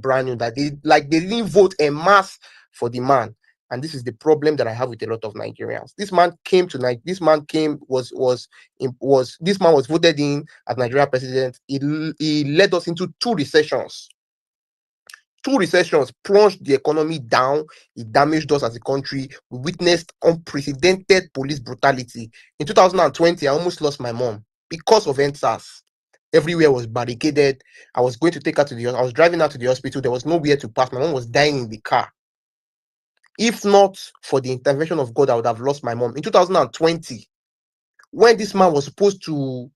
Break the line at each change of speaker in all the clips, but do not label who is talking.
brand new, that they didn't vote en masse for the man. And this is the problem that I have with a lot of Nigerians. This man came to Nigeria. This man was voted in as Nigeria president. He led us into two recessions. Two recessions plunged the economy down. It damaged us as a country. We witnessed unprecedented police brutality. In 2020, I almost lost my mom because of NSAS. Everywhere was barricaded. I was going to take her to I was driving her to the hospital. There was nowhere to pass. My mom was dying in the car. If not for the intervention of God, I would have lost my mom. In 2020, when this man was supposed to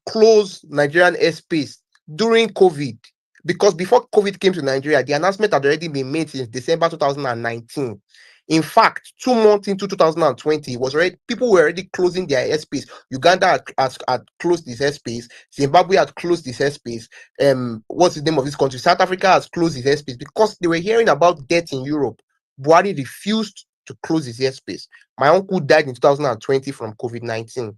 close Nigerian airspace during COVID, because before COVID came to Nigeria, the announcement had already been made since December 2019. In fact, 2 months into 2020, people were already closing their airspace. Uganda had closed this airspace. Zimbabwe had closed this airspace. What's the name of this country? South Africa has closed his airspace because they were hearing about death in Europe. Buhari refused to close his airspace. My uncle died in 2020 from COVID-19.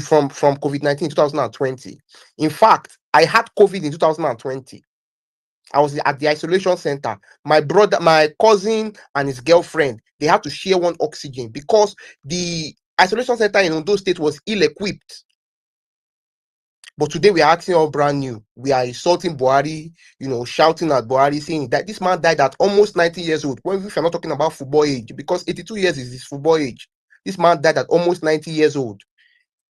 From COVID-19 in 2020. In fact, I had COVID in 2020. I was at the isolation center. My cousin and his girlfriend, they had to share one oxygen because the isolation center in Ondo State was ill-equipped. But today we are acting all brand new. We are insulting Buhari, shouting at Buhari, saying that this man died at almost 90 years old. When if you're not talking about football age, because 82 years is his football age. This man died at almost 90 years old.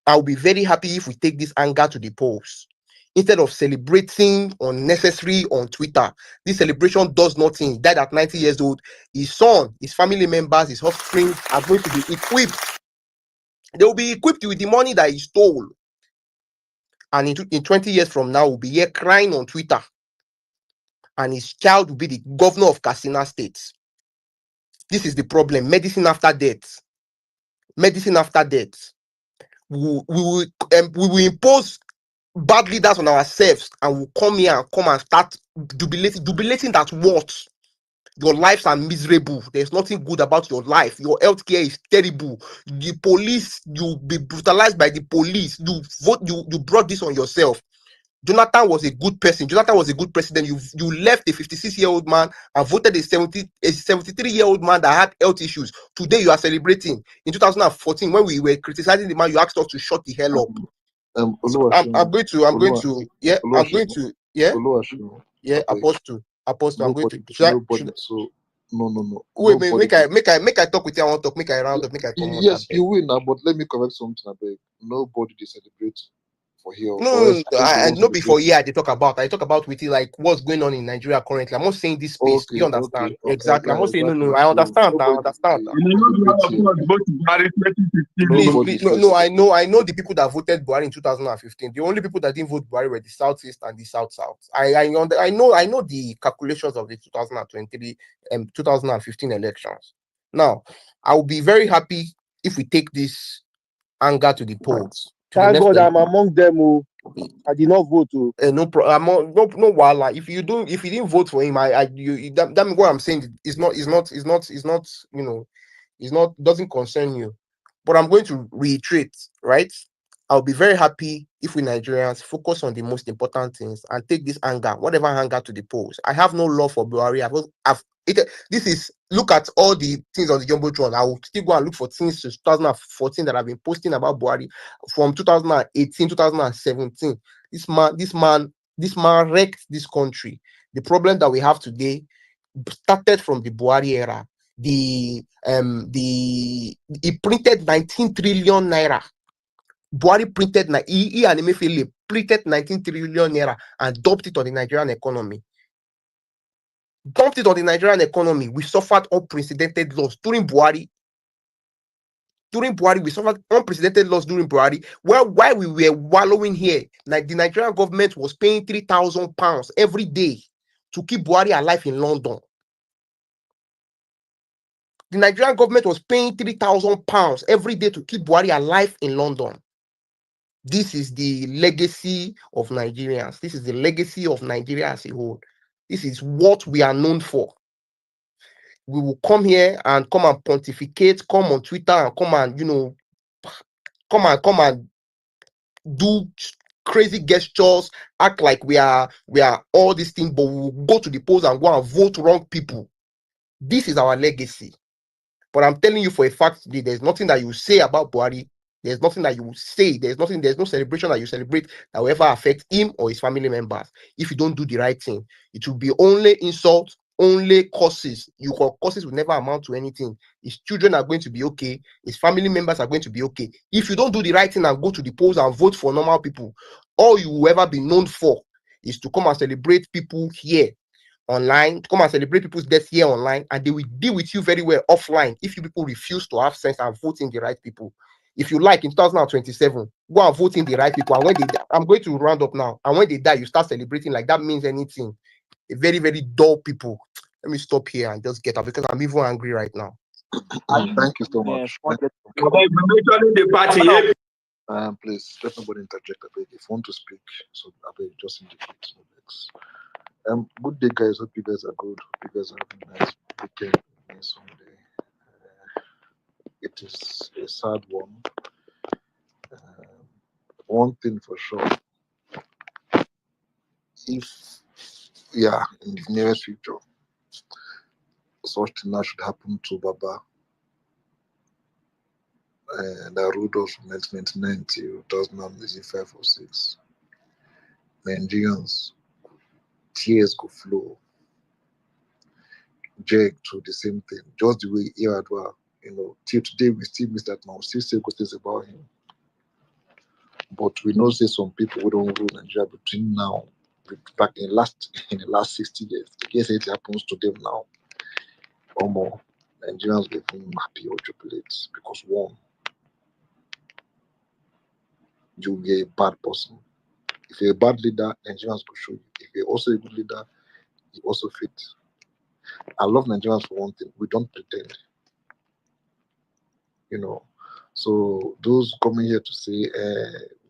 I'll be very happy if we take this anger to the polls. Instead of celebrating unnecessary on Twitter, this celebration does nothing. He died at 90 years old. His son, his family members, his offspring are going to be equipped. They will be equipped with the money that he stole. And in 20 years from now, we'll be here crying on Twitter. And his child will be the governor of Katsina State. This is the problem. Medicine after death. Medicine after death. We will impose bad leaders on ourselves, and we'll come here and start jubilating that what? Your lives are miserable. There's nothing good about your life. Your healthcare is terrible. The police, you'll be brutalized by the police. You brought this on yourself. Jonathan was a good person. Jonathan was a good president. You left a 56-year-old man and voted a 73-year-old man that had health issues. Today you are celebrating. In 2014, when we were criticizing the man, you asked us to shut the hell up. I'm going to
No.
Wait, make I talk with you. I want to talk. Make I round up. Make I come.
Yes, you will now, but let me correct something. I beg. Nobody they celebrate for here.
No, I know before I talk about with you, like what's going on in Nigeria currently. I'm not saying this space.
Okay,
You understand?
okay.
Exactly. I'm not saying
Exactly.
no. I understand.
Nobody
I understand. Please, no. I know the people that voted Buhari in 2015. The only people that didn't vote Buhari were the Southeast and the South. I know the calculations of the 2023 and 2015 elections. Now, I will be very happy if we take this anger to the polls.
Thank God I'm among them who I did not vote to.
No problem. No wala. If you didn't vote for him, that means what I'm saying is not doesn't concern you. But I'm going to reiterate, right? I'll be very happy if we Nigerians focus on the most important things and take this anger, whatever anger, to the polls. I have no love for Buhari. Look at all the things on the Jumbotron. I will still go and look for things since 2014 that I've been posting about Buhari from 2018, 2017. This man wrecked this country. The problem that we have today started from the Buhari era. He printed 19 trillion naira. Buhari printed he and Emefiele printed 19 trillion naira and dumped it on the Nigerian economy. We suffered unprecedented loss during Buhari. We suffered unprecedented loss during Buhari. While we were wallowing here, like the Nigerian government was paying £3,000 every day to keep Buhari alive in London. The Nigerian government was paying £3,000 every day to keep Buhari alive in London. This is the legacy of Nigerians. This is the legacy of Nigeria as a whole. This is what we are known for. We will come here and come and pontificate, come on Twitter and come and do crazy gestures, act like we are all these things, but we will go to the polls and go and vote wrong people. This is our legacy. But I'm telling you for a fact today, there's nothing that you say about Buhari. There's nothing that you will say. There's no celebration that you celebrate that will ever affect him or his family members. If you don't do the right thing, it will be only insult, only curses. Your curses will never amount to anything. His children are going to be okay. His family members are going to be okay. If you don't do the right thing and go to the polls and vote for normal people, all you will ever be known for is to come and celebrate people here online, to come and celebrate people's deaths here online, and they will deal with you very well offline if you people refuse to have sense and vote in the right people. If you like, in 2027, go and vote in the right people. And when they die, I'm going to round up now. And when they die, you start celebrating like that means anything. A very, very dull people. Let me stop here and just get up because I'm even angry right now.
Thank you so much.
The party.
Please let nobody interject a bit. If you want to speak, so I beg just indicate. No next. Good day, guys. Hope you guys are good. Hope you guys are having a nice weekend, nice Sunday. It is a sad one. One thing for sure, if in the nearest future, such thing that should happen to Baba, that ruled us from 1999 till 2005 or 6, Nigerians, tears go flow. Jake to the same thing, just the way Iradwa, till today we still miss that man, we still say good things about him. But we know say some people who don't rule Nigeria between now, back in the last 60 years, in case it happens to them now, or more, Nigerians will be happy or jubilate because one, you'll be a bad person. If you're a bad leader, Nigerians will show you. If you're also a good leader, you also fit. I love Nigerians for one thing, we don't pretend. So those coming here to say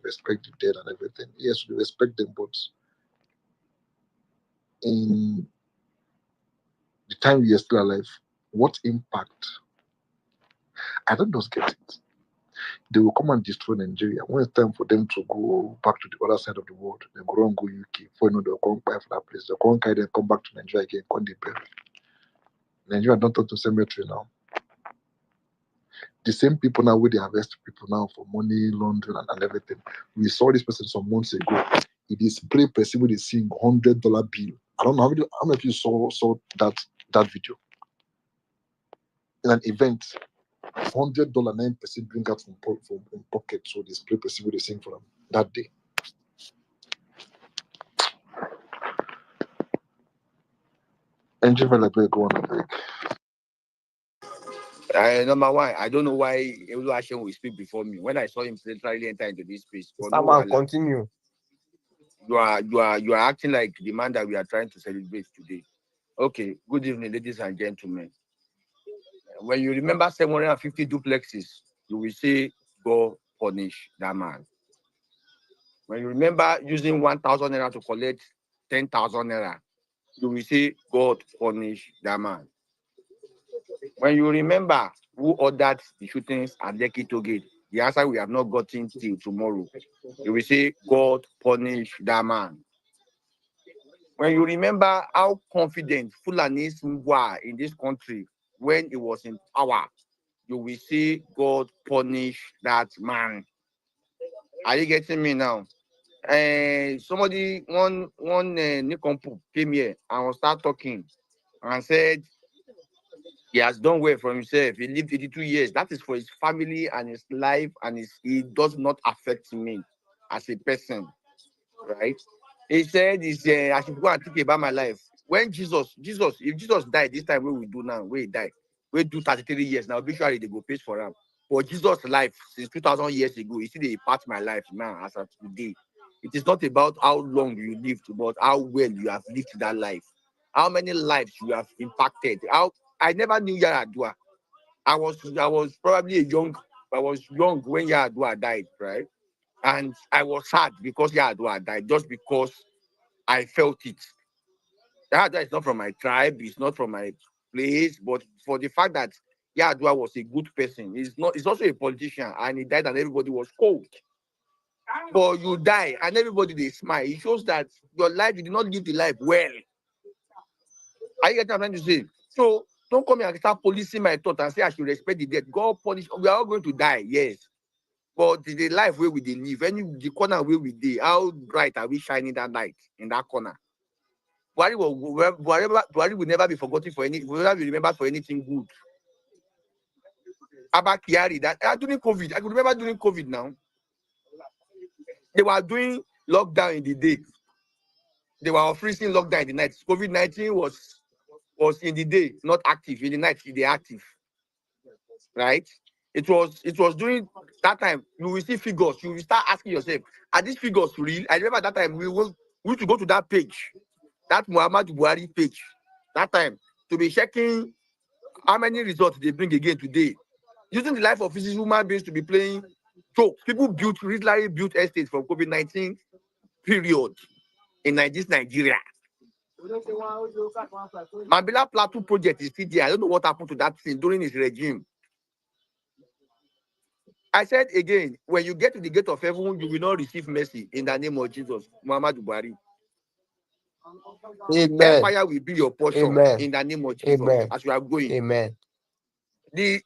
respect the dead and everything, yes, we respect them, but in the time we are still alive, what impact? I don't just get it. They will come and destroy Nigeria. When it's time for them to go back to the other side of the world, they go and go UK. For they'll come back for that place. They'll come carry them, come back to Nigeria again, come they bury. Nigeria don't talk to cemetery now. The same people now where they arrest people now for money laundering and everything. We saw this person some months ago. It is spray person with a seeing $100 bill. I don't know how many of you saw that video. In an event, $100 9% bring out from pocket, so they spray person with a seeing for them that day. Engine like go on a break.
Number one, I don't know why Oluwaseun will speak before me. When I saw him literally enter into this space,
Continue.
You are acting like the man that we are trying to celebrate today. Okay, good evening, ladies and gentlemen. When you remember 750 duplexes, you will say, "God punish that man." When you remember using 1,000 naira to collect 10,000 naira, you will say, "God punish that man." When you remember who ordered the shootings at Lekki Tollgate, the answer we have not gotten till tomorrow. You will say, "God punish that man." When you remember how confident Fulanis were in this country when it was in power, you will say, "God punish that man." Are you getting me now? Somebody, one Nikompu came here and will start talking and said, he has done well for himself. He lived 82 years. That is for his family and his life, and it does not affect me as a person, right? He said, I should go and think about my life. When if Jesus died this time, we do now, where he died, we do 33 years now, obituary they go pay for him. For Jesus' life, since 2,000 years ago, you see, they part my life now as of today. It is not about how long you lived, but how well you have lived that life. How many lives you have impacted. I never knew Yaradua. I was probably I was young when Yaradua died, right? And I was sad because Yaradua died, just because I felt it. Yaradua is not from my tribe, it's not from my place, but for the fact that Yaradua was a good person, he's also a politician, and he died and everybody was cold. but you die and everybody they smile. It shows that your life, you did not live the life well. Are you getting what I'm trying to say? So don't come here and start policing my thought and say I should respect the dead. God punish. We are all going to die, yes. But the life where we dey live, the corner where we dey, how bright are we shining that light in that corner? Buhari will never be forgotten for any, will never be remembered for anything good. About Kyari, that during COVID, I could remember during COVID now, they were doing lockdown in the day. They were freezing lockdown in the night. COVID-19 was in the day, not active. In the night, they active. Right? It was during that time, you will see figures. You will start asking yourself, are these figures real? I remember that time we used to go to that page, that Muhammadu Buhari page, that time, to be checking how many results they bring again today. Using the life of these human beings to be playing jokes. People recently built estates from COVID-19 period in Nigeria. Mambila Plateau project is still there. I don't know what happened to that thing during his regime. I said again, when you get to the gate of heaven, you will not receive mercy in the name of Jesus, Muhammadu Buhari.
Amen.
Fire will be your portion
Amen.
in the name of Jesus
Amen.
as you are going.
Amen.
The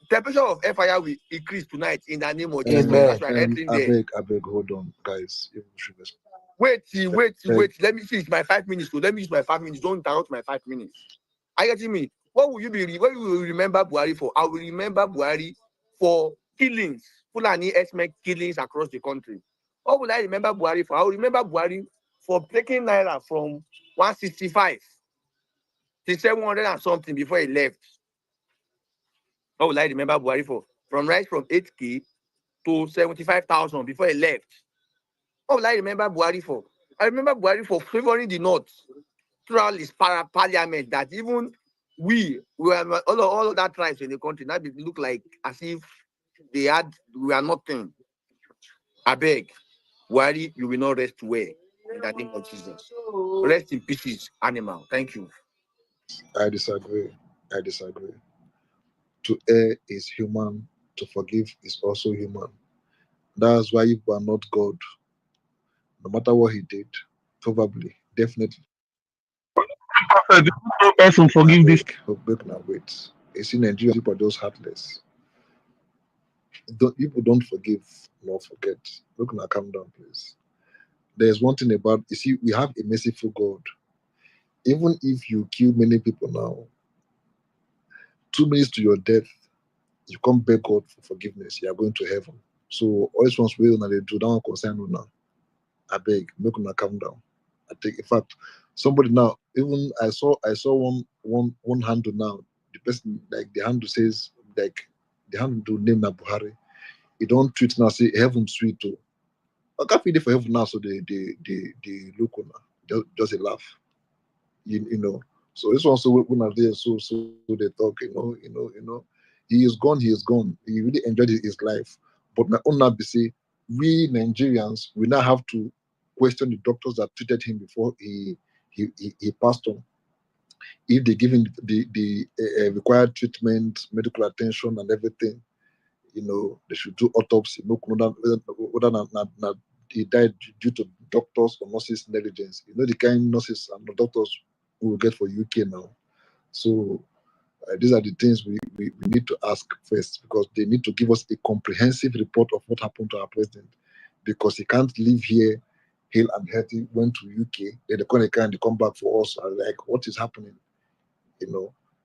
temperature of fire will increase tonight in the name of Jesus
Amen.
as you are entering there.
I beg, hold on, guys.
Wait. Let me finish my 5 minutes. So let me use my 5 minutes. Don't interrupt my 5 minutes. Are you getting me? What will you remember Buhari for? I will remember Buhari for killings, Fulani ethnic killings across the country. What will I remember Buhari for? I will remember Buhari for taking naira from 165 to 700 and something before he left. What will I remember Buhari for? From 8K to 75,000 before he left. What will I remember Buhari for? I remember Buhari for favoring the North throughout his parliament, that even we were all of that tribes in the country, now it look like as if we are nothing. I beg, Buhari, you will not rest well in the name of Jesus. Rest in pieces, animal. Thank you.
I disagree. To err is human, to forgive is also human. That's why you are not God. No matter what he did, probably, definitely.
Person forgive this.
Wait. You see, Nigerian people are just heartless. People don't forgive nor forget. Look now, calm down, please. There's one thing about, you see, we have a merciful God. Even if you kill many people now, 2 minutes to your death, you come beg God for forgiveness, you are going to heaven. So all these ones we now they do that one concern you now. I beg, make una calm down. I think, in fact, somebody now, even I saw one handle now. The person, like, the handle says, like, the handle name na Buhari. You don't tweet now say heaven sweet too. I can't feel it for heaven now, so they look on just a laugh. You know. So this one, so when are there, so they talk, he is gone. He really enjoyed his life. But my own now be say, we Nigerians, we now have to question the doctors that treated him before he passed on. If they give him the required treatment, medical attention, and everything, they should do autopsy. No, whether he died due to doctors or nurses' negligence. The kind of nurses and doctors we will get for UK now. So these are the things we need to ask first, because they need to give us a comprehensive report of what happened to our president, because he can't live here hale and healthy, went to UK, then they come back for us, like, what is happening?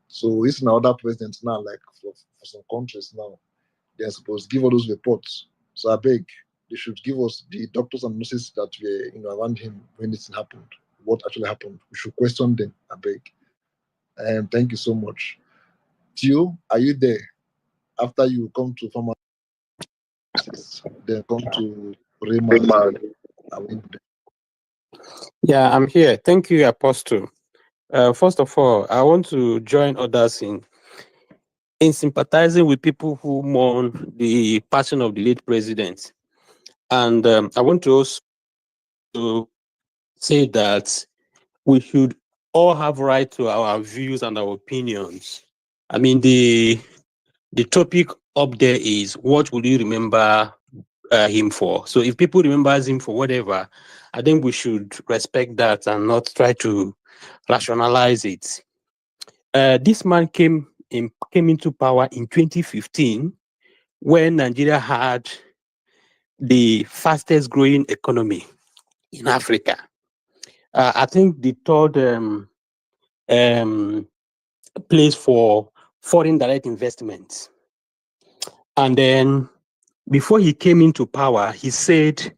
So it's now other presidents now, like for some countries now, they're supposed to give all those reports. So I beg, they should give us the doctors and nurses that were around him when this happened, what actually happened. We should question them, I beg. And thank you so much. Tio, are you there? After you come to pharmacies, then come to Rema.
Yeah, I'm here. Thank you, Apostle. First of all, I want to join others in sympathizing with people who mourn the passing of the late president. And I want to also say that we should all have right to our views and our opinions. I mean, the topic up there is, what will you remember him for. So if people remembers him for whatever, I think we should respect that and not try to rationalize it. This man came into power in 2015 when Nigeria had the fastest growing economy in Africa. I think the third place for foreign direct investments. And then before he came into power, he said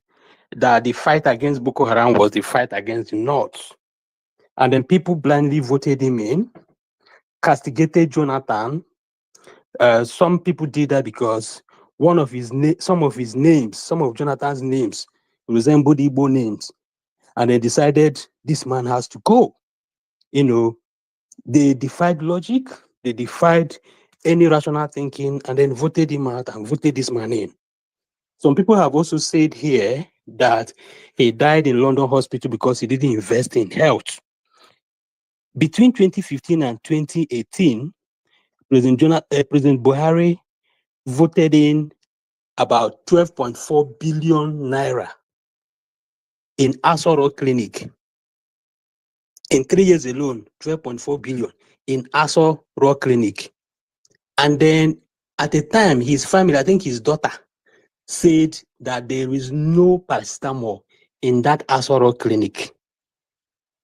that the fight against Boko Haram was the fight against the North. And then people blindly voted him in, castigated Jonathan. Some people did that because some of Jonathan's names resembled Igbo names. And they decided this man has to go. You know, they defied logic, they defied any rational thinking, and then voted him out and voted this man in. Some people have also said here that he died in London hospital because he didn't invest in health. Between 2015 and 2018, President Buhari voted in about 12.4 billion naira in Aso Rock Clinic. In 3 years alone, 12.4 billion in Aso Rock Clinic. And then at the time, his family, I think his daughter, said that there is no paracetamol in that Aso Rock Clinic.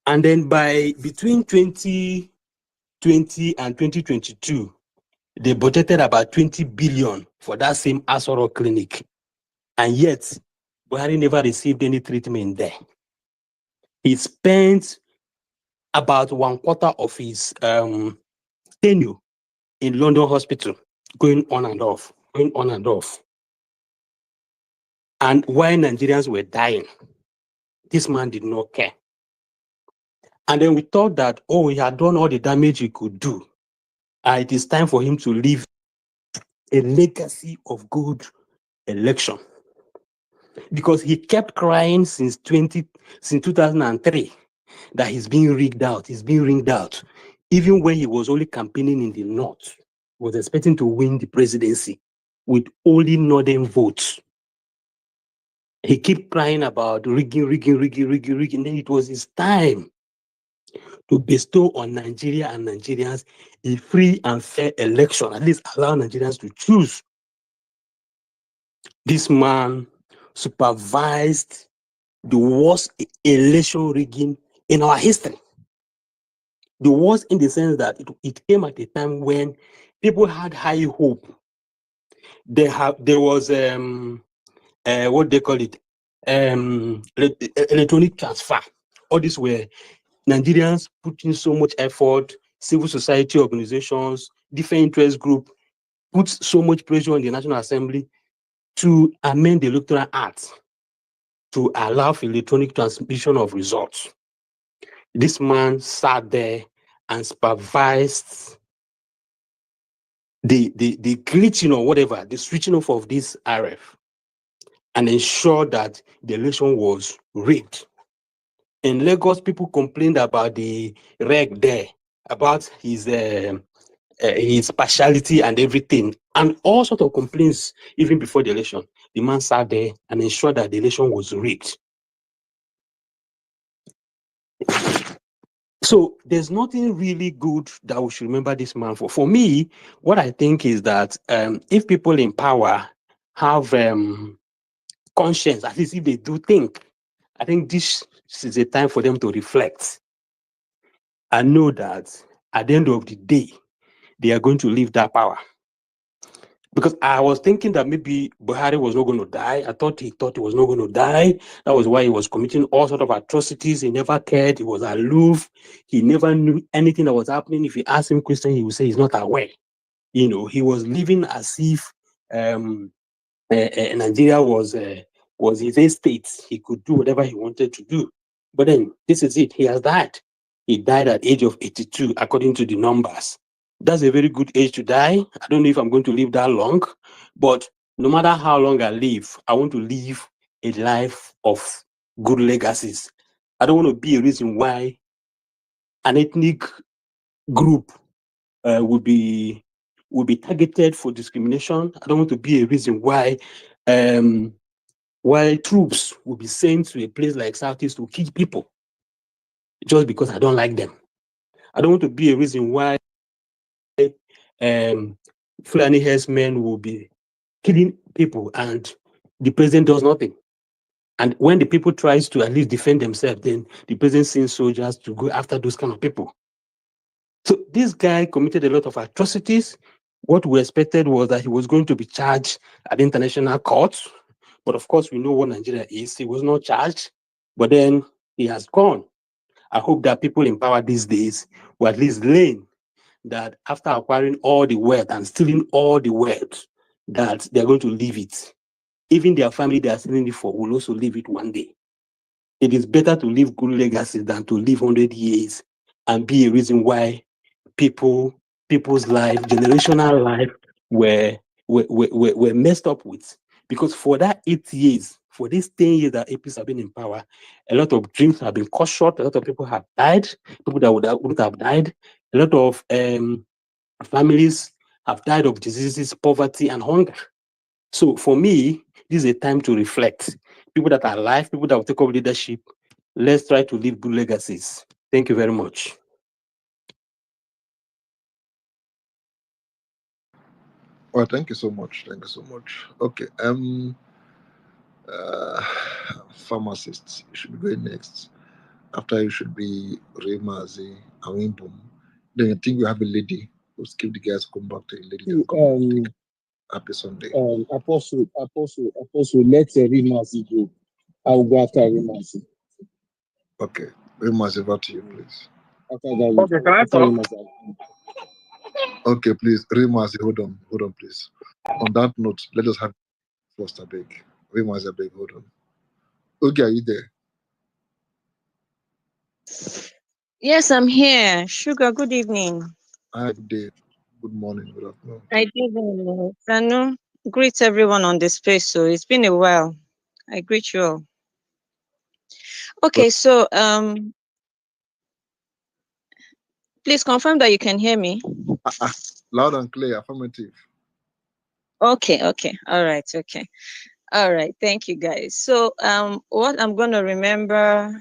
And then between 2020 and 2022, they budgeted about 20 billion for that same Aso Rock Clinic. And yet, Buhari never received any treatment there. He spent about 1/4 of his tenure in London hospital, going on and off. And while Nigerians were dying, this man did not care. And then we thought that, he had done all the damage he could do. It is time for him to leave a legacy of good election. Because he kept crying since 2003 that he's being rigged out. Even when he was only campaigning in the North, was expecting to win the presidency with only Northern votes. He kept crying about rigging. Then it was his time to bestow on Nigeria and Nigerians a free and fair election, at least allow Nigerians to choose. This man supervised the worst election rigging in our history. The worst in the sense that it came at a time when people had high hope. There was what they call it, electronic transfer. All these were Nigerians putting so much effort, civil society organizations, different interest groups put so much pressure on the National Assembly to amend the Electoral Act to allow for electronic transmission of results. This man sat there and supervised the glitching or whatever, the switching off of this RF, and ensured that the election was rigged. In Lagos, people complained about the reg there, about his partiality and everything, and all sorts of complaints even before the election. The man sat there and ensured that the election was rigged. So there's nothing really good that we should remember this man for. For me, what I think is that if people in power have conscience, at least if they do think, I think this is a time for them to reflect and know that at the end of the day, they are going to leave that power. Because I was thinking that maybe Buhari was not going to die. I thought he was not going to die. That was why he was committing all sorts of atrocities. He never cared. He was aloof. He never knew anything that was happening. If you ask him questions, he would say he's not aware. He was living as if Nigeria was his estate. He could do whatever he wanted to do. But then this is it. He has died. He died at the age of 82, according to the numbers. That's a very good age to die. I don't know if I'm going to live that long, but no matter how long I live, I want to live a life of good legacies. I don't want to be a reason why an ethnic group will be targeted for discrimination. I don't want to be a reason why while troops will be sent to a place like Southeast to kill people just because I don't like them. I don't want to be a reason why Fulani herdsmen will be killing people and the president does nothing. And when the people tries to at least defend themselves, then the president sends soldiers to go after those kind of people. So this guy committed a lot of atrocities. What we expected was that he was going to be charged at the international courts. But of course, we know what Nigeria is. He was not charged, but then he has gone. I hope that people in power these days will at least learn that after acquiring all the wealth and stealing all the wealth, that they're going to leave it. Even their family they are stealing it for will also leave it one day. It is better to leave good legacy than to live 100 years and be a reason why people's life, generational life, were messed up with. Because for that 8 years, for these 10 years that APs have been in power, a lot of dreams have been cut short. A lot of people have died. People that wouldn't have died. A lot of families have died of diseases, poverty, and hunger. So for me, this is a time to reflect. People that are alive, people that will take up leadership, let's try to leave good legacies. Thank you very much.
Well, thank you so much. Thank you so much. Okay. Pharmacists, you should be going next. After you should be Remazi, Awinbum. Then I think we have a lady. We'll skip the guys, come back to a lady. Then come back. Happy Sunday.
Apostle, let Rimazi go. I'll go after Rimazi.
Okay. Remazi, over to you, please.
After that,
Okay, can I
after
talk?
Rimazi.
Okay, please. Remazi, hold on, please. On that note, let us have first a beg. Remazi, a beg, hold on. Okay, are you there?
Yes, I'm here. Sugar, good evening.
Hi, good day. Good morning, good afternoon.
I did. Sanu, greet everyone on the space. So it's been a while. I greet you all. Okay, so please confirm that you can hear me.
Loud and clear, affirmative.
Okay. All right. Okay. All right. Thank you, guys. So what I'm gonna remember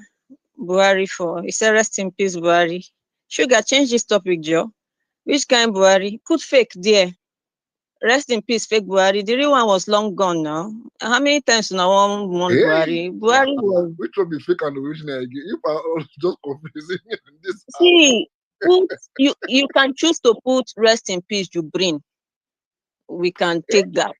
Buhari for is rest in peace, Buhari. Sugar, change this topic, Joe. Which kind Buhari? Put fake there. Rest in peace, fake Buhari. The real one was long gone now. How many times now one Buhari? Buhari was.
Which one be fake and original again? You are all just confusing this.
See, you can choose to put rest in peace, Jubrin. We can take that.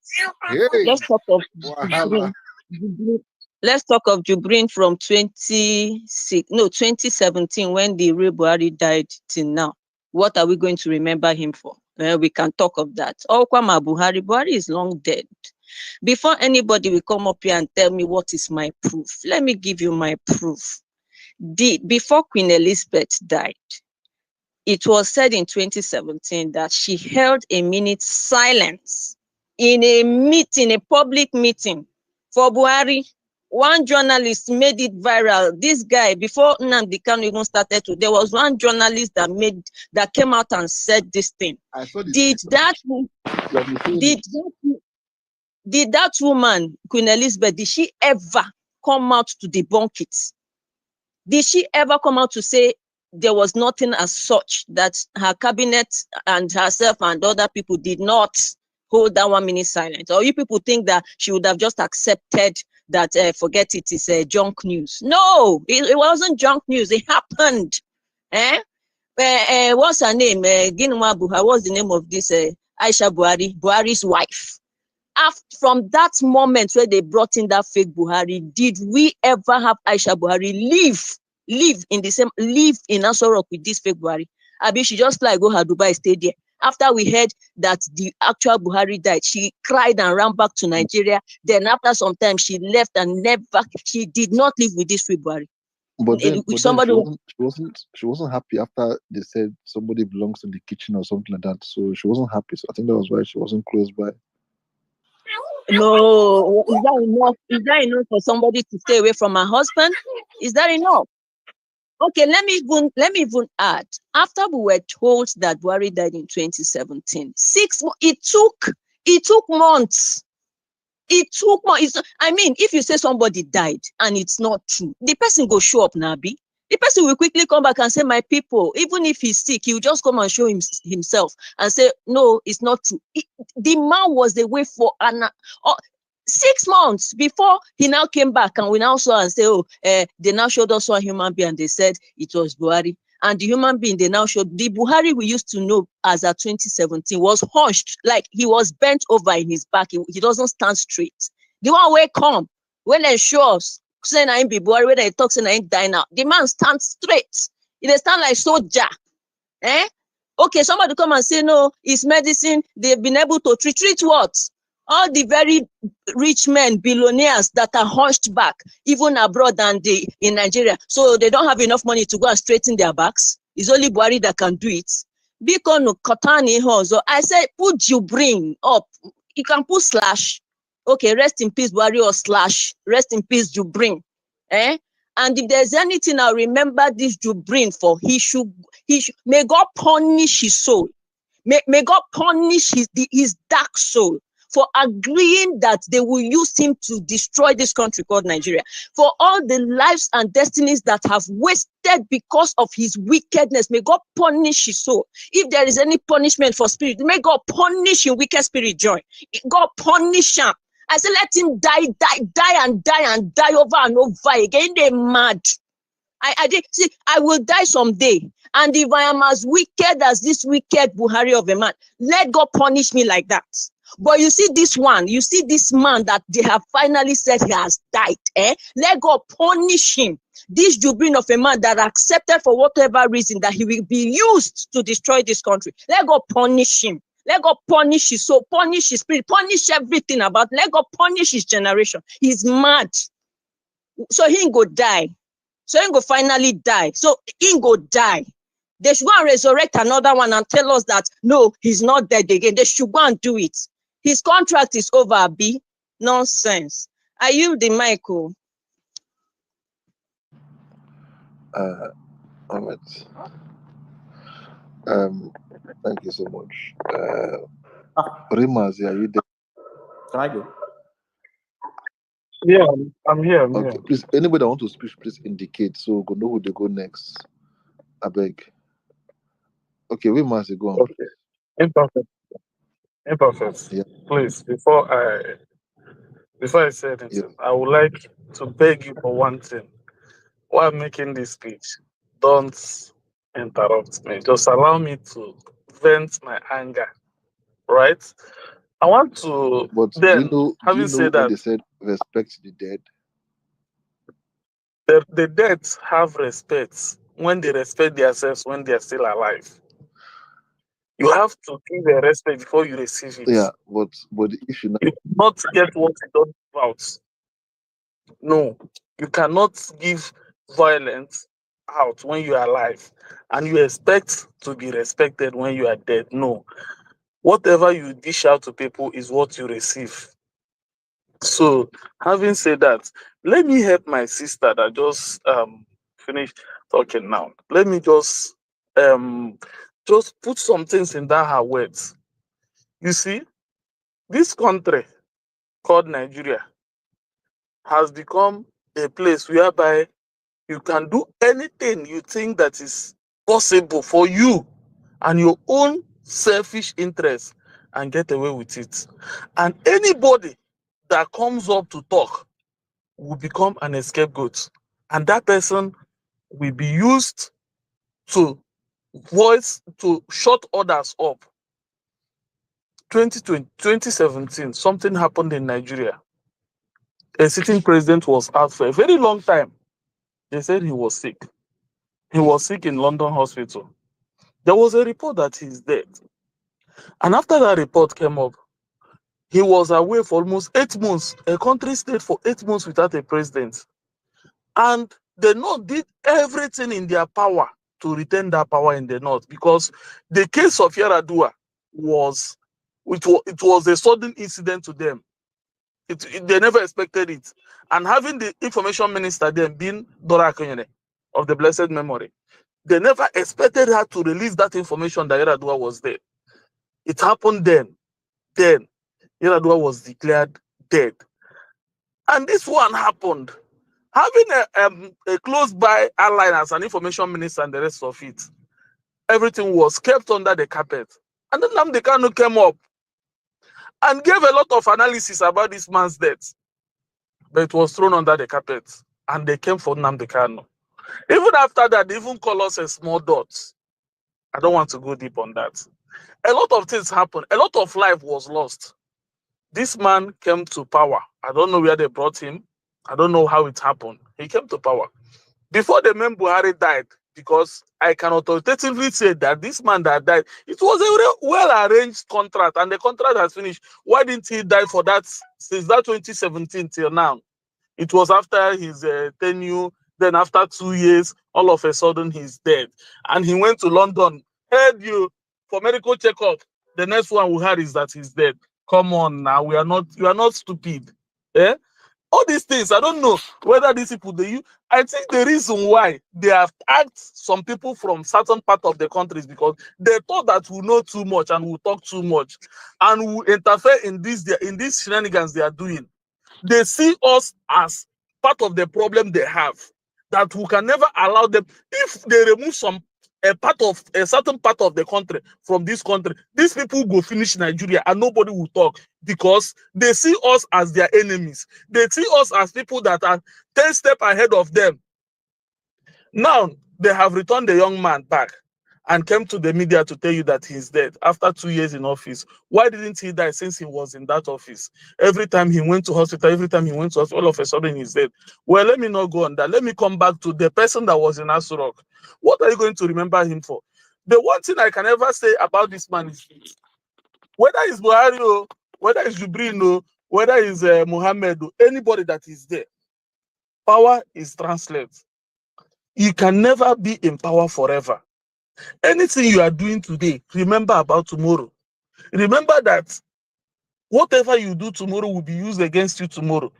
Hey,
Let's talk of
Wahala.
Jubrin. Let's talk of Jubrin from 2017 when the real Buhari died till now. What are we going to remember him for? We can talk of that. Okwama Buhari is long dead. Before anybody will come up here and tell me what is my proof, let me give you my proof. Before Queen Elizabeth died, it was said in 2017 that she held a minute silence in a meeting, a public meeting for Buhari. One journalist made it viral. This guy, before Nnamdi Kanu even started there was one journalist that came out and said this thing.
I saw this.
Did that woman, Queen Elizabeth, did she ever come out to debunk it? Did she ever come out to say there was nothing as such, that her cabinet and herself and other people did not hold that 1 minute silence? Or you people think that she would have just accepted that, forget it, is junk news? No, it wasn't junk news. It happened. What's her name? Ginuma Buhari. What's the name of this? Aisha Buhari, Buhari's wife. From that moment where they brought in that fake Buhari, did we ever have Aisha Buhari live in Aso Rock with this fake Buhari? Abi, she just like go her Dubai, stay there. After we heard that the actual Buhari died, she cried and ran back to Nigeria. Then after some time, she left and she did not live with this fake Buhari.
But then she wasn't happy after they said somebody belongs in the kitchen or something like that. So she wasn't happy. So I think that was why she wasn't close by.
No, is that enough? Is that enough for somebody to stay away from her husband? Is that enough? Okay, let me even add. After we were told that Buhari died in 2017, it took months. It took more. I mean, if you say somebody died and it's not true, the person go show up, Nabi. The person will quickly come back and say, my people, even if he's sick, he will just come and show himself and say, no, it's not true. The man was away for 6 months before he now came back, and we now saw and say, oh, they now showed us one human being and they said it was Buhari. And the human being they now showed, the Buhari we used to know as at 2017 was hunched, like he was bent over in his back. He doesn't stand straight. The one where come, when they show us, saying I ain't be Buhari, when they talk, saying I ain't die now, the man stands straight. They stand like soldier. Okay, somebody come and say, no, it's medicine. They've been able to treat what? All the very rich men, billionaires that are hunched back, even abroad and in Nigeria. So they don't have enough money to go and straighten their backs. It's only Buhari that can do it. Because I said, put you bring up. You can put slash. Okay, rest in peace, Buhari, or slash. Rest in peace, you bring. And if there's anything I remember this Jubrin for, he should may God punish his soul. May God punish his dark soul for agreeing that they will use him to destroy this country called Nigeria. For all the lives and destinies that have wasted because of his wickedness, may God punish his soul. If there is any punishment for spirit, may God punish your wicked spirit joy. God punish him. I said, let him die over and over again. They're mad. I did see, I will die someday. And if I am as wicked as this wicked Buhari of a man, let God punish me like that. But you see this one, you see this man that they have finally said he has died. Let God punish him. This Jubrin of a man that accepted for whatever reason that he will be used to destroy this country. Let God punish him. Let God punish his soul, punish his spirit, punish everything about. Let God punish his generation. He's mad. So he ain't go die. So he ain't go finally die. So he ain't go die. They should go and resurrect another one and tell us that, no, he's not dead again. They should go and do it. His contract is over, B. Nonsense. I yield the mic.
Ahmed, thank you so much. Rimazi, are you there?
Can I go?
Yeah, I'm here.
Okay, please, anybody that want to speak, please indicate so we know who they go next. I beg. Okay, Rimazi, go on.
Okay. Imperfect.
Yeah.
Please, before I say anything,
Yeah.
I would like to beg you for one thing. While making this speech, don't interrupt me. Just allow me to vent my anger. Right? I want to
But
then,
do
having
you know
said
when
that,
they said respect the dead?
the dead have respect when they respect themselves when they are still alive. You have to give a respect before you receive it.
Yeah, but if you
You not get what you don't give out. No, you cannot give violence out when you are alive and you expect to be respected when you are dead. No. Whatever you dish out to people is what you receive. So, having said that, let me help my sister that just finished talking now. Let me just put some things in that her words. You see, this country called Nigeria has become a place whereby you can do anything you think that is possible for you and your own selfish interests and get away with it. And anybody that comes up to talk will become an scapegoat. And that person will be used to shut others up. 2017, something happened in Nigeria. A sitting president was out for a very long time. They said he was sick. He was sick in London hospital. There was a report that he's dead. And after that report came up, he was away for almost 8 months. A country stayed for 8 months without a president. And the North did everything in their power to retain that power in the North, because the case of Yaradua was a sudden incident to them. They never expected it. And having the information minister then being Dora Akanyene of the blessed memory, they never expected her to release that information that Yaradua was there. It happened then. Then Yaradua was declared dead. And this one happened. Having a close by ally as an information minister and the rest of it, everything was kept under the carpet. And then Nnamdi Kanu came up and gave a lot of analysis about this man's death. But it was thrown under the carpet. And they came for Nnamdi Kanu. Even after that, they even call us a small dot. I don't want to go deep on that. A lot of things happened. A lot of life was lost. This man came to power. I don't know where they brought him. I don't know how it happened. He came to power. Before the man Buhari died, because I can authoritatively say that this man that died, it was a well-arranged contract, and the contract has finished. Why didn't he die for that since that 2017 till now? It was after his tenure. Then after 2 years, all of a sudden he's dead. And he went to London, heard you for medical checkup. The next one we heard is that he's dead. Come on now, you are not stupid. Eh? All these things, I don't know whether these people I think the reason why they have tagged some people from certain part of the country is because they thought that we know too much and we talk too much and we interfere in these shenanigans they are doing. They see us as part of the problem they have, that we can never allow them. If they remove a certain part of the country from this country, these people go finish Nigeria and nobody will talk, because they see us as their enemies. They see us as people that are 10 steps ahead of them. Now they have returned the young man back and came to the media to tell you that he's dead after 2 years in office. Why didn't he die since he was in that office? Every time he went to hospital, all of a sudden he's dead. Well, let me not go on that. Let me come back to the person that was in Aso Rock. What are you going to remember him for? The one thing I can ever say about this man is, whether it's Buhari, whether it's Jubrino, whether it's Muhammad, anybody that is there, power is translate. You can never be in power forever. Anything you are doing today, remember about tomorrow. Remember that whatever you do tomorrow will be used against you tomorrow.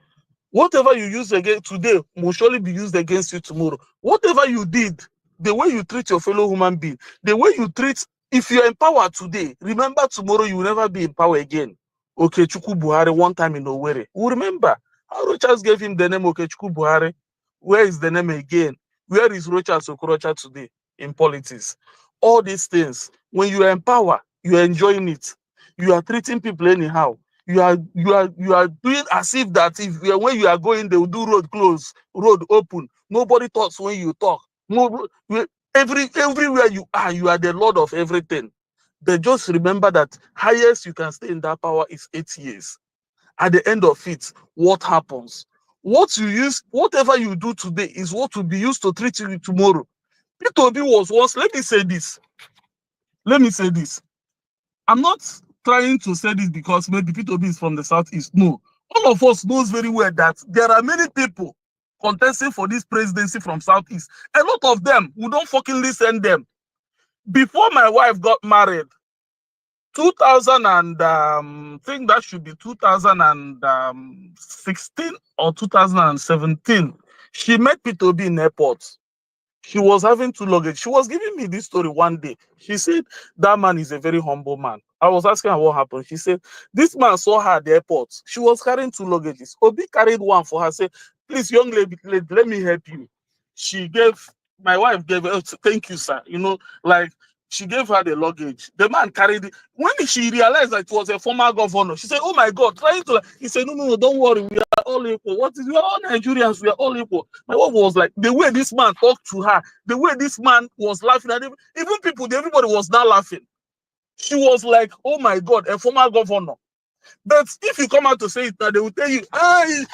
Whatever you use against today will surely be used against you tomorrow. Whatever you did, the way you treat your fellow human being, the way you treat, if you're in power today, remember tomorrow you will never be in power again. Okechukwu Buhari, one time in Owerri. We remember how Rochas gave him the name Okechukwu Buhari. Where is the name again? Where is Rochas Okorocha today in politics? All these things, when you are in power, you are enjoying it. You are treating people anyhow. You are doing as if that when you are going, they will do road close, road open. Nobody talks when you talk. Everywhere you are the lord of everything. They just remember that highest you can stay in that power is 8 years. At the end of it, what happens? Whatever you do today is what will be used to treat you tomorrow. P2B was once, let me say this. I'm not trying to say this because maybe P2B is from the southeast. No. All of us knows very well that there are many people contesting for this presidency from southeast. A lot of them, we don't fucking listen them. Before my wife got married, 2000 and think that should be 2016 or 2017, she met P2B in airport. She was having 2 luggage. She was giving me this story one day. She said, that man is a very humble man. I was asking her what happened. She said, this man saw her at the airport. She was carrying 2 luggages. Obi carried one for her. Said, please, young lady, let me help you. My wife gave her, thank you, sir. She gave her the luggage. The man carried it. When she realized that it was a former governor, she said, oh my God, he said, no, don't worry. We are all equal. We are all Nigerians. We are all equal. My wife was like, the way this man talked to her, the way this man was laughing at him, everybody was now laughing. She was like, oh my God, a former governor. But if you come out to say it now, they will tell you,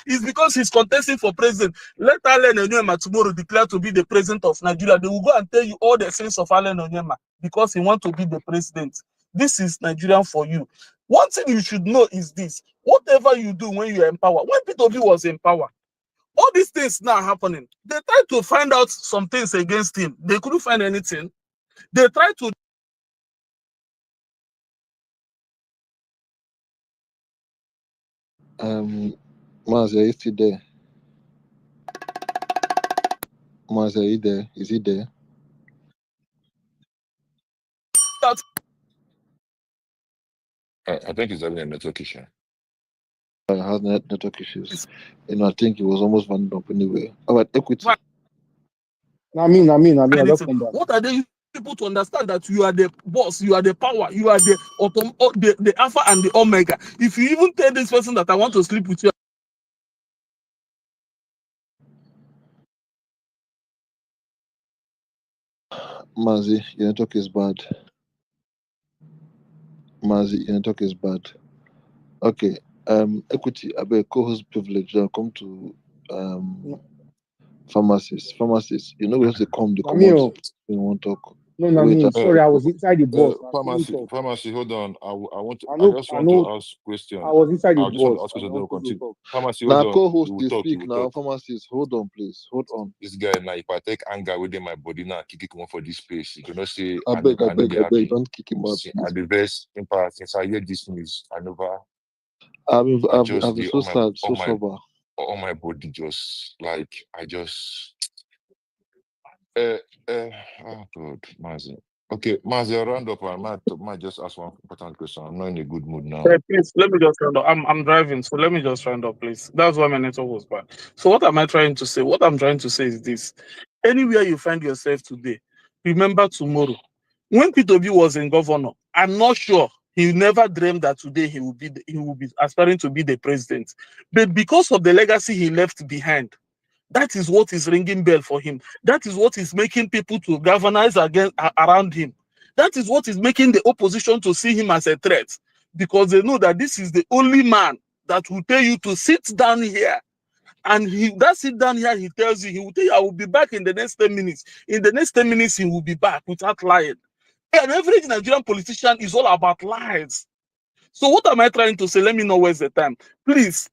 it's because he's contesting for president. Let Allen Onyema tomorrow declare to be the president of Nigeria. They will go and tell you all the sins of Allen Onyema because he wants to be the president. This is Nigerian for you. One thing you should know is this. Whatever you do when you are in power, when P2B was in power, all these things now happening. They tried to find out some things against him. They couldn't find anything. They tried to
Maz, are you still there? Maz, are you there? Is he there?
I think he's having a network issue.
How has network issues. I think it was almost wound up anyway. All right, equity.
I mean, I just come back.
What are they people to understand that you are the boss, you are the power, you are the alpha and the omega? If you even tell this person that I want to sleep with you,
Mazi, your network is bad. Mazi, your network is bad. Okay. Equity, I beg co-host privilege. Now come to pharmacists. We have to come the command when we want to talk.
No, sorry, I was inside the bus.
Pharmacy, hold on. I just want to ask question.
I was inside the
I just want to
bus.
ask question. Then we'll continue. Pharmacy,
Now
hold on.
co-host
You will
this
talk.
speak
You
now.
will talk.
Pharmacist, hold on, please. Hold on.
This guy now, if I take anger within my body now, kick it for this place. You cannot say
I beg, don't kick him out.
I the best impact since I hear this news. I never.
I've been so sad, so sober.
All my body just like I just. Oh God, Mazi. Okay, Mazi, round up. I might just ask one important question. I'm not in a good mood now.
please let me just round up. I'm driving, so let me just round up, please. That's why my network was bad. So what am I trying to say? What I'm trying to say is this: anywhere you find yourself today, remember tomorrow. When P2B was in governor, I'm not sure he never dreamed that today he will be aspiring to be the president. But because of the legacy he left behind, that is what is ringing bell for him. That is what is making people to galvanize around him. That is what is making the opposition to see him as a threat, because they know that this is the only man that will tell you to sit down here. And that sit down here, he tells you, he will tell you, I will be back in the next 10 minutes. In the next 10 minutes, he will be back without lying. And every Nigerian politician is all about lies. So what am I trying to say? Let me not waste the time. Please,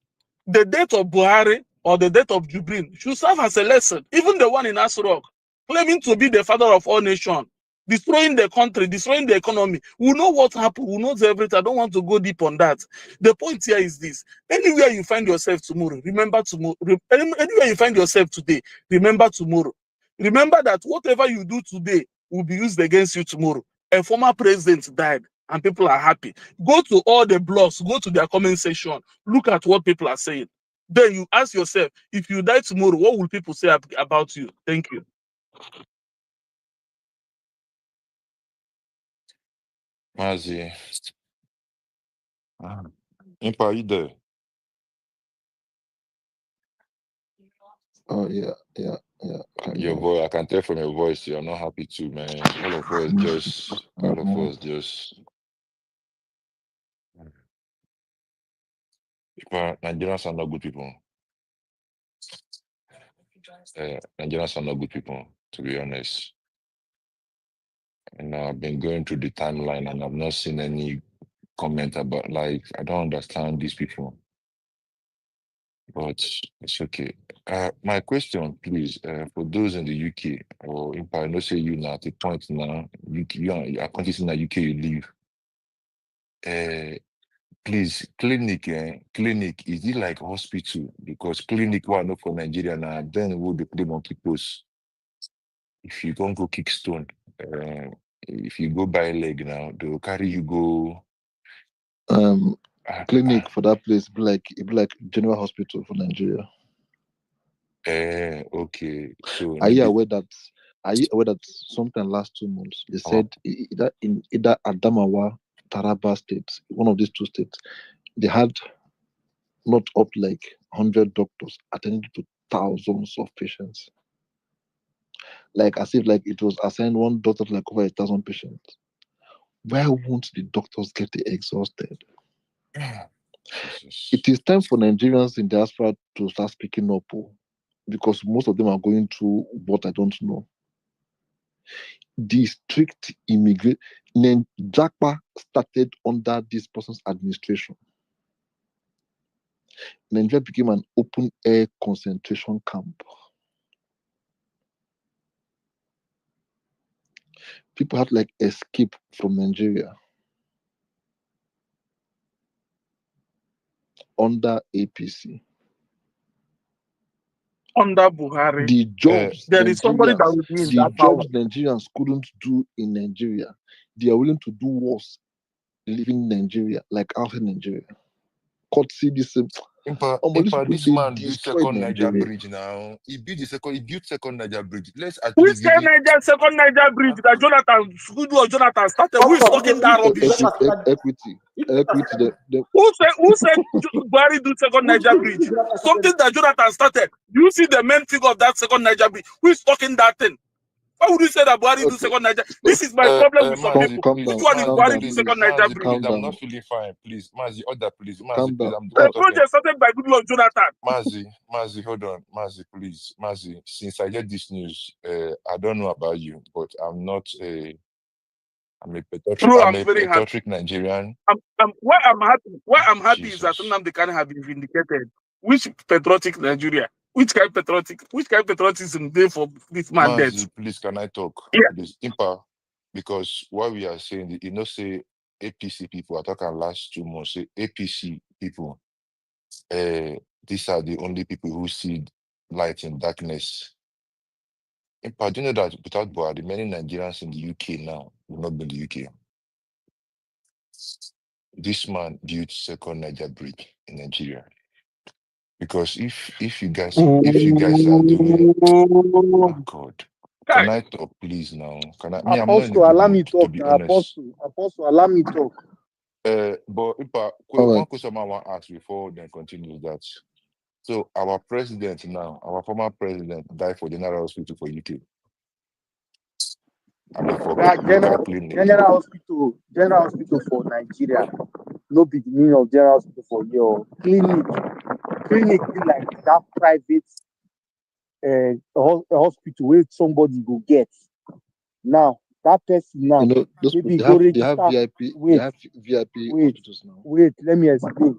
the death of Buhari or the death of Jubrin should serve as a lesson. Even the one in Asurok, claiming to be the father of all nations, destroying the country, destroying the economy. We know what happened. We know everything. I don't want to go deep on that. The point here is this. Anywhere you find yourself tomorrow, remember tomorrow. Anywhere you find yourself today, remember tomorrow. Remember that whatever you do today will be used against you tomorrow. A former president died and people are happy. Go to all the blogs, go to their comment section, look at what people are saying. Then you ask yourself, if you die tomorrow, what will people say about you? Thank you.
Mazi. Impa, you there?
Oh yeah.
Your voice, I can tell from your voice, you're not happy too, man. All of us just. Nigerians are not good people. Nigerians are not good people, to be honest. And I've been going through the timeline and I've not seen any comment about, like, I don't understand these people. But it's okay. My question, please, for those in the UK, or if I know say you now at the point now, you are continuing in the UK you live. Please, clinic, is it like hospital? Because clinic one not for Nigeria now, then we'll be playing on post. If you don't go kick stone, if you go by leg now, they will carry you go.
Clinic for that place it be like general hospital for Nigeria.
Okay. So
are you aware that sometime last 2 months they said either in Adamawa, Taraba states, one of these two states, they had not up like 100 doctors attending to thousands of patients. Like as if like it was assigned one doctor to like over 1,000 patients. Why won't the doctors get exhausted? It is time for Nigerians in diaspora to start speaking up, because most of them are going through what I don't know. The strict immigration, Japa started under this person's administration. Nigeria became an open air concentration camp. People had like escape from Nigeria under APC.
Under Buhari,
The jobs
there is somebody that will be in that power.
Nigerians couldn't do in Nigeria, they are willing to do worse living in Nigeria, like outside Nigeria. Courtesy this
Impa,
These
this
people, they
man built
destroyed
second Niger
Nigeria.
bridge now. He built second Niger bridge. Let's at
Who
least give
said
it.
Niger second Niger bridge that Jonathan started? Who is talking that rubbish?
Equity.
Who said Buhari do second Niger bridge? Something that Jonathan started. You see the main figure of that second Niger bridge. Who is talking that thing? Why would you say that Buhari do
Okay.
second Niger? This is my problem with some
Mazi,
people.
Calm
Which
down.
one is
Calm
Buhari
down,
do
please.
second
please.
Niger
Mazi,
bridge?
please. I'm
down.
not feeling fine. Please, Mazi, order, please. Mazi,
Calm
please.
down.
I'm
The
done talking.
project started by good Lord Jonathan.
Mazi, hold on. Mazi, please. Mazi, since I get this news, I don't know about you, but I'm not a. I'm a
True, I'm
a
very happy.
patriotic Nigerian.
Why I'm happy is that
Jesus.
Nnamdi Kanu have been vindicated. Which patriotic Nigeria? Which kind of patriotism there for this man death?
Mazi, please, can I talk?
Yeah.
Please, Impa, because what we are saying, say APC people, I talking last 2 months, say APC people, these are the only people who see light in darkness. Impa, do you know that without Buhari, many Nigerians in the UK now will not be in the UK? This man built second Niger bridge in Nigeria. Because if you guys are doing, oh God, can I talk please now? Can I? Me, I'm not in a
Apostle,
good
allow me
mood, to
talk
be
now.
honest.
Apostle, allow me talk.
But Ipa,
All
one
right.
question I want to ask before then continue that. So our president now, our former president died for General Hospital for UK. I mean for
That
local clinic.
general hospital for Nigeria. No be the meaning of general hospital for your clinic. Clinic be like that private hospital where somebody go get. Now that person now,
You know, those
maybe
people,
go
they have
register.
VIP.
Wait,
They have VIP hospitals now.
wait, let me explain.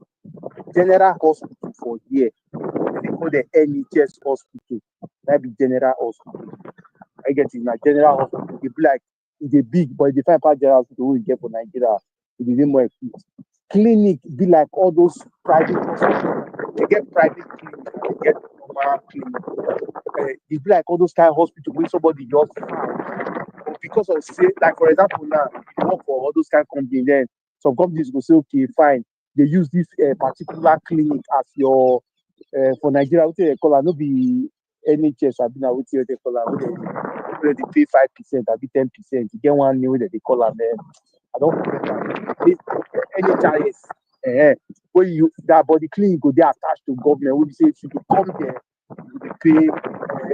General hospital for here, they call the NHS hospital. That be general hospital. I get it. Now general hospital, they be like it's a big, but the five part general hospital we get for Nigeria, it is more equipped. Clinic be like all those private hospitals. They get private clinic, they get normal clinic. It be like all those kind of hospital where somebody just found. But because of say, like for example now, you work for all those kind of companies, then some companies will say, okay, fine, they use this particular clinic as your for Nigeria, what they call it, not be NHS, I mean, what they call it, where they pay 5%, I be 10%. You get one new that they call it, I don't forget that. NHIS, where you that body clinic go they attached to government. When you say if you come there, you will pay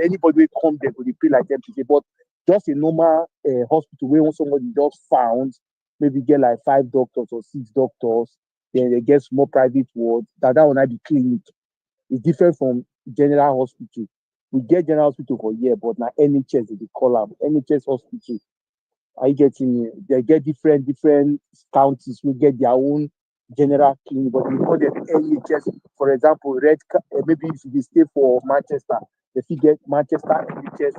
anybody will come there, will pay like 10%. But just a normal hospital where somebody just found, maybe get like 5 doctors or 6 doctors, then they get small private wards. That will not be clinic. It's different from general hospital. We get general hospital for here, but now NHS they call them NHS hospital. Are you getting it? They get different counties will get their own general clinic, but we call them NHS. For example, maybe if you stay for Manchester, if you get Manchester NHS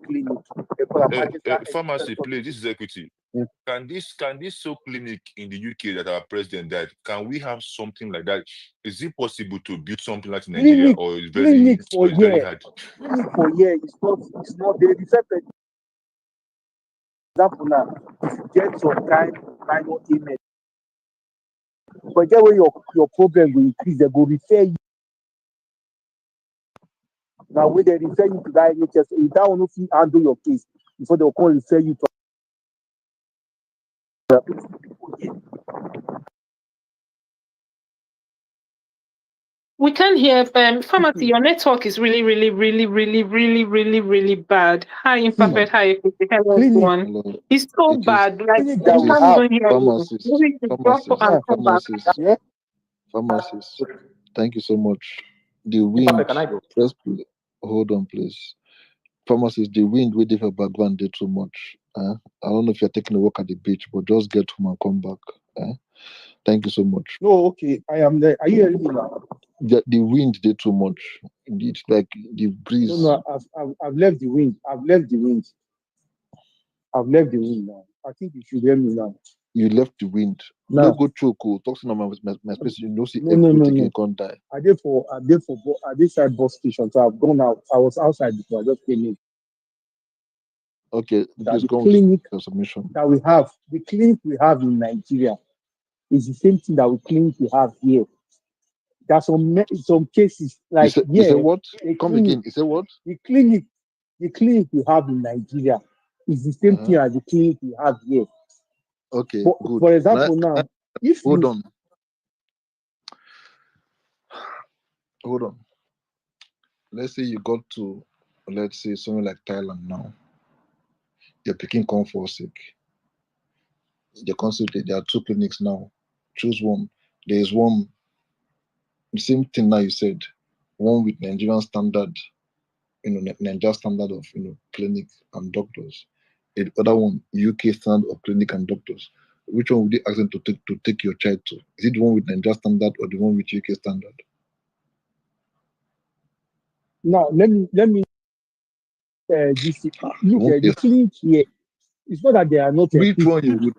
clinic, they call them Manchester
Pharmacy,
NHS
please. This is equity.
Mm.
Can this so clinic in the UK that our president died? Can we have something like that? Is it possible to build something like in Nigeria, or is
clinic for
very
here.
hard?
Clinic for here is not they refer to example now. If you get some kind of minor illness, but get where your problem will increase, they go refer you. Now when they refer you to that NHS, if that one fit handle your case before they'll come refer you to
We can hear pharmacy. Your network is really bad. Hi, imperfect. Hi, hello everyone.
Hello.
It's so
It is.
bad. Like
clinic
we
that we
can't
have.
even hear you.
Pharmacist.
Maybe you drop and come back.
Yeah.
Pharmacist. Thank you so much. The wind.
Can I go?
Press play. Hold on, please. Pharmacist, the wind we did for background did too much. I don't know if you're taking a walk at the beach, but just get home and come back. Thank you so much.
No, okay, I am there. Are you hearing me now?
The wind did too much. Indeed, like the breeze.
No, I've left the wind. I've left the wind now. I think you should hear me now.
You left the wind.
Now.
No go choke. Talk to my space. You know, see
No.
everything can't die.
I did side bus station, so I've gone out. I was outside before I just came in.
Okay, please
The
go
clinic
with your submission.
that we have, the clinic we have in Nigeria is the same thing that the clinic we have here. There are some cases like
You say what?
a
Come
clinic,
again. You say what?
the clinic we have in Nigeria is the same thing as the clinic we have here.
Okay, good.
For example, now, if
hold
you
on. Hold on. Let's say you got to, let's say, somewhere like Thailand now. You're picking come for sick. They consulted. There are 2 clinics now. Choose one. There is one. The same thing now you said. One with Nigerian standard, Nigerian standard of clinic and doctors. The other one, UK standard of clinic and doctors. Which one would you ask them to take your child to? Is it the one with Nigerian standard or the one with UK standard?
now let me this look at the clinic here. It's not that they are not
Which one you would?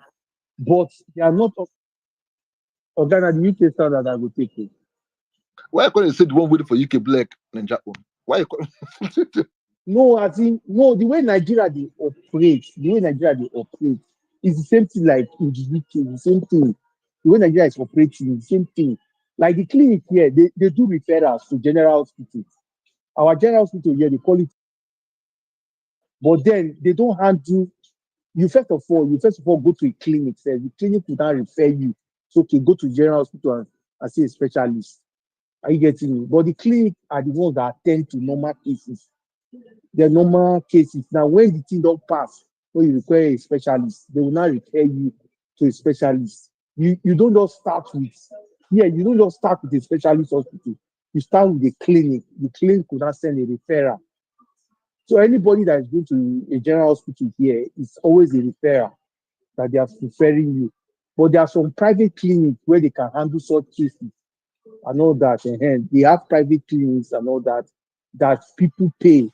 but they are not of Ghana, the UK standard I will take it.
Why couldn't you say the one waiting for UK black Ninja one? Why you
No, I think no, the way Nigeria they operate is the same thing like in the UK, the same thing. The way Nigeria is operating is the same thing. Like the clinic here, they do referrals to general hospitals. Our general hospital here, they call it, but then they don't handle you first of all go to a clinic. Say the clinic will not refer you. So okay, go to general hospital and see a specialist. Are you getting me? But the clinic are the ones that attend to normal cases. The normal cases. Now, when the thing don't pass, when you require a specialist, they will not refer you to a specialist. You don't just start with you don't just start with a specialist hospital. You start with a clinic. The clinic could not send a referral. So anybody that is going to a general hospital here is always a referral that they are referring you. But there are some private clinics where they can handle such cases and all that. And they have private clinics and all that people pay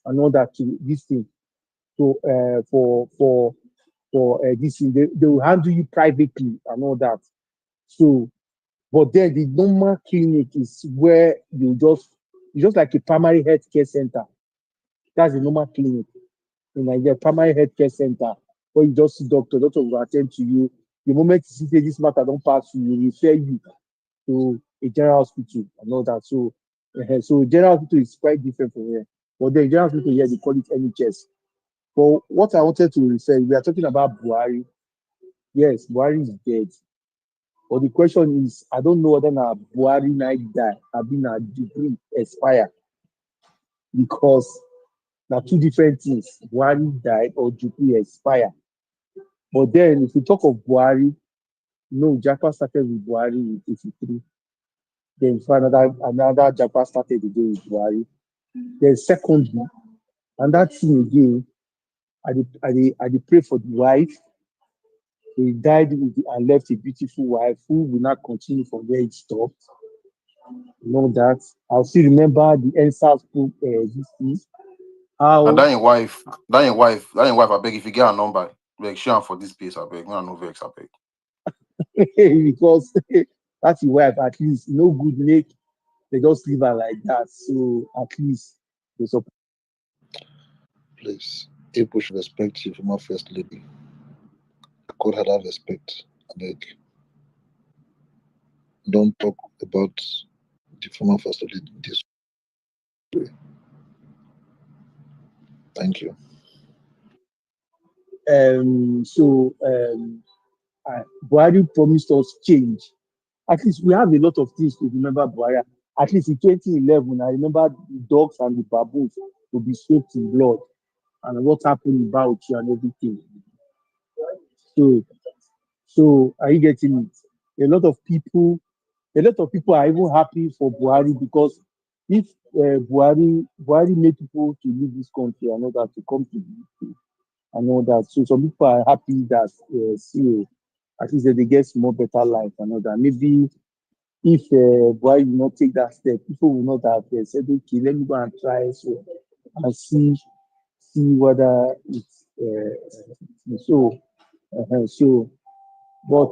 and all that to this thing. So for this thing, they will handle you privately and all that. So, but then the normal clinic is where it's just like a primary health care center. That's a normal clinic in Nigeria, primary healthcare center, where you just see doctor will attend to you. The moment you see this matter don't pass you, will refer you to a general hospital and all that. So general hospital is quite different from here. But the general hospital here, they call it NHS. But what I wanted to refer, we are talking about Buhari. Yes, Buhari is dead. But the question is, I don't know whether Buhari might die, have been a degree expire. Because now 2 different things. Buhari died or Jupi expire. But then if we talk of Buhari, Japa started with Buhari in 83. Then another Japa started again with Buhari. Then secondly, and that thing again, I pray for the wife. He died and left a beautiful wife who will not continue from where it stopped. That. I'll still remember the NSAS book, this thing.
And that your wife, I beg if you get a number, like share for this place, I beg. No vex, I beg.
Because that's the wife, at least no good make they just leave her like that. So at least they support.
Please, people should respect you from our first lady. God had that respect. I beg. Don't talk about the former first lady this way. Thank you.
Buhari promised us change. At least we have a lot of things to remember Buhari. At least in 2011, I remember the dogs and the baboons to be soaked in blood and what happened about you and everything. So are you getting it? A lot of people are even happy for Buhari because if Buhari made people to leave this country and all that to come to the UK and all that. So some people are happy that at least they get more better life and all that. Maybe if Buhari will not take that step, people will not have said, okay, let me go and try and see whether it's so. But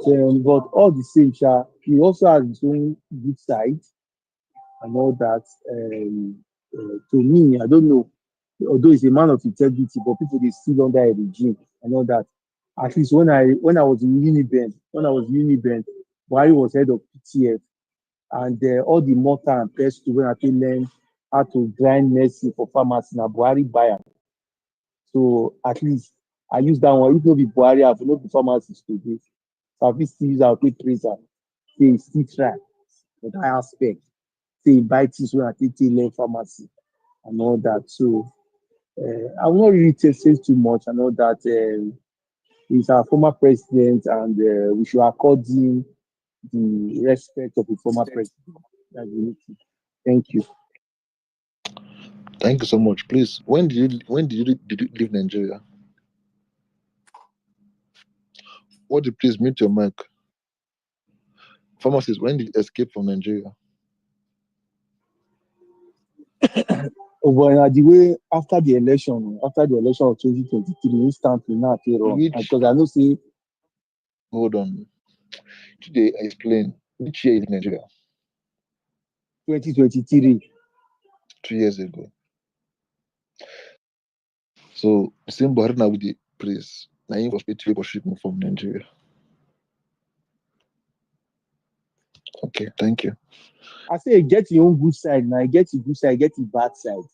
all the same, he also has his own good side and all that. To me, I don't know. Although he's a man of integrity, but people they still under a regime and all that. At least when I was in Uniben, Buhari was head of PTF, and all the mortar and pestle when I take learn how to grind medicine for farmers na Buhari buy am. So at least I use that one. If no be Buhari, I no be pharmacist today. So I fit still use am take praise am. Say e still try for that aspect. Say e buy things wey I take learn pharmacy and all that. So I will not really say too much and all that. He's our former president, and we should accord him the respect of the former president. That's the only thing. Thank you.
Thank you so much. Please, when did you leave Nigeria? What did please mute your mic? Pharmacist, when did you escape from Nigeria?
But the way after the election of 2023, instantly now I run
Which
because I know say
hold on. Today I explain which year is Nigeria?
2023.
2 years ago. So same Buhari now with the praise. Now he was paid to worship from Nigeria. Okay, thank you.
I say get your own good side now. Get your good side, get your bad side.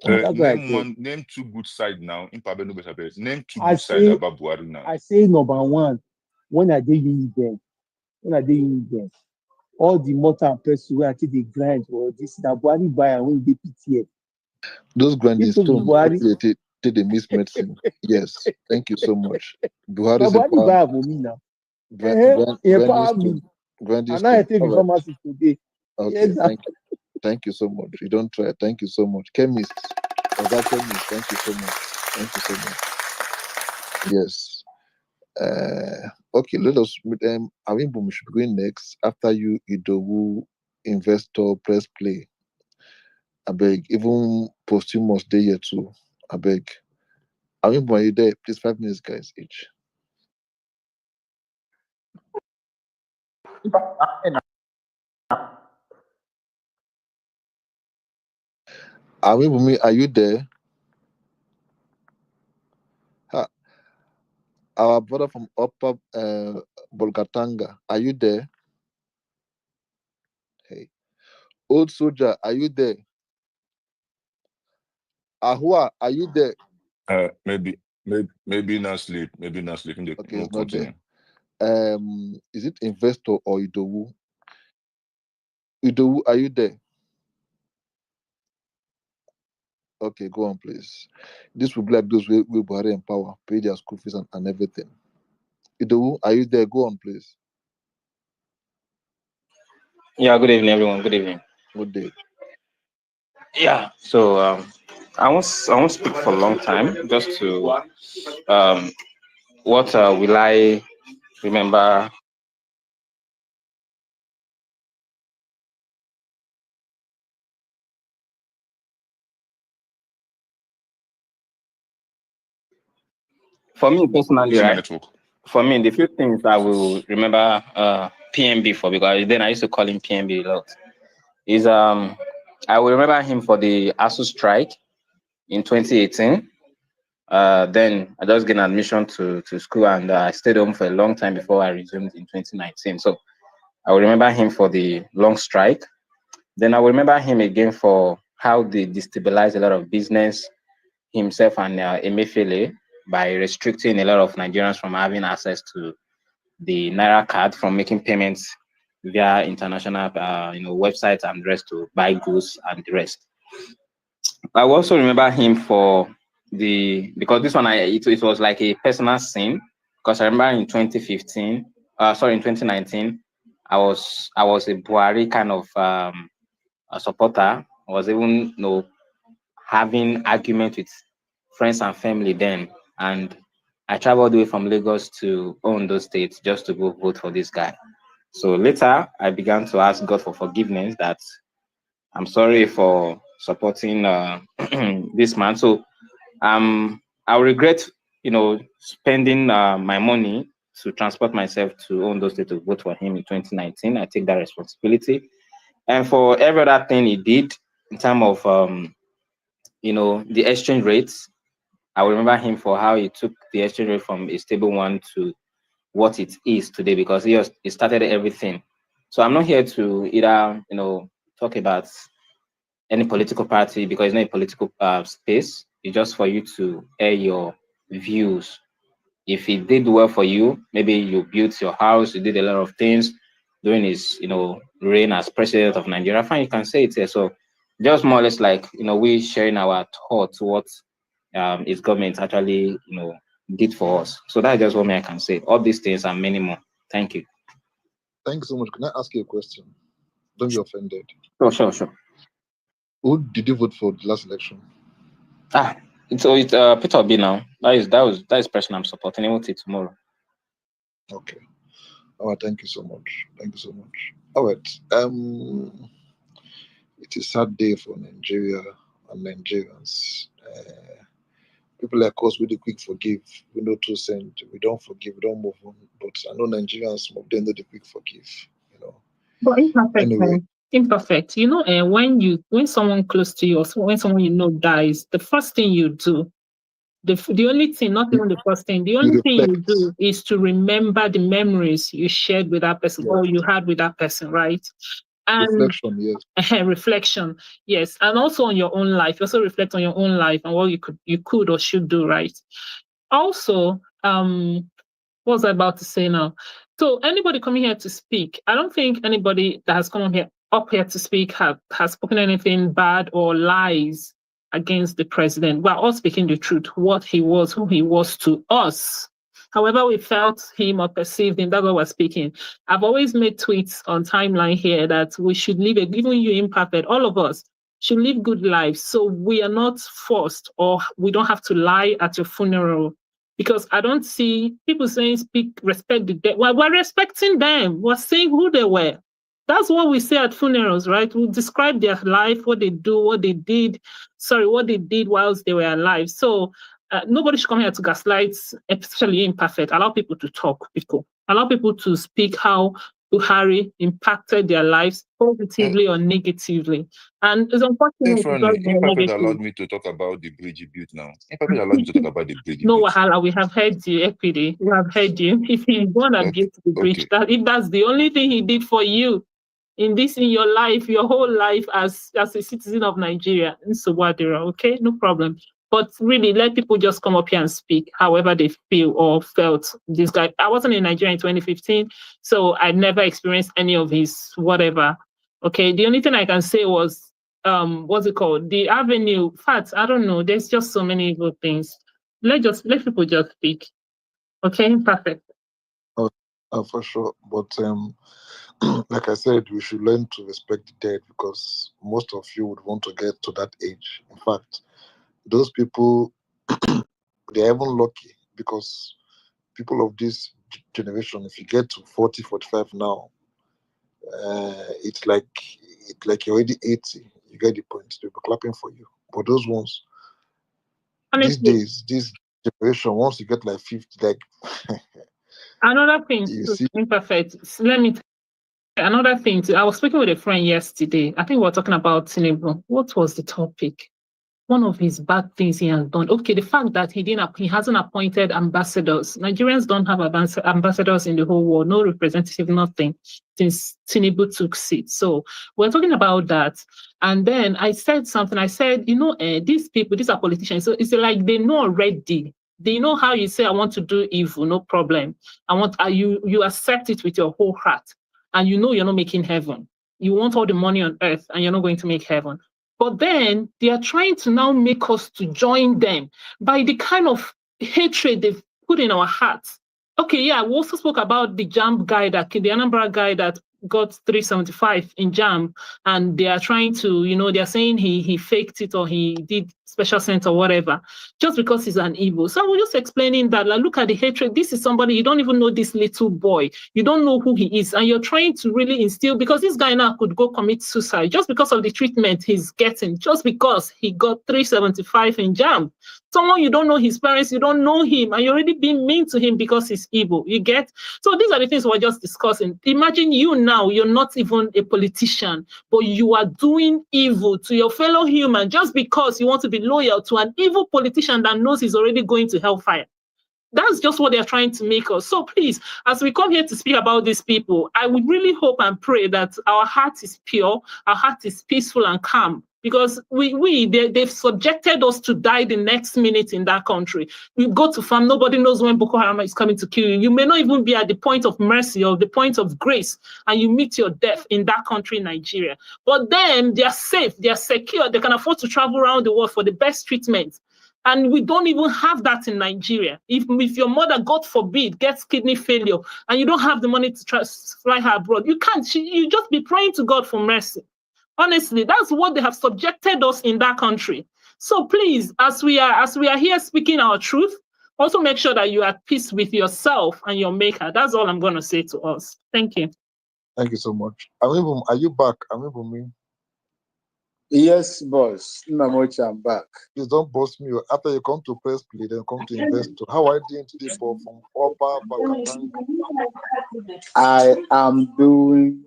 That's what I say.
Name two good side now. Name two
I
good side
say
about Buhari now.
I say number one, when I did uni then, all the mortar and pestle where I take the grind or this that Buhari buy and when they PTA.
Those grinding
If to be
stone,
Buhari,
they miss medicine. Yes, thank you so much. Buhari is
Buhari buy
empowerment.
for me now.
Grinding
He empower me.
stone. Grinding
And now I
stone.
take the
All right.
pharmacy today.
Okay,
Yes,
thank you. Thank you so much. You don't try. Thank you so much. Chemist. Oga Chemist, thank you so much. Thank you so much. Yes. Okay, let us Awimbo should be going next. After you, Idowu, investor, press play. I beg, even posthumous day here too. I beg. Awimbo, are you there? Please, 5 minutes, guys, each. Awimbo, are you there? Our brother from Upper Bolgatanga, are you there? Hey. Old soldier, are you there? Ahua, are you there?
Maybe not sleep. Maybe not sleep.
Okay, it's not there. Is it investor or Idowu? Idowu, are you there? Okay, go on, please. This will be like those who Buhari empower, pay their school fees and everything. Idowu, are you there? Go on, please.
Yeah, good evening, everyone. Good evening.
Good day.
Yeah, so I won't speak for a long time. Just to what will I remember? For me personally, right? For me, the few things I will remember PMB for, because then I used to call him PMB a lot, is I will remember him for the ASU strike in 2018. Then I just gained admission to school, and I stayed home for a long time before I resumed in 2019. So I will remember him for the long strike. Then I will remember him again for how they destabilized a lot of business, himself and Emefiele, by restricting a lot of Nigerians from having access to the Naira card, from making payments via international websites and the rest to buy goods and the rest. I also remember him for because this one it was like a personal scene, because I remember in 2019, I was a Buhari kind of a supporter. I was even having argument with friends and family then, and I traveled all the way from Lagos to Ondo State just to go vote for this guy. So later I began to ask God for forgiveness, that I'm sorry for supporting this man. So I regret, spending my money to transport myself to Ondo State to vote for him in 2019. I take that responsibility. And for every other thing he did in terms of, the exchange rates, I remember him for how he took the exchange rate from a stable one to what it is today, because he started everything So I'm not here to either, talk about any political party because it's not a political space. It's just for you to air your views. If it did well for you, maybe you built your house, you did a lot of things during his, reign as president of Nigeria. Fine, you can say it here. So just more or less like, we sharing our thoughts, what his government actually, did for us. So that's just what I can say. All these things and many more. Thank you.
Thank you so much. Can I ask you a question? Don't be offended.
Sure.
Who did you vote for the last election?
It's Peter Obi now. That is person I'm supporting. I will take tomorrow.
Okay. All right. Thank you so much. All right. It's a sad day for Nigeria and Nigerians. People like us, we do quick forgive. We know to send. We don't forgive. We don't move on. But I know Nigerians, some of them do the quick forgive.
But imperfect,
Anyway.
Imperfect. When someone close to you or when someone dies, the first thing you do, the only thing, not even the first thing, the only thing you do is to remember the memories you shared with that person or you had with that person, right? And
reflection, yes.
Reflection, yes. And also on your own life. You also reflect on your own life and what you could or should do, right? Also, what was I about to say now? So anybody coming here to speak, I don't think anybody that has come up here to speak has spoken anything bad or lies against the president. We're all speaking the truth, what he was, who he was to us. However we felt him or perceived him, that's what we're speaking. I've always made tweets on timeline here that we should live, even you imperfect, all of us should live good lives. So we are not forced or we don't have to lie at your funeral. Because I don't see people saying respect the dead. Well, we're respecting them. We're saying who they were. That's what we say at funerals, right? We describe their life, what they do, what they did whilst they were alive. So nobody should come here to gaslight, especially imperfect. Allow people to talk, Allow people to speak how Buhari impacted their lives positively or negatively. And it's unfortunate
Imperfect allowed me to talk about the bridge built now. Imperfect allowed me to talk about the bridge
No, Wahala, we have heard you, Equity. We have heard you. If he's going to build the bridge, if that's the only thing he did for you in your life, your whole life as a citizen of Nigeria, okay? No problem. But really, let people just come up here and speak however they feel or felt. This guy, I wasn't in Nigeria in 2015, so I never experienced any of his whatever. Okay, the only thing I can say was, what's it called? The avenue, facts, I don't know. There's just so many evil things. Let people just speak. Okay, perfect.
For sure. But like I said, we should learn to respect the dead because most of you would want to get to that age. In fact, those people, they're even lucky because people of this generation, if you get to 40, 45 now, it's like you're already 80. You get the point. They'll be clapping for you. But those ones, honestly, this generation, once you get like 50, like
another thing, imperfect. Let me another thing too. I was speaking with a friend yesterday. I think we were talking about Tinubu. What was the topic? One of his bad things he has done. Okay, the fact that he hasn't appointed ambassadors. Nigerians don't have ambassadors in the whole world, no representative, nothing, since Tinubu took seat. So we're talking about that. And then I said something. I said, these people, these are politicians. So it's like they know already. They know how you say, I want to do evil, no problem. You accept it with your whole heart. And you know you're not making heaven. You want all the money on earth and you're not going to make heaven. But then they are trying to now make us to join them by the kind of hatred they've put in our hearts. Okay, yeah, we also spoke about the JAMB guy, the Anambra guy that got 375 in JAMB, and they are trying to, they're saying he faked it or he did special sense or whatever, just because he's an evil. So I was just explaining that, like, look at the hatred. This is somebody, you don't even know this little boy. You don't know who he is. And you're trying to really instill, because this guy now could go commit suicide just because of the treatment he's getting, just because he got 375 in JAMB. Someone you don't know his parents, you don't know him, and you're already being mean to him because he's evil. You get? So these are the things we're just discussing. Imagine you now, you're not even a politician, but you are doing evil to your fellow human just because you want to be loyal to an evil politician that knows he's already going to hellfire. That's just what they're trying to make us. So please, as we come here to speak about these people, I would really hope and pray that our heart is pure, our heart is peaceful and calm, because they've subjected us to die the next minute in that country. We go to farm, nobody knows when Boko Haram is coming to kill you. You may not even be at the point of mercy or the point of grace, and you meet your death in that country, Nigeria. But then they are safe, they are secure, they can afford to travel around the world for the best treatment. And we don't even have that in Nigeria. If your mother, God forbid, gets kidney failure and you don't have the money to fly her abroad, you can't. You just be praying to God for mercy. Honestly, that's what they have subjected us in that country. So please, as we are here speaking our truth, also make sure that you are at peace with yourself and your maker. That's all I'm going to say to us. Thank you.
Thank you so much. Amibum, are you back? Amibum?
Yes, boss. Namocha, I'm back.
Please don't boast me. After you come to press play, then come to investor. How are you doing today, Paul, from Upper Bakatang?
I am doing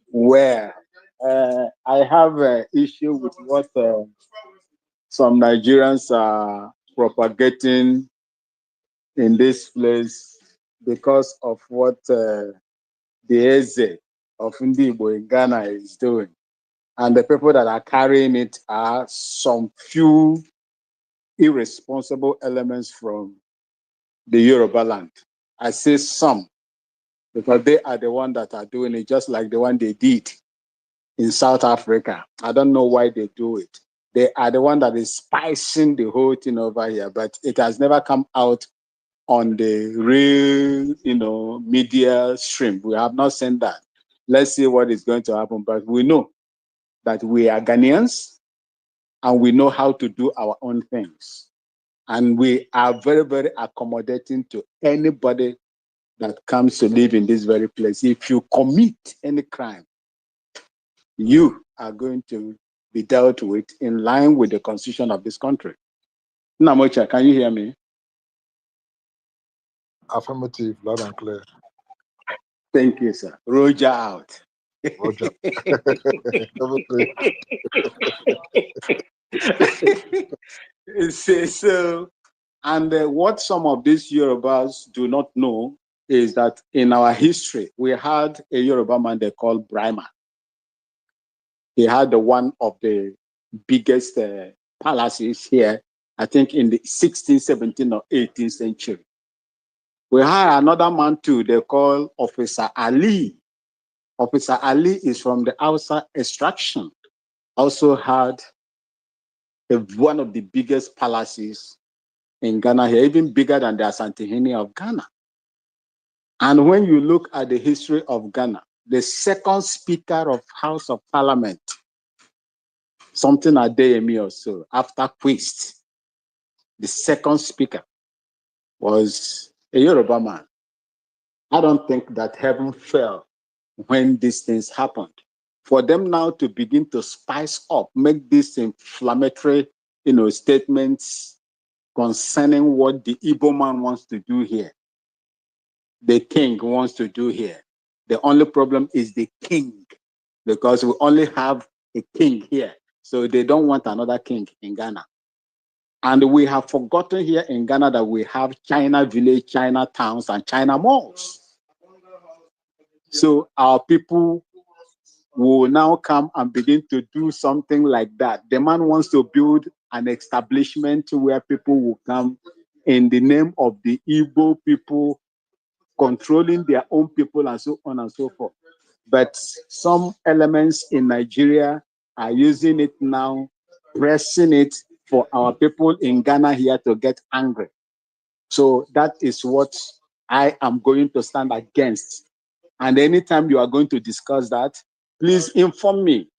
well. I have an issue with what some Nigerians are propagating in this place because of what the Eze of Ndibo in Ghana is doing. And the people that are carrying it are some few irresponsible elements from the Yoruba land. I say some, because they are the ones that are doing it, just like the one they did in South Africa. I don't know why they do it. They are the one that is spicing the whole thing over here, but it has never come out on the real, media stream. We have not seen that. Let's see what is going to happen. But we know that we are Ghanaians and we know how to do our own things. And we are very, very accommodating to anybody that comes to live in this very place. If you commit any crime, you are going to be dealt with in line with the constitution of this country. Namocha, can you hear me?
Affirmative, loud and clear.
Thank you, sir. Roger out.
Roger.
So, and what some of these Yorubas do not know is that in our history, we had a Yoruba man they called Brahma. He had one of the biggest palaces here, I think in the 16th, 17th, or 18th century. We had another man too, they call Officer Ali. Officer Ali is from the Hausa extraction. Also had one of the biggest palaces in Ghana here, even bigger than the Asantehene of Ghana. And when you look at the history of Ghana, the second speaker of House of Parliament, something Adeyemi or so, after Quist, the second speaker was a Yoruba man. I don't think that heaven fell when these things happened. For them now to begin to spice up, make these inflammatory, statements concerning what the Igbo man wants to do here, the king wants to do here. The only problem is the king, because we only have a king here. So they don't want another king in Ghana. And we have forgotten here in Ghana that we have China village, China towns, and China malls. So our people will now come and begin to do something like that. The man wants to build an establishment where people will come in the name of the Igbo people, controlling their own people and so on and so forth. But some elements in Nigeria are using it now, pressing it for our people in Ghana here to get angry. So that is what I am going to stand against. And anytime you are going to discuss that, please inform me.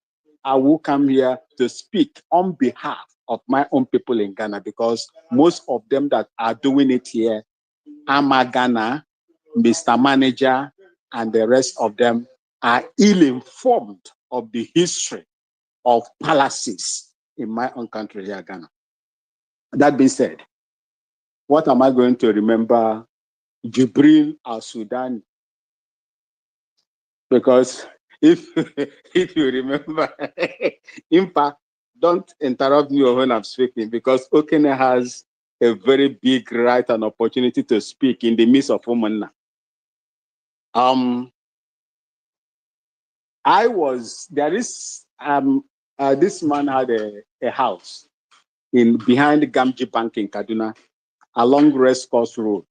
I will come here to speak on behalf of my own people in Ghana, because most of them that are doing it here, Ama Ghana, Mr. Manager, and the rest of them are ill-informed of the history of palaces in my own country here, Ghana. That being said, what am I going to remember Jibril al-Sudani? Because if you remember, Impa, don't interrupt me when I'm speaking, because Okene has
a very big right and opportunity to speak in the midst of women now. This man had a house behind Gamji Bank in Kaduna, along Race Course Road.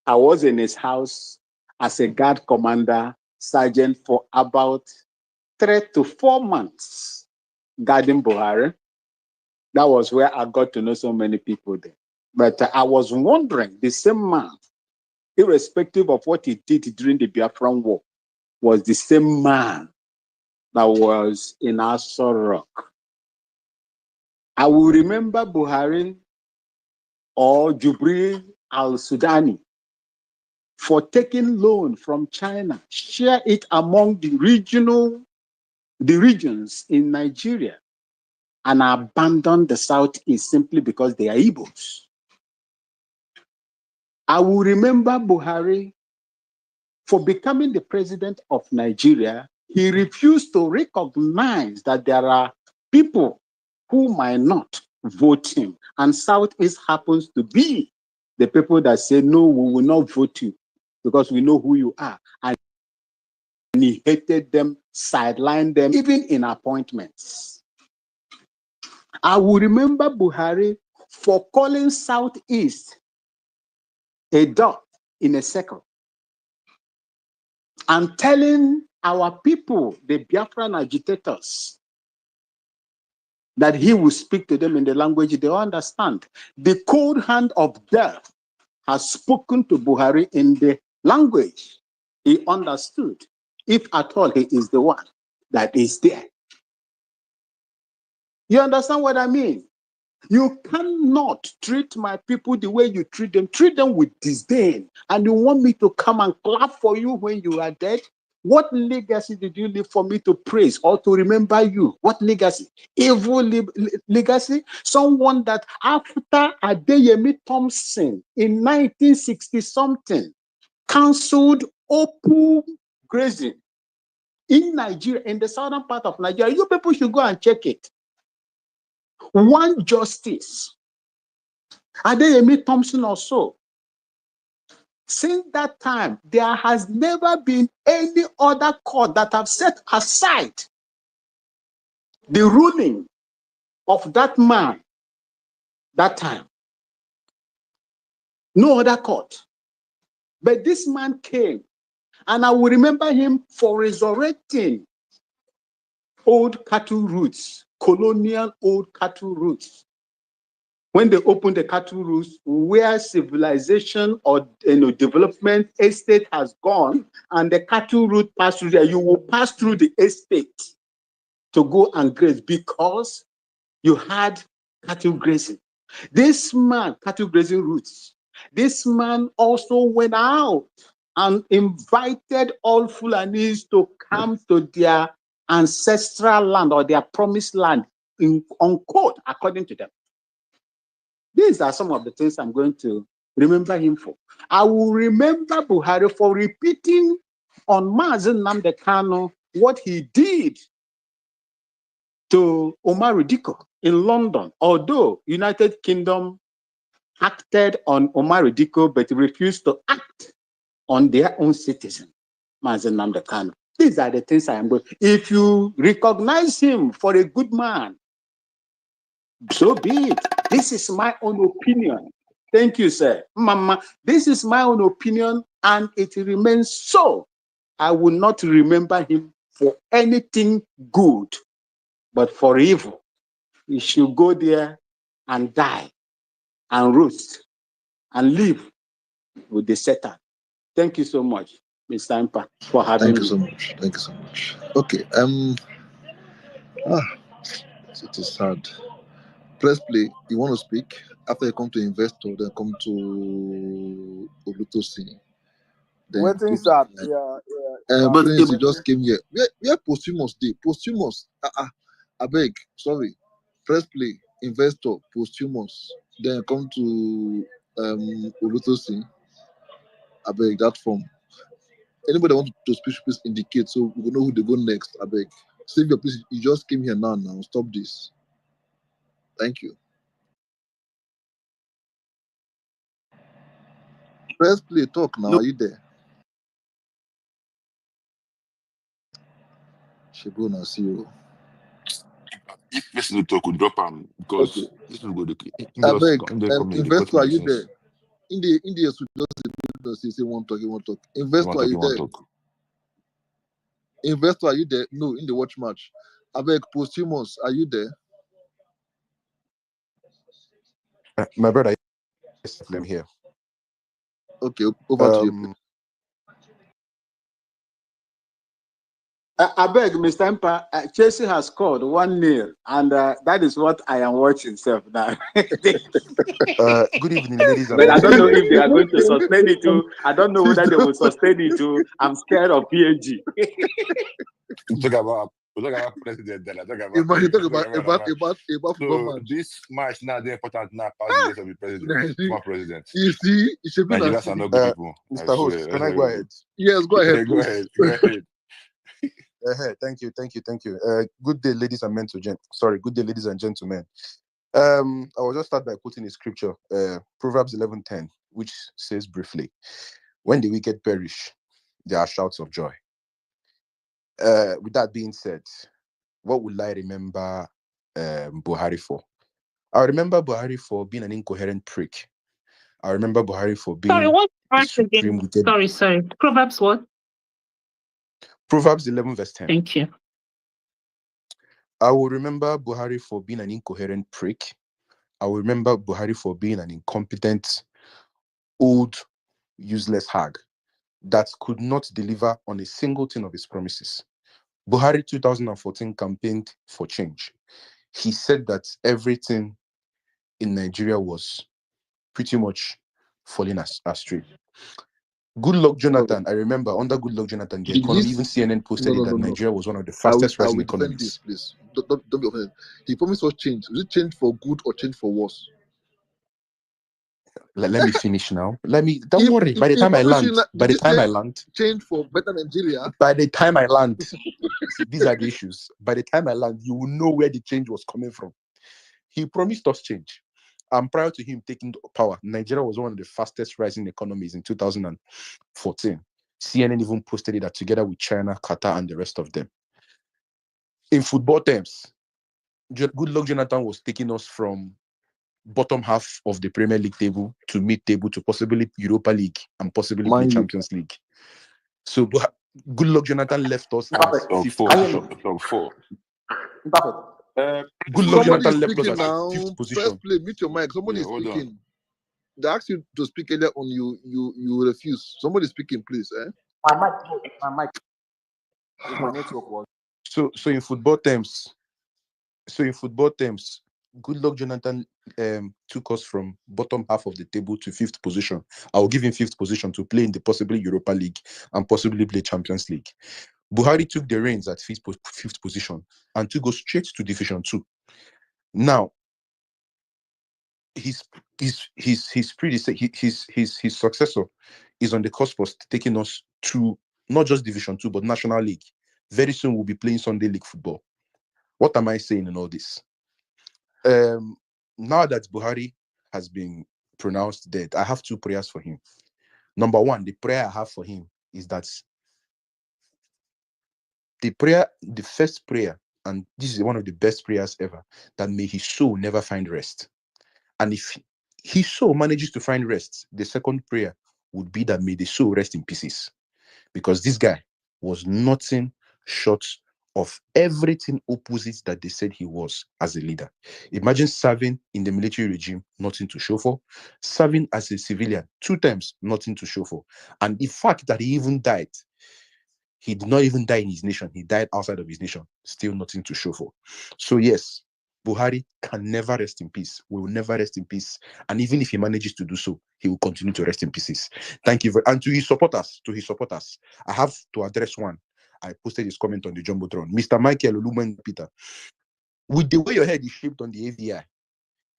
I was in his house as a guard commander, sergeant for about 3 to 4 months, guarding Buhari. That was where I got to know so many people there. But I was wondering, the same man, irrespective of what he did during the Biafran War, was the same man that was in Aso Rock. I will remember Buhari or Jubril al-Sudani for taking loan from China, share it among the regions in Nigeria, and abandon the Southeast simply because they are Igbos. I will remember Buhari for becoming the president of Nigeria. He refused to recognize that there are people who might not vote him. And Southeast happens to be the people that say, no, we will not vote you because we know who you are. And he hated them, sidelined them, even in appointments. I will remember Buhari for calling Southeast a dot in a circle and telling our people, the Biafran agitators, that he will speak to them in the language they understand. The cold hand of death has spoken to Buhari in the language he understood, if at all he is the one that is there. You understand what I mean? You cannot treat my people the way you treat them with disdain. And you want me to come and clap for you when you are dead? What legacy did you leave for me to praise or to remember you? What legacy? Evil legacy? Someone that after Adeyemi Thompson in 1960-something cancelled open grazing in Nigeria, in the southern part of Nigeria. You people should go and check it. One justice, Adeyemi Thompson or so. Since that time, there has never been any other court that have set aside the ruling of that man that time. No other court. But this man came, and I will remember him for resurrecting old cattle routes, colonial old cattle routes. When they opened the cattle routes, where civilization or development estate has gone, and the cattle route pass through there, you will pass through the estate to go and graze because you had cattle grazing. This man, cattle grazing routes, this man also went out and invited all Fulanis to come to their ancestral land or their promised land, on quote, according to them. These are some of the things I'm going to remember him for. I will remember Buhari for repeating on Mazen Nnamdi Kanu what he did to Omar Diko in London. Although United Kingdom acted on Omar Diko, but refused to act on their own citizen, Mazen Nnamdi Kanu. These are the things I am going. If you recognize him for a good man, so be it. This is my own opinion. Thank you, sir. Mama, this is my own opinion, and it remains so. I will not remember him for anything good, but for evil. He should go there and die and roast and live with the Satan. Thank you so much, Mr. Impa, for having me.
Thank you so much. Thank you so much. Okay. It is sad. Press play. You want to speak? After you come to investor, then come to Olutosin. Then
Waiting that,
but Prince, you just came here. Where posthumous day? Posthumous. I beg. Sorry. Press play. Investor. Posthumous. Then come to Olutosin. I beg that form. Anybody want to speak, please indicate so we know who they go next. I beg. Save your place. You just came here now. Stop this. Thank you. Press play, talk now.
No.
Are you there? Shibu now see you.
If this is talk, we drop him because
Okay.
this will go to
I beg, investor, are you
sense.
there? In the just say one talk, he won't talk. Investor, are you there? Investor, are you there? No, in the watch match. I beg, Posthumous, are you there?
My brother, yes, I'm here.
Okay, over to you.
I beg, Mr. Empa, Chelsea has scored 1-0, and that is what I am watching self now.
Good evening, ladies and
But I don't know
gentlemen.
if they are going to sustain it too. I don't know whether they will sustain it too. I'm scared of PSG.
Talk about president.
About
so this match now the important now pass the rest of the president. Former president.
You see, it should be
Nigerians are not good people.
Mr. Host, can I go ahead?
Yes, go ahead.
Go ahead.
Thank you. Good day, ladies and gentlemen. Good day, ladies and gentlemen. I will just start by quoting a scripture, Proverbs 11:10, which says briefly, "When the wicked perish, there are shouts of joy." With that being said, what would I remember Buhari for? I remember Buhari for being an incoherent prick. I remember Buhari for being
what
the supreme wicked.
Sorry. Proverbs what?
Proverbs 11 verse 10.
Thank you.
I will remember Buhari for being an incoherent prick. I will remember Buhari for being an incompetent, old, useless hag that could not deliver on a single thing of his promises. Buhari 2014 campaigned for change. He said that everything in Nigeria was pretty much falling astray. Goodluck Jonathan, I remember under Goodluck Jonathan, the economy, even CNN posted it that Nigeria was one of the fastest rising economies.
Please. Don't be offended. He promised us change. Was it change for good or change for worse?
Let me finish now. Don't worry. By the time I land,
change for better Nigeria.
By the time I land, see, these are the issues. By the time I land, you will know where the change was coming from. He promised us change. And prior to him taking power, Nigeria was one of the fastest rising economies in 2014. CNN even posted it that together with China, Qatar, and the rest of them. In football terms, Goodluck Jonathan was taking us from bottom half of the Premier League table to mid-table to possibly Europa League and possibly the Champions League. So Goodluck Jonathan left us as fifth position. Goodluck Jonathan left us as fifth position.
First play, mute your mic. Somebody is speaking. They asked you to speak earlier on. You refuse. Somebody speaking, please.
My mic. My network was.
So in football terms, Goodluck Jonathan took us from bottom half of the table to fifth position. I will give him fifth position to play in the possibly Europa League and possibly play Champions League. Buhari took the reins at fifth position and to go straight to Division 2. Now, his successor is on the cusp of taking us to not just Division 2 but National League. Very soon we'll be playing Sunday League football. What am I saying in all this? Now that Buhari has been pronounced dead, I have two prayers for him. Number one, the prayer I have for him is that the first prayer, and this is one of the best prayers ever, that may his soul never find rest. And if his soul manages to find rest, the second prayer would be that may the soul rest in pieces. Because this guy was nothing short of everything opposite that they said he was as a leader. Imagine serving in the military regime, nothing to show for. Serving as a civilian, 2 times, nothing to show for. And the fact that he even died, he did not even die in his nation. He died outside of his nation. Still nothing to show for. So yes, Buhari can never rest in peace. Will never rest in peace. And even if he manages to do so, he will continue to rest in pieces. Thank you. And to his supporters, I have to address one. I posted his comment on the Jumbotron. Mr. Michael Olumen Peter, with the way your head is shaped on the AVI,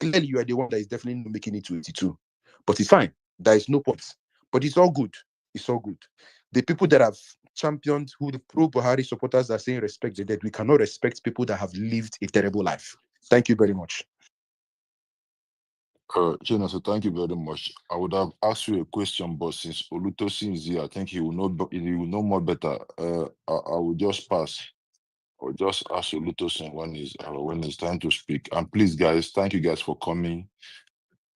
clearly you are the one that is definitely not making it to 82. But it's fine. There is no point. But it's all good. It's all good. The people that have championed, who the pro-Buhari supporters are saying respect the dead, we cannot respect people that have lived a terrible life. Thank you very much.
Chena, so thank you very much. I would have asked you a question, but since Olutosin is here, I think he will know more better. I will just pass. Or just ask Olutosin when it's time to speak. And please, guys, thank you guys for coming.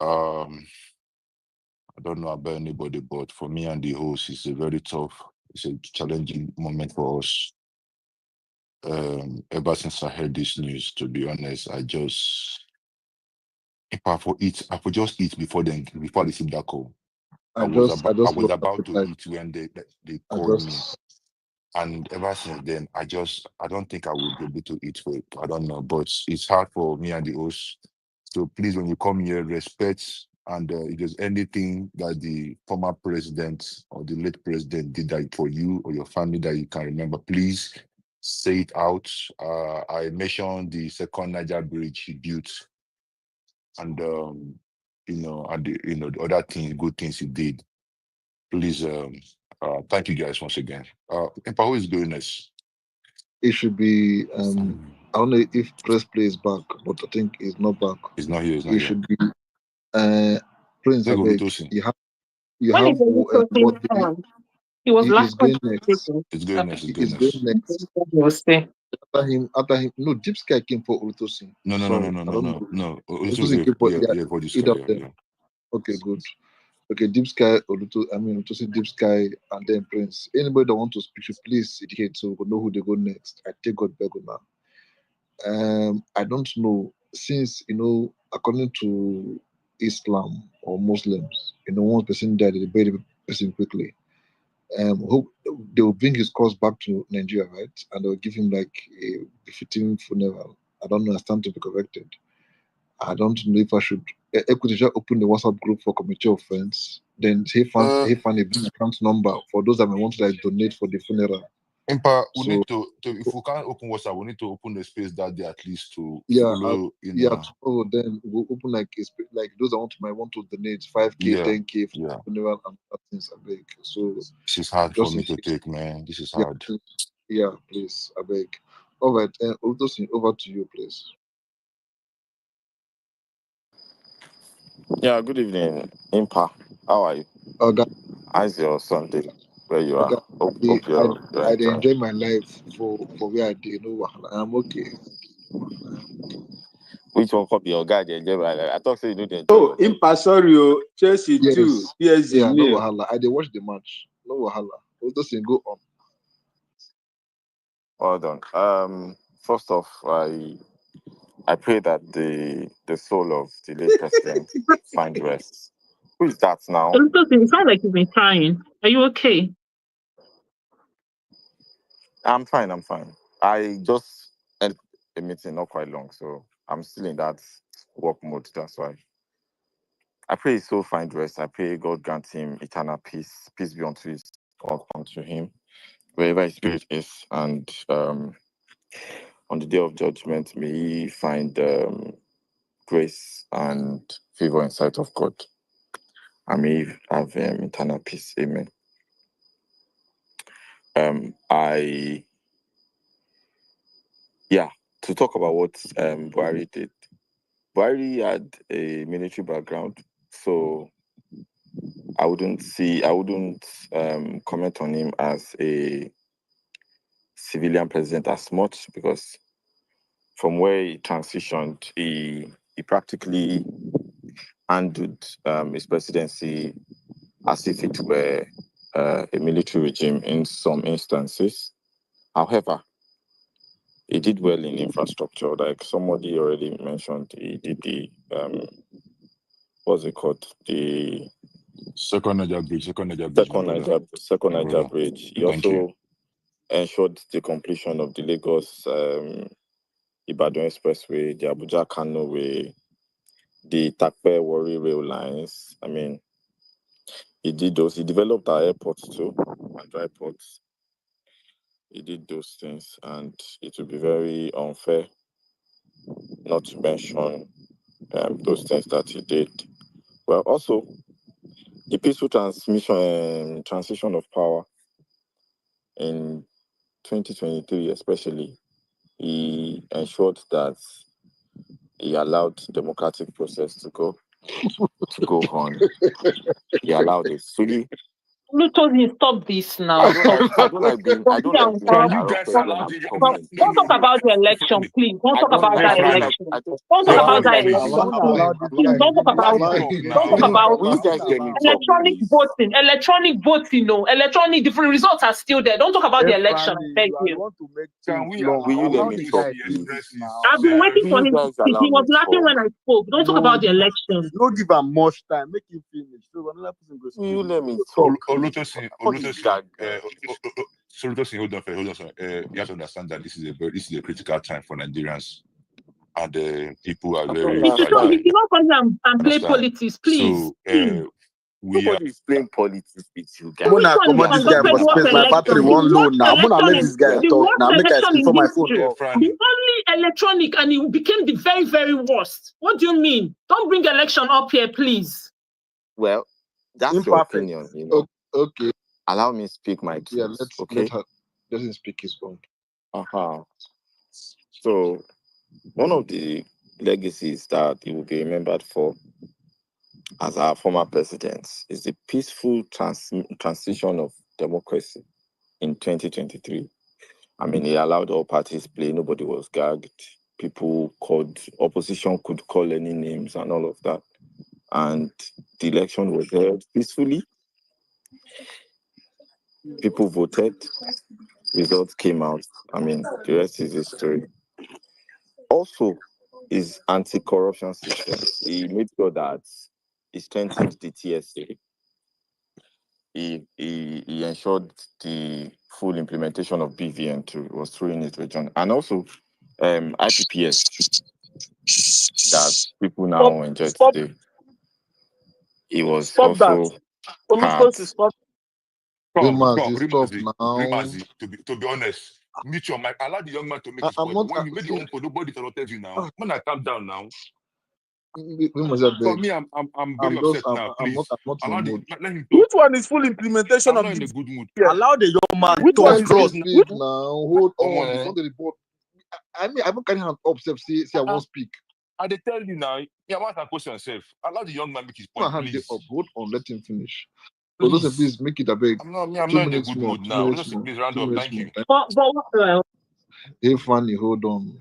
I don't know about anybody, but for me and the host, it's a challenging moment for us. Ever since I heard this news, to be honest, if I for just eat before I received that call. I was about to eat when they called me. And ever since then, I don't think I will be able to eat for it. I don't know, but it's hard for me and the host. So please, when you come here, respect. And if there's anything that the former president or the late president did that for you or your family that you can remember, please say it out. I mentioned the second Niger bridge he built, and the other things, good things he did. Please, thank you guys once again. Empa, who is doing this?
It should be I don't know if press play is back, but I think it's not back.
It's not here. It's not here.
Should be Prince Abeg. You
When
have
what he was last
going next.
It's going next.
It's going next.
We'll see.
After him, no, Deep Sky came for Olutosin.
No.
Olutosin came for either of them. Okay, good. Okay, Deep Sky, Olutosin, Deep Sky, and then Prince. Anybody that want to speak, please indicate so we know who they go next. I take God back now. I don't know, since according to Islam or Muslims, one person died, they bury the person quickly. Hope they will bring his corpse back to Nigeria, right? And they'll give him like a befitting funeral. I don't know, I stand to be corrected. I don't know if I should open the WhatsApp group for committee of friends. Then he found a bank account number for those that may want to donate for the funeral.
Empa, we need to if we can't open WhatsApp, we need to open the space that day at least to follow.
Tomorrow then we'll open like those that might want to donate 5K, 10K for the funeral and things. I beg. So
this is hard for me to take, man. This is hard.
Yeah, please, I beg. All right, over to you, please.
Yeah, good evening, Impa. How are you? How's your Sunday? Where you are? Hope you're
I enjoy my life for where I did. I'm okay.
Which one copy your guy? I thought so you do the.
Oh, Impa, sorry, Chelsea too. PSG.
Yeah, no wahala. I did watch the match. No wahala. Olutosin, go on.
Well done. First off, I pray that the soul of the late president find rest. Who is that now?
It sounds like you've been crying. Are you okay?
I'm fine. I just ended a meeting not quite long, so I'm still in that work mode. That's why. I pray his soul find rest. I pray God grant him eternal peace. Peace be unto him, wherever his spirit is. And on the day of judgment, may he find grace and favor in sight of God. I may have eternal peace. Amen. To talk about what Buhari did. Buhari had a military background, so I wouldn't comment on him as a civilian president as much, because from where he transitioned, he practically handled his presidency as if it were a military regime in some instances. However, he did well in infrastructure, like somebody already mentioned. He did the what's it called? The
Second Niger Bridge.
Second Niger Bridge. He also ensured the completion of the Lagos Ibadan Expressway, the Abuja Kano Way, the Takpe Warri rail lines. I mean, he did those. He developed our airports too, and dry ports. He did those things, and it would be very unfair not to mention those things that he did. Well, also, the peaceful transition of power in 2023, especially, he ensured that he allowed democratic process to go. to go on. He allowed it. So
Lutozi, stop this now.
I don't like being interrupted when I'm talking.
Don't talk about the election, please. Don't talk about that election. Don't talk about that election. Please, don't talk about it. Don't talk about
Will you guys get me talk,
electronic
please?
voting. Electronic voting, no. Electronic, different results are still there. Don't talk about the election. Thank you.
Will you let me talk, please?
I've been waiting for
You
him to
guys
speak.
allow
He was
me
laughing
talk.
when I spoke. Don't talk about the election.
No give him much time. Make him finish. So another person goes.
Will you let me talk?
Olutosin, hold on, sir. You have to understand that this is a critical time for Nigerians, and people are very
You should not come here and play politics, please.
So,
nobody's playing politics with you guys.
Mona command this guy for space. My battery won't low now. Mona let this guy talk now. Make I speak for my phone.
The only electronic, and it became the very, very worst. What do you mean? Don't bring election up here, please.
Well, that's your opinion, you know.
Okay.
Allow me speak my truth.
Yeah, let him speak his own.
So, one of the legacies that he will be remembered for as our former president is the peaceful transition of democracy in 2023. I mean, he allowed all parties play. Nobody was gagged. Opposition could call any names and all of that. And the election was held peacefully. People voted. Results came out. I mean, the rest is history. Also, his anti-corruption system. He made sure that he strengthened the TSA. He ensured the full implementation of BVN2 was through in his region. And also, IPPS that people now enjoy today. It was
stop
also
that. Stop.
Rimazi, to be honest, meet your mic. Allow the young man to make his point. When you make your own point, nobody interrupted you now. When I calm down now. For me, I'm very upset now. Please, let him talk.
Which one is full implementation of
not in a good mood.
Allow the young man
Which
talk.
one is
Cross speak now. Hold on. It's not the report. I mean, I haven't carried hand up. Say I won't speak.
I they tell you now. You want to question yourself. Allow the young man make his point, please.
Hold on. Let him finish. So please make it a big.
I'm not in a good mood now. Please round up. Thank you.
Hey, Fanny, hold on.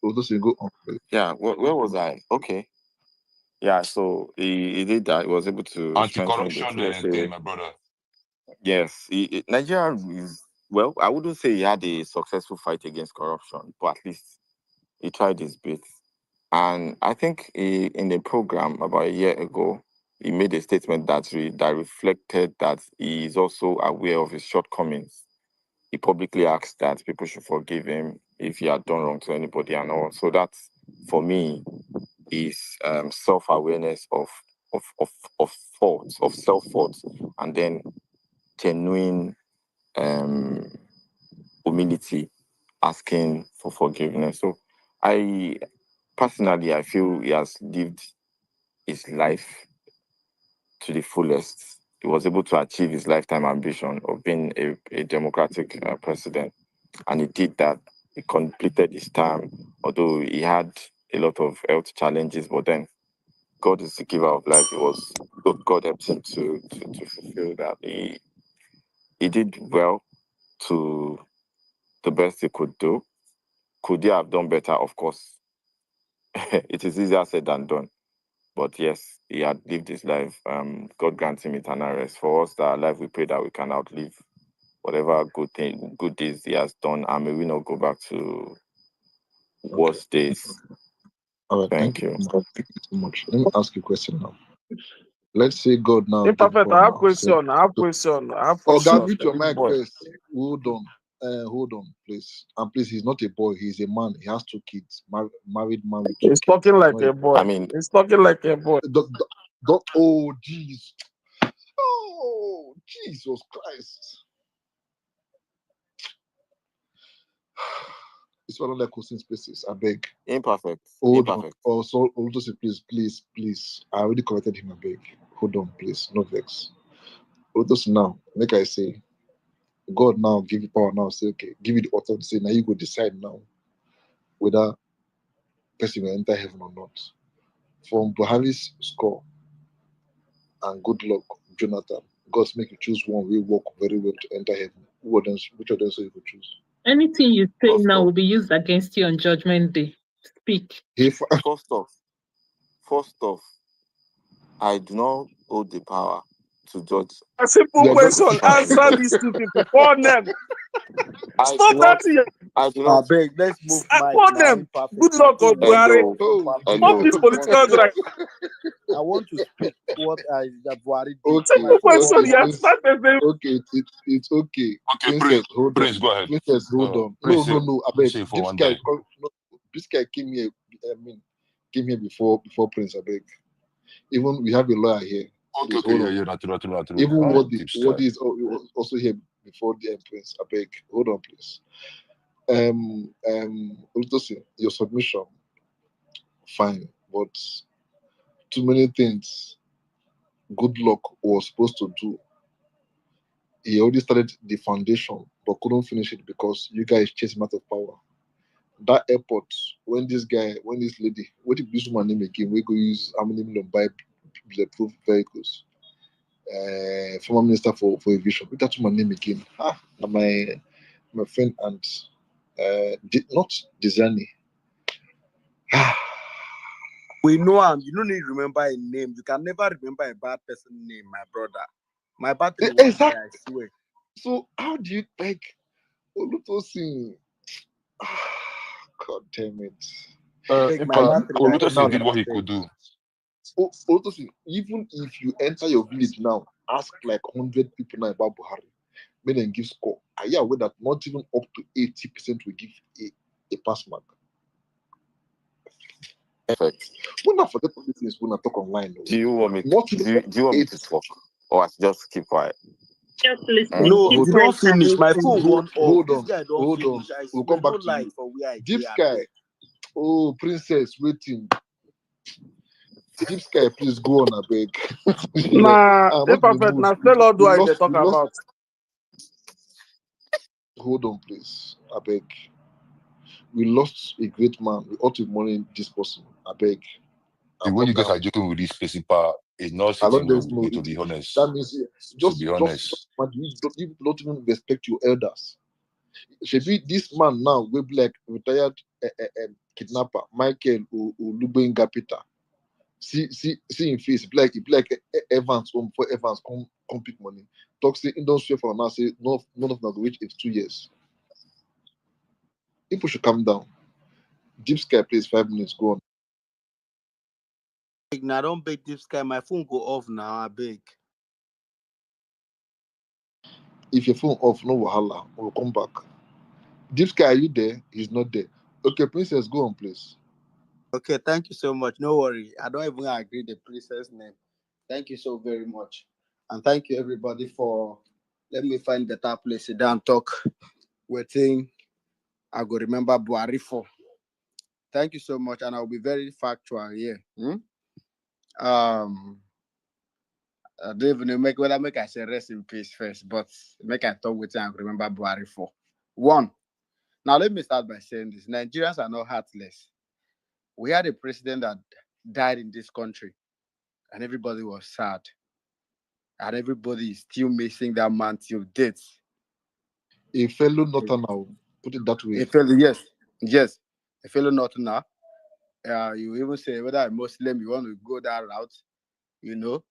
Go on.
Yeah, where was I? Okay. Yeah, so he did that. He was able to
anti-corruption thing, my brother.
Yes, Nigeria is, well, I wouldn't say he had a successful fight against corruption, but at least he tried his bit. And I think in the program about a year ago, he made a statement that reflected that he is also aware of his shortcomings. He publicly asked that people should forgive him if he had done wrong to anybody and all. So that's, for me, is self-awareness of faults, of self-faults, and then genuine humility, asking for forgiveness. So I feel he has lived his life to the fullest. He was able to achieve his lifetime ambition of being a democratic president, and he did that. He completed his term, although he had a lot of health challenges, but then God is the giver of life. God helped him to fulfill that. He did well to the best he could do. Could he have done better? Of course. It is easier said than done. But yes, he had lived his life. God grant him eternal rest. For us that are alive, we pray that we can outlive whatever good deeds he has done, and may we not go back to worse days.
All right, thank you so much. Let me ask you a question now. Let's say God now.
Imperfect. I have question.
God, mute your mic first. Hold on, please. And please, he's not a boy. He's a man. He has 2 kids. Married man with 2 kids.
He's talking like a boy. He's talking like a boy.
Oh, jeez. Oh, Jesus Christ. It's one of the question spaces. I beg.
Imperfect.
Hold on. Also, please. I already corrected him. I beg. Hold on, please. No vex. Also, now, like I say, God now give you power now. Say, okay, give you the authority. Say, now you go decide now whether person will enter heaven or not. from Buhari's score and good luck, Jonathan. God make you choose one. We work very well to enter heaven. Which of them so you could choose?
Anything you say
First
now
off,
will be used against you on Judgment Day. Speak.
If
first off, I do not hold the power to judge.
A simple
you are not,
question. Answer these two people. Call them. Stop that here.
I do
I
not.
beg, let's move Mike
Call
now.
them.
Imperfect.
Good
My
luck on
phone won't
Buhari.
off.
oh,
Imperfect.
Stop this political drag.
I want to speak what that Buhari did.
okay,
My phone
Question.
won't
You have
it's
started them.
okay. It's okay.
Okay,
Princess, hold
Prince,
on.
go ahead.
Princess, hold on.
Prince,
No. I beg.
say for one day.
This guy came here. Came here before Prince. I beg. Even we have a lawyer here.
Okay,
Please, hold on.
yeah, not true.
Even
Ah,
what
tips
is also here before the Prince. I beg. Hold on, please. Olutosin, your submission, fine, but too many things good luck was supposed to do. He already started the foundation but couldn't finish it because you guys chased him out of power. That airport, when this lady, what if this woman name again? We go use how many million buy bulletproof vehicles? Former minister for aviation. What that woman name again? My friend and not Dizani.
We know him. You don't need to remember a name. You can never remember a bad person's name, my brother. My battery was
Exactly.
high, I swear.
So how do you like Olutosin? God damn it.
Olutosin did what he could do.
Olutosin, even if you enter your village now, ask like 100 people now about Buhari, make them give score. Are you aware that not even up to 80% will give a pass mark?
Perfect.
We're not forget all these things when I talk online.
Do you want me?
Do
you want me to talk, or I should just keep quiet?
Just listening.
No,
Keep
you don't
quiet.
finish. My phone won't off.
Hold
This
on.
guy don't
Hold
finish.
on.
I
We'll
swear,
come back
no
to
light
you.
for where I
Deep
dey,
Sky.
abeg.
Oh, Princess, waiting. Deep Sky, please go on, I beg.
Nah,
I'm not in the
imperfect.
mood.
Now, still all do
We
I
lost-
talk
we lost-
about.
Hold on, please. I beg. We lost a great man. We ought to mourn this person. I beg.
The way you guys are joking with this principal is not
I
sitting
don't
with me,
know.
to be honest.
That means
To be honest.
you don't even respect your elders. Should be this man now will be like retired kidnapper Michael Olubenga Peter. See him face. It be like Evans before Evans come pick money. Talk say in don't swear for now. Say none of them go reach 82 years. People should calm down. Deep Sky plays 5 minutes. Go on.
Now don't beg Deep Sky. My phone go off now. I beg.
If your phone off, no wahala. We'll come back. Deep Sky, are you there? He's not there. Okay, Princess, go on, please.
Okay, thank you so much. No worry. I don't even agree the princess name. Thank you so very much. And thank you everybody for let me find better place sit down talk. Waiting. I go remember Buhari for. Thank you so much. And I'll be very factual here. I don't even know make I say rest in peace first, but make I talk with you and remember Buhari for. One. Now let me start by saying this. Nigerians are not heartless. We had a president that died in this country, and everybody was sad. And everybody is still missing that man till date.
A fellow Northern, I'll put it that way.
A fellow, yes. A fellow Northerner. You even say whether a Muslim, you want to go that route, you know.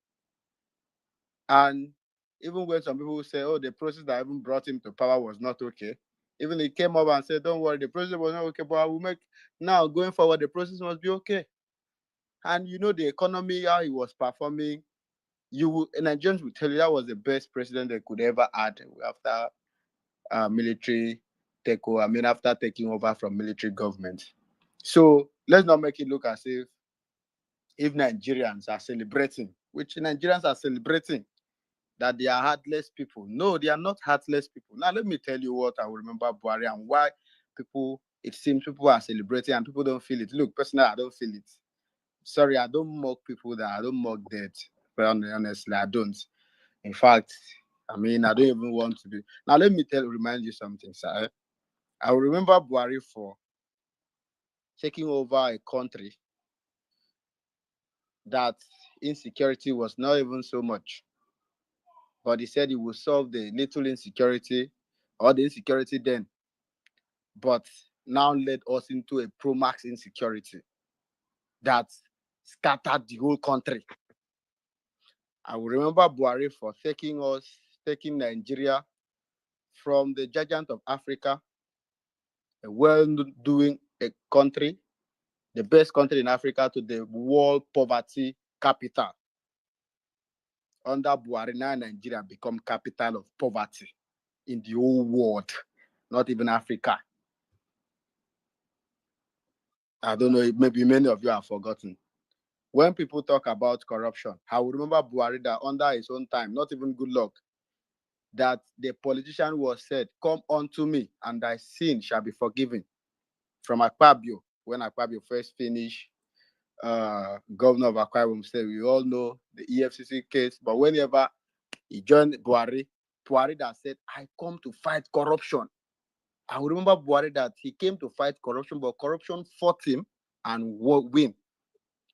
And even when some people say, oh, the process that even brought him to power was not okay, even he came up and said, don't worry, the process was not okay, but I will make now going forward, the process must be okay. And you know, the economy, how he was performing, Nigerians will tell you that was the best president they could ever add after military takeover. I mean, after taking over from military government. So let's not make it look as if Nigerians are celebrating, which Nigerians are celebrating, that they are heartless people. No, they are not heartless people. Now, let me tell you what I will remember Buhari and why it seems people are celebrating and people don't feel it. Look, personally, I don't feel it. Sorry, I don't mock people I don't mock death. But honestly, I don't. In fact, I mean, I don't even want to be. Now, let me remind you something, sir. I will remember Buhari for taking over a country that insecurity was not even so much. But he said he will solve the little insecurity or the insecurity then, but now led us into a pro-max insecurity that scattered the whole country. I will remember Buhari for taking Nigeria from the giant of Africa, a well-doing country, the best country in Africa, to the world poverty capital. Under Buhari, now Nigeria become capital of poverty in the whole world, not even Africa. I don't know, maybe many of you have forgotten. When people talk about corruption, I will remember Buhari that under his own time, not even good luck, that the politician was said, "Come unto me, and thy sin shall be forgiven." From Akpabio, when Akpabio first finished governor of Akwa Ibom State, we all know the EFCC case, but whenever he joined Buhari that said, "I come to fight corruption." I remember Buhari that he came to fight corruption, but corruption fought him and win.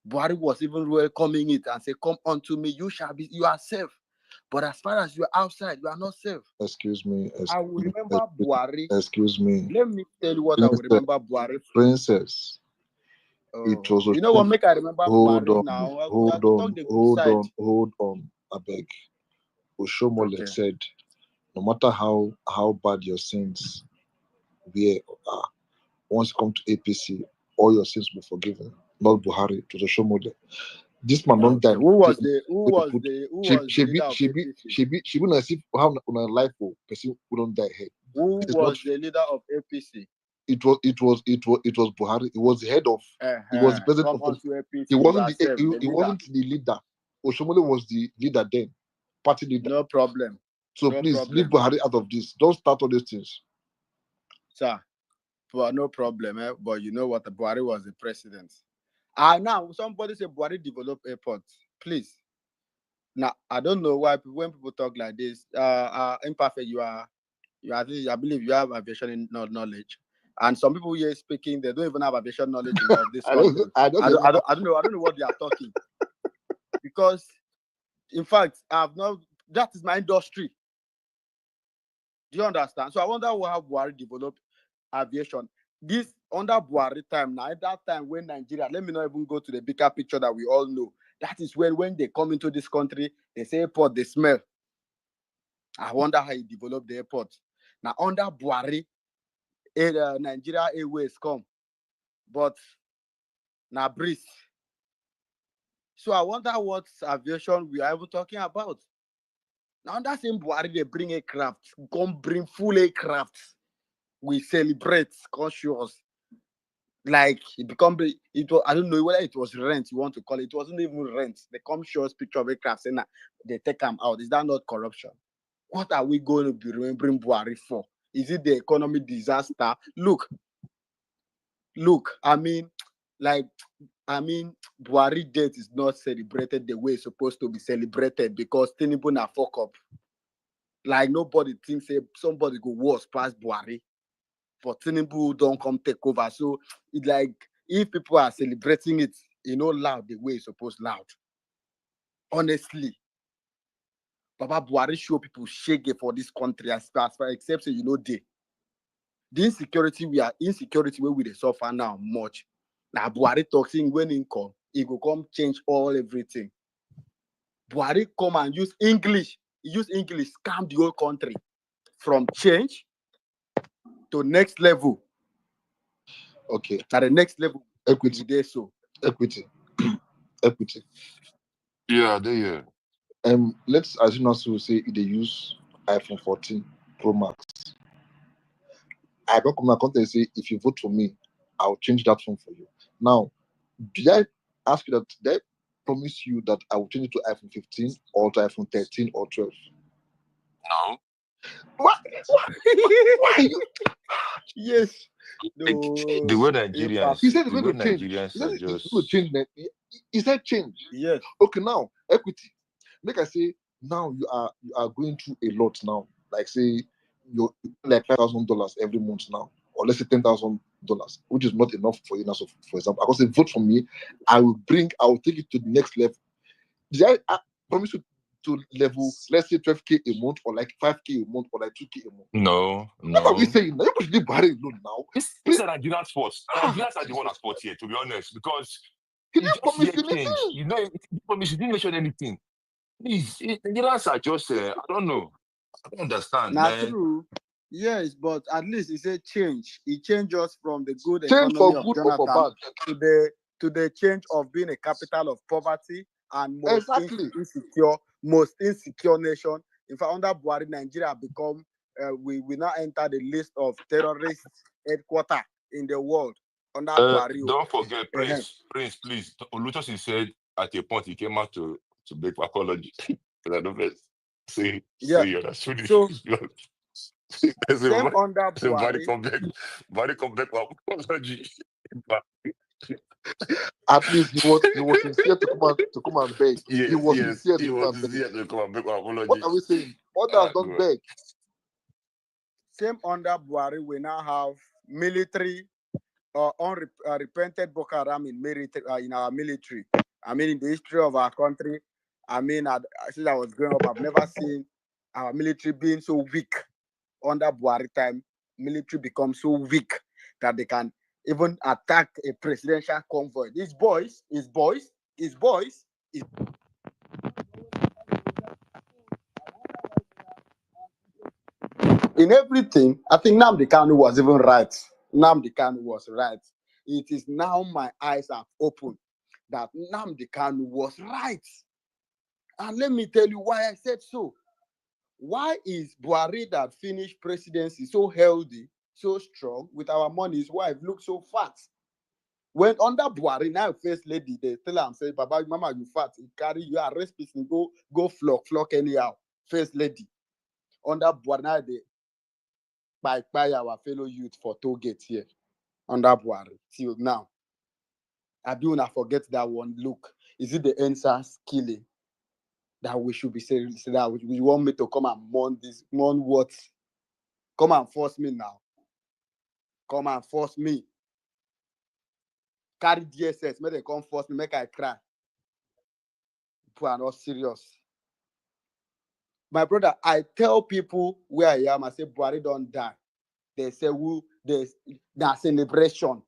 Buhari was even welcoming it and say, "Come unto me, you are safe. But as far as you are outside, you are not safe."
Excuse me.
I will remember Buhari.
Excuse me.
Let me tell you what I will remember Buhari.
Princess. It was
you know what make I remember Buhari now?
Hold on, I beg. Oshomole said, no matter how bad your sins are, once you come to APC, all your sins will be forgiven. Not Buhari, to Oshomole. This man don't die.
Who was the leader of APC?
She will not see how on a life for person who don't die here.
Who was the leader of APC?
It was Buhari. He was the head of. He was the president of
APC.
He wasn't the leader. Oshomole was the leader then, party leader.
No problem.
So please leave Buhari out of this. Don't start all these things.
Sir, but no problem. But you know what? Buhari was the president. Now somebody say Buhari developed airports. Please. Now I don't know why when people talk like this. Imperfect. I believe you have aviation knowledge. And some people here speaking, they don't even have aviation knowledge of this country. I don't know what they are talking. Because, in fact, that is my industry. Do you understand? So I wonder how Buhari developed aviation. This under Buhari time, now at that time when Nigeria, let me not even go to the bigger picture that we all know. That is when they come into this country, they say airport, they smell. I wonder how he developed the airport. Now under Buhari, Nigeria Airways come, but now breeze. So I wonder what aviation we are even talking about. Now that same Buhari, they bring aircraft, come bring full aircraft. We celebrate conscious. Like it was, I don't know whether it was rent you want to call it. It wasn't even rent. They come show us picture of aircraft saying that they take them out. Is that not corruption? What are we going to be remembering Buhari for? Is it the economic disaster? Look, I mean, Buhari death is not celebrated the way it's supposed to be celebrated because Tinubu na fuck up. Like nobody thinks somebody go worse past Buhari, but Tinubu don't come take over. So it's like if people are celebrating it, loud the way it's supposed loud. Honestly, Baba Buhari show people shake for this country as far except say the insecurity where we suffer now much. Now Buhari talks in when income, he go come change everything. Buhari come and use English. He use English, scam the whole country from change to next level.
Okay.
At the next level,
equity.
Equity.
Yeah, there.
Let's assume also say they use iPhone 14 Pro Max. I don't come and say if you vote for me, I'll change that phone for you. Now, did I ask you that? Did I promise you that I will change it to iPhone 15 or to iPhone 13 or 12?
No.
What? Why you?
Yes.
The way Nigerians.
He said it's
the
going
way
to change.
Nigerians
He said
are
it's
just.
going to change. He said change.
Yes.
Okay, now equity. Make I say now you are going through a lot now. Like say you're like $5,000 every month now, or let's say $10,000 which is not enough for you now. So, for example, I can say, vote for me, I will take it to the next level. Did I promise you to level, let's say 12K a month, or like 5K a month, or like 2K a month?
No.
What are we saying now? You should leave Buhari alone now.
It's a Nigerian sports. Nigerians are the one at sport here, to be honest, because
he didn't promise anything.
You know, he didn't mention anything. Please, Nigerians are just, I don't know. I don't understand,
Not
man.
true. Yes, but at least it's a change. It changed us from the good
Change
economy
for
of
good or for
Jonathan
bad.
to the change of being a capital of poverty and
Exactly.
most insecure nation. In fact, under Buhari, Nigeria become we now enter the list of terrorist headquarters in the world under Buhari.
Don't forget, Prince, please. Olutosin said at a point he came out to beg for apology. I don't know. Say you're not shooting.
So same under
Buhari
Buhari.
come back for apology.
At least he was sincere to come and beg.
Yes,
he was sincere
to come and beg for apology.
What are we saying? Others don't beg.
Same under Buhari, we now have military unrepented Boko Haram in our military. I mean, in the history of our country, I mean, since I was growing up, I've never seen our military being so weak. Under Buhari time, military becomes so weak that they can even attack a presidential convoy. His boys. In everything, I think Nnamdi Kanu was even right. Nnamdi Kanu was right. It is now my eyes have opened that Nnamdi Kanu was right. And let me tell you why I said so. Why is Buhari that finished presidency so healthy, so strong, with our money, his wife looks so fat? When under Buhari, now first lady, they tell her, say, Baba, Mama, you fat, you carry, you arrest people, go flock anyhow. First lady. Under Buhari, now they by our fellow youth for toll gate here. Under Buhari, till now. I do not forget that one. Look, is it the NSAS killing that we should be saying that we want me to come and mourn what? Come and force me now. Come and force me. Carry DSS, make they come force me, make I cry. People are not serious. My brother, I tell people where I am, I say, Buhari don't die. They say, there's celebration.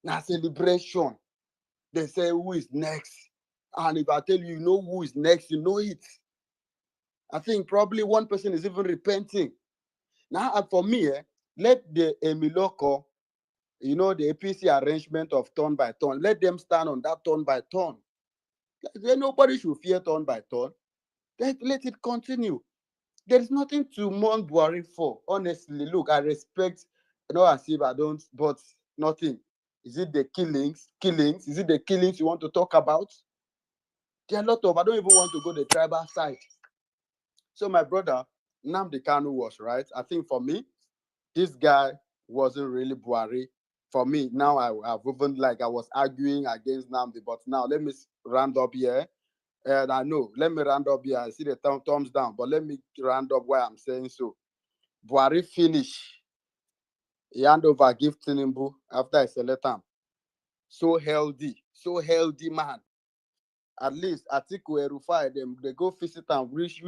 Now celebration. They say, who is next? And if I tell you, you know who is next, you know it. I think probably one person is even repenting. Now, for me, let the Emiloko, the APC arrangement of turn by turn, let them stand on that turn by turn. Nobody should fear turn by turn. Let it continue. There is nothing to mourn Buhari for. Honestly, look, I respect, as if I don't, but nothing. Is it the killings? Is it the killings you want to talk about? There are a lot of, I don't even want to go the tribal side. So my brother, Nnamdi Kanu was right. I think for me, this guy wasn't really Buhari. For me, now I've even I was arguing against Nnamdi, but now let me round up here. And I know, let me round up here. I see the thumbs down, but let me round up why I'm saying so. Buhari finish. He hand over, give Tinubu after I select him. So healthy man. At least Atiku Erufai, they go visit and reach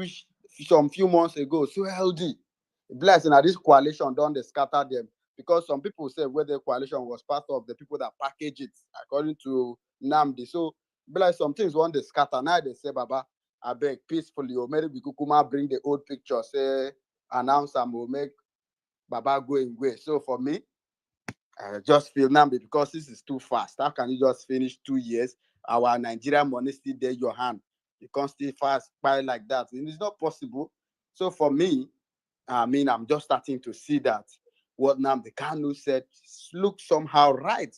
some few months ago. So healthy. Blessing at this coalition don't they scatter them. Because some people say whether the coalition was part of the people that package it, according to Nnamdi. So like some things want to scatter. Now they say, Baba, I beg peacefully, or maybe we could bring the old picture, say, announce and we'll make Baba go away. So for me, I just feel Nnamdi, because this is too fast. How can you just finish 2 years? Our Nigerian money still there your hand. You can't still fast buy like that. And it's not possible. So for me, I'm just starting to see that what Nnamdi Kanu said looks somehow right.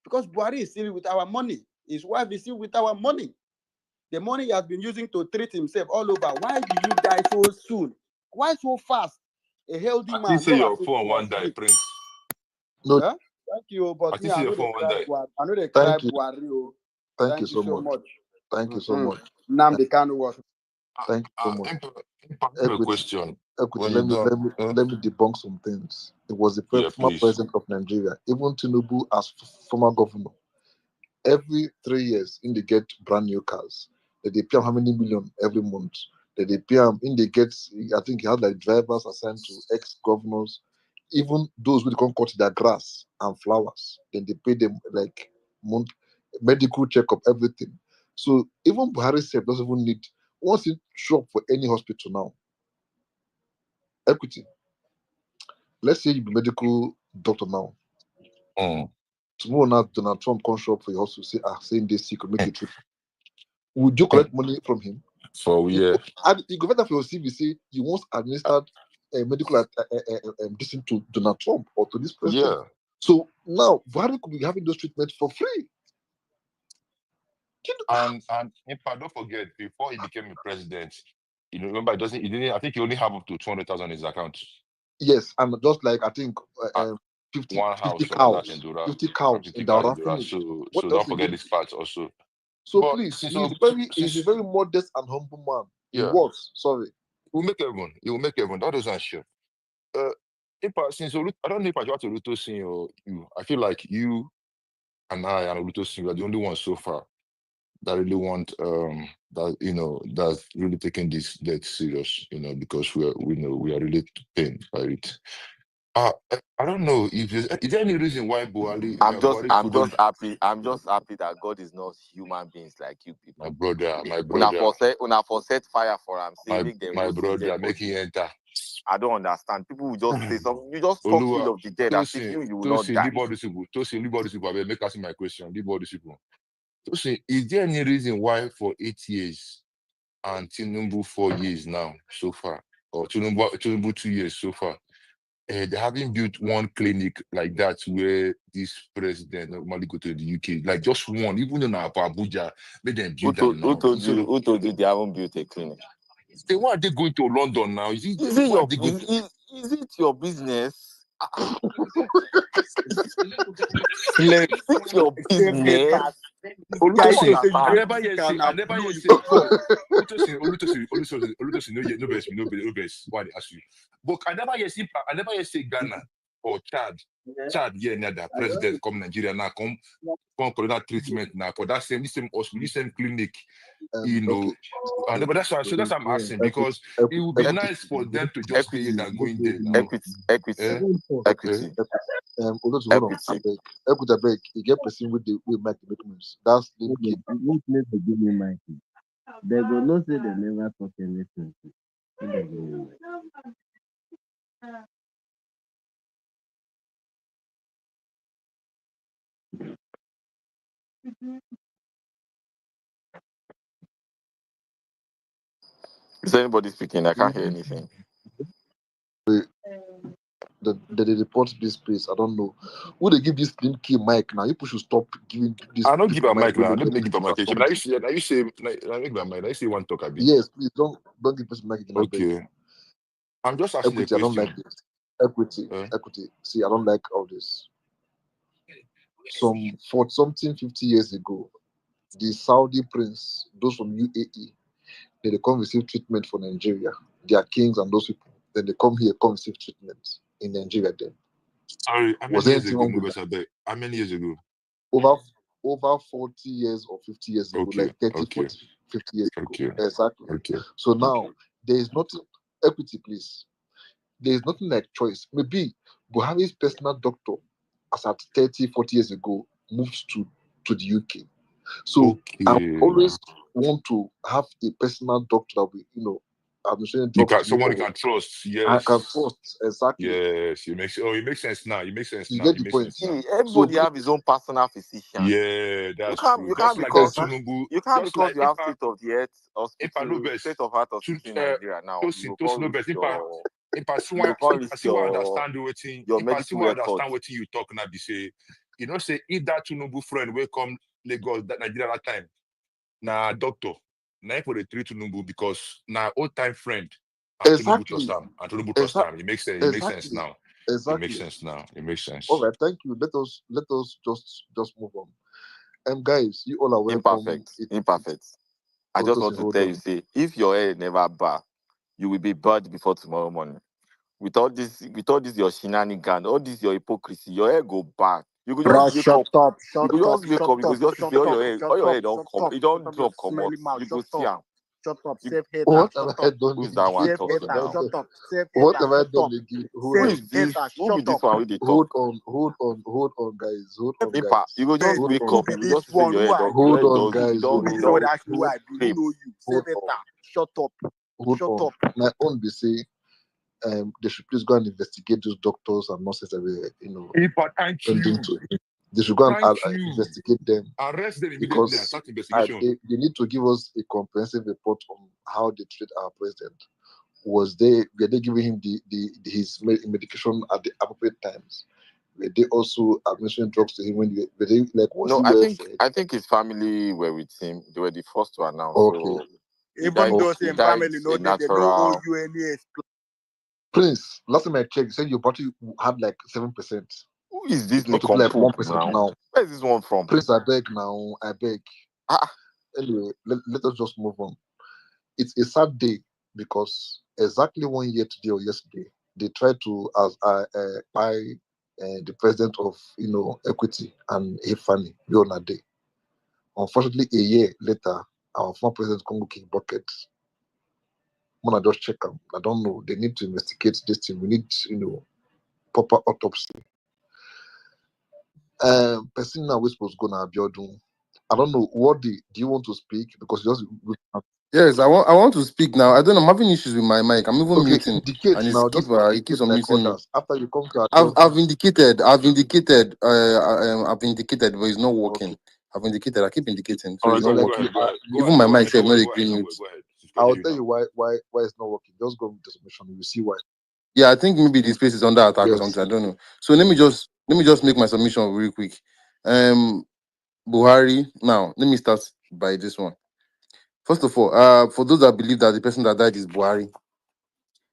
Because Buhari is still with our money. His wife is still with our money. The money he has been using to treat himself all over. Why did you die so soon? Why so fast? A healthy man.
I say your phone one day, Prince.
No,
huh? Thank you, but me, I know they cry Buhari.
Thank you so much. Thank you so much.
Nnamdi Kanu was.
Thank you so much.
I have a
Equity,
question.
equity.
When you don't,
Let me debunk some things. It was the
yeah,
former
please.
president of Nigeria, even Tinubu as former governor. Every 3 years, in they get brand new cars. They pay 'em how many million every month? They pay 'em in they get. I think he had like drivers assigned to ex-governors, even those who can't cut their grass and flowers. Then they pay them like month medical checkup, everything. So even Buhari self doesn't even need. Once he show up for any hospital now, equity. Let's say you be medical doctor now. Tomorrow now Donald Trump come show up for your hospital, say saying this he could make a trip. Would you collect money from him?
For
You go better for your CV, say you once administered a medical distance to Donald Trump or to this president.
Yeah.
So now Buhari could be having those treatments for free.
And if I don't forget, before he became a president, you know, remember, he didn't. I think he only have up to 200,000 in his account.
Yes, and just like I think 50
One house,
50
like that
cows,
in Dura,
50 cows
50
in
cows in
Daura
Dura.
finish.
So
What
don't
else
forget
again?
this part also.
So
But
please,
since
he's a very modest and humble man. He
yeah,
was sorry.
He will make everyone. That doesn't sure. Since I don't know if I want to Oluto Singh or you. I feel like you and I and Oluto Singh are the only ones so far that really want that's really taking this death serious, because we are really pained by it. I don't know if is there any reason why Buhari couldn't.
I'm just happy that God is not human beings like you people.
My brother.
Una for set fire for him.
My brother, make him enter.
I don't understand. People will just say something. You just talk ill of the dead as if you will not die.
I make asking my question. Tosin, is there any reason why for 8 years and Tinubu 4 years now so far, or Tinubu 2 years so far, they haven't built one clinic like that where this president normally go to the UK, like just one, even in Abuja, make them build that now.
Who told you they haven't built a clinic?
Then why are they going to London now? Is it
your business? It's your business.
I never hear say. No best. Why they ask you? But I never hear say Ghana or Chad. Chad, near that president come Nigeria now, come for that treatment now, for that same hospital, this same clinic, But that's why I'm asking, because it would be nice for them to just stay there going there now.
Equity.
Equity, beg. You get person with the make the moves. That's the key.
You need to give me my key. They will not say they never talk anything.
Is anybody speaking? I can't hear anything.
They report this place. I don't know. Would they give this key mic now? People should stop giving this.
I don't give a mic now. Let me give a mic. You say one talk a bit.
Yes, please don't give us mic.
Okay. I'm just asking
Equity,
a question.
I don't like this. Equity. See, I don't like all this. For something 50 years ago, the Saudi prince, those from UAE, they come receive treatment for Nigeria. They are kings and those people. Then they come here, come receive treatment in Nigeria. Then
sorry, how many years ago? How many years ago?
Over 40 years or 50 years ago, like 30, 40, 50 years ago. Exactly.
Okay.
So now there is nothing. Equity, please. There is nothing like choice. Maybe Buhari's personal doctor, as at 30, 40 years ago, moves to the UK. So I always want to have a personal doctor that will,
someone you can trust. Yes,
I can trust, exactly.
Yes, it makes sense now. It makes sense
you
now.
Get the point.
Everybody have his own personal physician.
Yeah, that's true.
You can't because you have state of the art hospital, state of art hospital in Nigeria now. Your medical records.
What you talk now be say, say if that Tinubu friend will come Lagos that Nigeria that time, na doctor, na for the three Tinubu because na old time friend.
Exactly.
Tinubu trust him. It makes sense. It makes sense now.
Exactly.
It makes sense now. It makes sense.
All right, thank you. Let us just move on. Guys, you all are welcome.
Imperfect. I just want to tell you, say, if your head never bar, you will be bad before tomorrow morning. With all this your shenanigans, all this your hypocrisy, your hair go back. You could
Bro,
just wake
shut
up.
up,
You
shut
could
up,
just wake
shut
up. You
up,
could just
shut
see all
up,
your hair,
shut
all your
up,
hair don't
shut
come.
up,
It
shut
don't
up your
drop, come out.
smelly mouth,
You
shut
go see
up,
am.
shut up,
You,
self hater,
What have
shut
I
up,
done
who is that one
again?
self
talking
hater,
now?
shut up, self
What
hater,
have I
shut
done
up,
again? Hold
Who
self
on.
is this?
hater,
Who be
shut
this
up.
one with the
Hold
talk?
on, guys. Hold on,
Ipa,
guys.
you go just
Beg,
Hold
wake
on.
who
up.
be
You go
this
just say
one?
your
Who
hair
are
don't, your
you?
Hold
hair
on,
don't,
guys.
Who be
it
somebody
don't
ask me who I be? Who
scrape.
know you? Self
Hold
hater,
on.
shut up,
Hold
shut
on.
up.
My own be say, they should please go and investigate those doctors and nurses that were,
Ipa, thank
sending
you.
to him. They should go and
Thank you.
investigate them
Arrest them immediately and
because
start investigation.
they need to give us a comprehensive report on how they treat our president. Were they giving him his medication at the appropriate times? Were they also administering drugs to him were they like was
No,
he
I
well
think
fed?
I think his family were with him. They were the first to announce.
Okay.
So he
Even
died.
though
He
same
died
family
a
know they don't owe
natural.
you any
Prince, last time I checked, you said your battery had like 7%.
Who is this
It's up to like
nincompoop
1%
now?
now.
Where is this one from?
Prince, I beg now. I beg.
Ah,
Anyway, let us just move on. It's a sad day because exactly 1 year today or yesterday, they tried to buy the president of Equity and Ifani on a day. Unfortunately, a year later, our former president Congo kick bucket. Wanna just check them. I don't know. They need to investigate this thing. We need proper autopsy. Person now we're supposed to go now Abiodun. I don't know what do you want to speak because
Yes, I want to speak now. I don't know. I'm having issues with my mic. I'm even
okay,
muting,
indicate
and
now. Just
it keeps
indicate
on
like
muting me.
others. After you come to
I've
Abiodun.
indicated. I've indicated. I've indicated, but it's not working.
Okay.
I've indicated. I keep indicating, so
All
it's
right,
not
like
working.
Go
Even my
ahead.
mic said not a
Go
green
ahead.
mute.
I'll tell you why it's not working. Just go with the submission. You will see why.
Yeah, I think maybe the space is under attack or
Yes.
something. I don't know. So let me just make my submission real quick. Buhari. Now let me start by this one. First of all, for those that believe that the person that died is Buhari,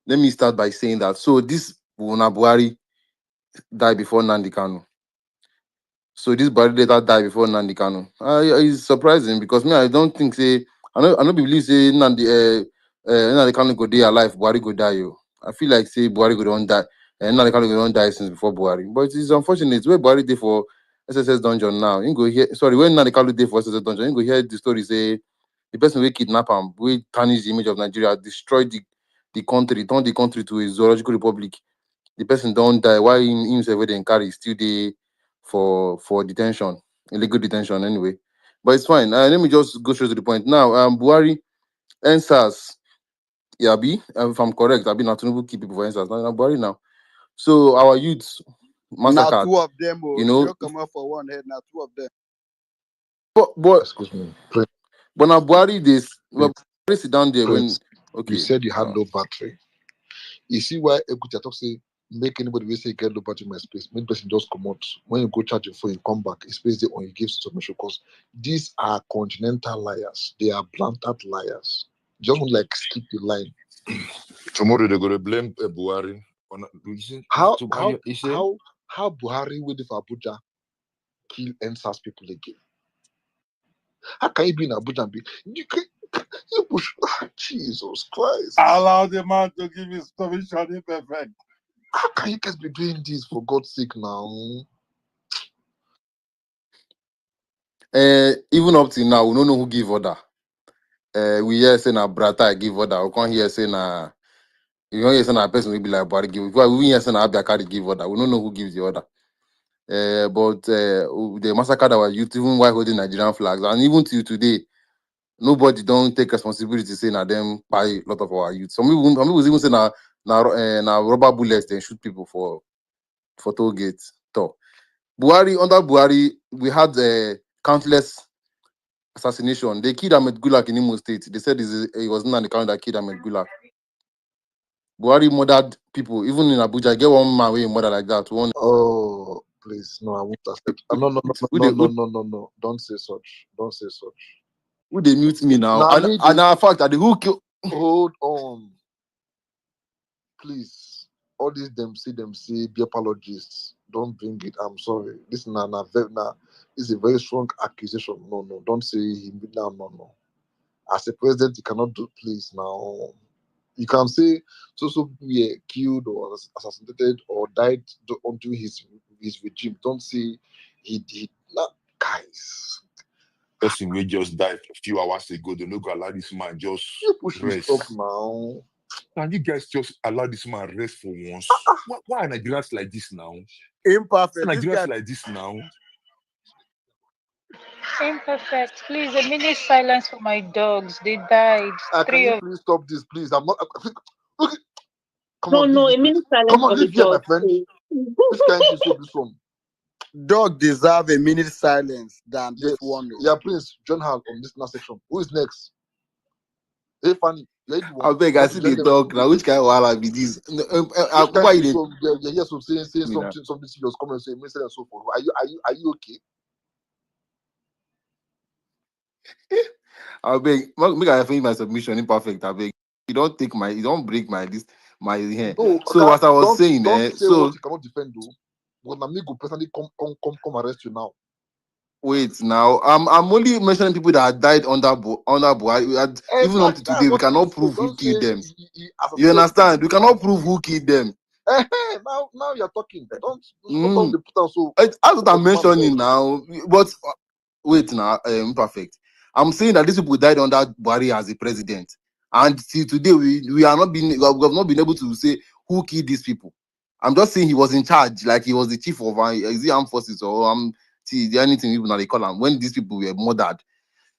let me start by saying that. So this Buhari died before Nnamdi Kanu. So this Buhari later died before Nnamdi Kanu. It's surprising because me, I don't think say I know believe say Nnamdi Kanu go dey alive, Buhari go die. Yo. I feel like say Buhari go don die, and Nnamdi Kanu go don die since before Buhari. But it's unfortunate where Buhari dey for SSS dungeon now. You go hear when Nnamdi Kanu dey for SSS dungeon, you go hear the story say the person wey kidnap am, wey tarnish the image of Nigeria, destroy the country, turn the country to a zoological republic. The person don't die. Why himself wey dem carry still dey for detention, illegal detention anyway. But it's fine. Let me just go straight to the point. Now, Buhari, NSAS, yeah, if I'm correct, Abi na Tinubu keep people for NSAS. Now Buhari now. So our youths
Now
massacred.
two of them,
You
you
know,
don't come out for one head. Now two of them.
but
Excuse me.
but now Buhari Buhari sit down there when
Prince,
okay.
you said you had low battery. You see why Equity talk say make anybody will say get low battery in my space. Make person just come out. When you go charge your phone, you come back. It's space there on you give submission because these are continental liars. They are blatant liars. Just want like skip the line.
Tomorrow they're gonna blame Buhari.
How Buhari with for Abuja kill NSAS people again? How can you be in Abuja and be you push Jesus Christ?
Allow the man to give his submission perfect.
How can you guys be doing this for God's sake now?
Even up till now, we don't know who give order. We hear say na Brata give order. We can't hear say na you don't hear say na person will be like Buhari give. We hear say na Abiakari give order. We don't know who gives the order. But the massacre that was used even while holding Nigerian flags, and even till today, nobody don't take responsibility say na them buy a lot of our youth. Some people even say na rubber bullets they shoot people for toll gates. So Buhari under Buhari, we had countless assassination. They killed Ahmed Gulak in Imo State. They said it was not the count that killed Ahmed Gulak. Buhari murdered people, even in Abuja. Get one man with murder like that. One.
Oh, please, no, I won't accept. No. Don't say such. Don't say such.
Who they mute me now?
Now,
And in fact, that the who kill.
Hold on, please. All these them say, be apologists. Don't bring it. I'm sorry. This is a very strong accusation. No. Don't say him. No. As a president, you cannot do. Please now. You can say so people were killed or assassinated or died under his regime. Don't say he did not, guys.
Person will just died a few hours ago. They no go allow this man just
People should
rest.
stop now.
Can you guys just allow this man rest for once? Why are Nigerians like this now?
Imperfect.
Why are
This
Nigerians
guy.
like this now?
Imperfect. Please, a minute silence for my dogs. They died.
Can
Three
you
of
please stop this, please? I'm not. Okay, come
No,
on,
no,
leave
a
this.
minute silence
Come on,
for the
leave here, my
dog.
friend. This kind of so this one.
Dog deserve a minute silence than
Yes.
this one.
Yeah, please join her on this last section. Who is next? Hey, Fanny.
I beg, I see the dog now. Which kind of wahala be this? Why you dey-
Yes, I'm saying
Me now.
something serious. Come and say, Mr. and so forth. Are you okay?
I beg, make I finish my submission imperfect. I beg. You don't break my hair.
No,
So as I was saying,
don't say
so
what you cannot defend, though. But Nami go personally come arrest you now.
wait now. I'm only mentioning people that died under Buhari. Even up to
That's
today, we
what I'm
cannot
saying.
prove who
Don't
killed
say
them.
he
You understand? We cannot
assassinated
prove who killed them.
now you're talking. Don't the put on so.
That's what I'm mentioning now. But wait now, imperfect. I'm saying that these people died under Buhari as a president, and till today we have not been able to say who killed these people. I'm just saying he was in charge, like he was the chief of is the armed forces or anything even now they call him when these people were murdered.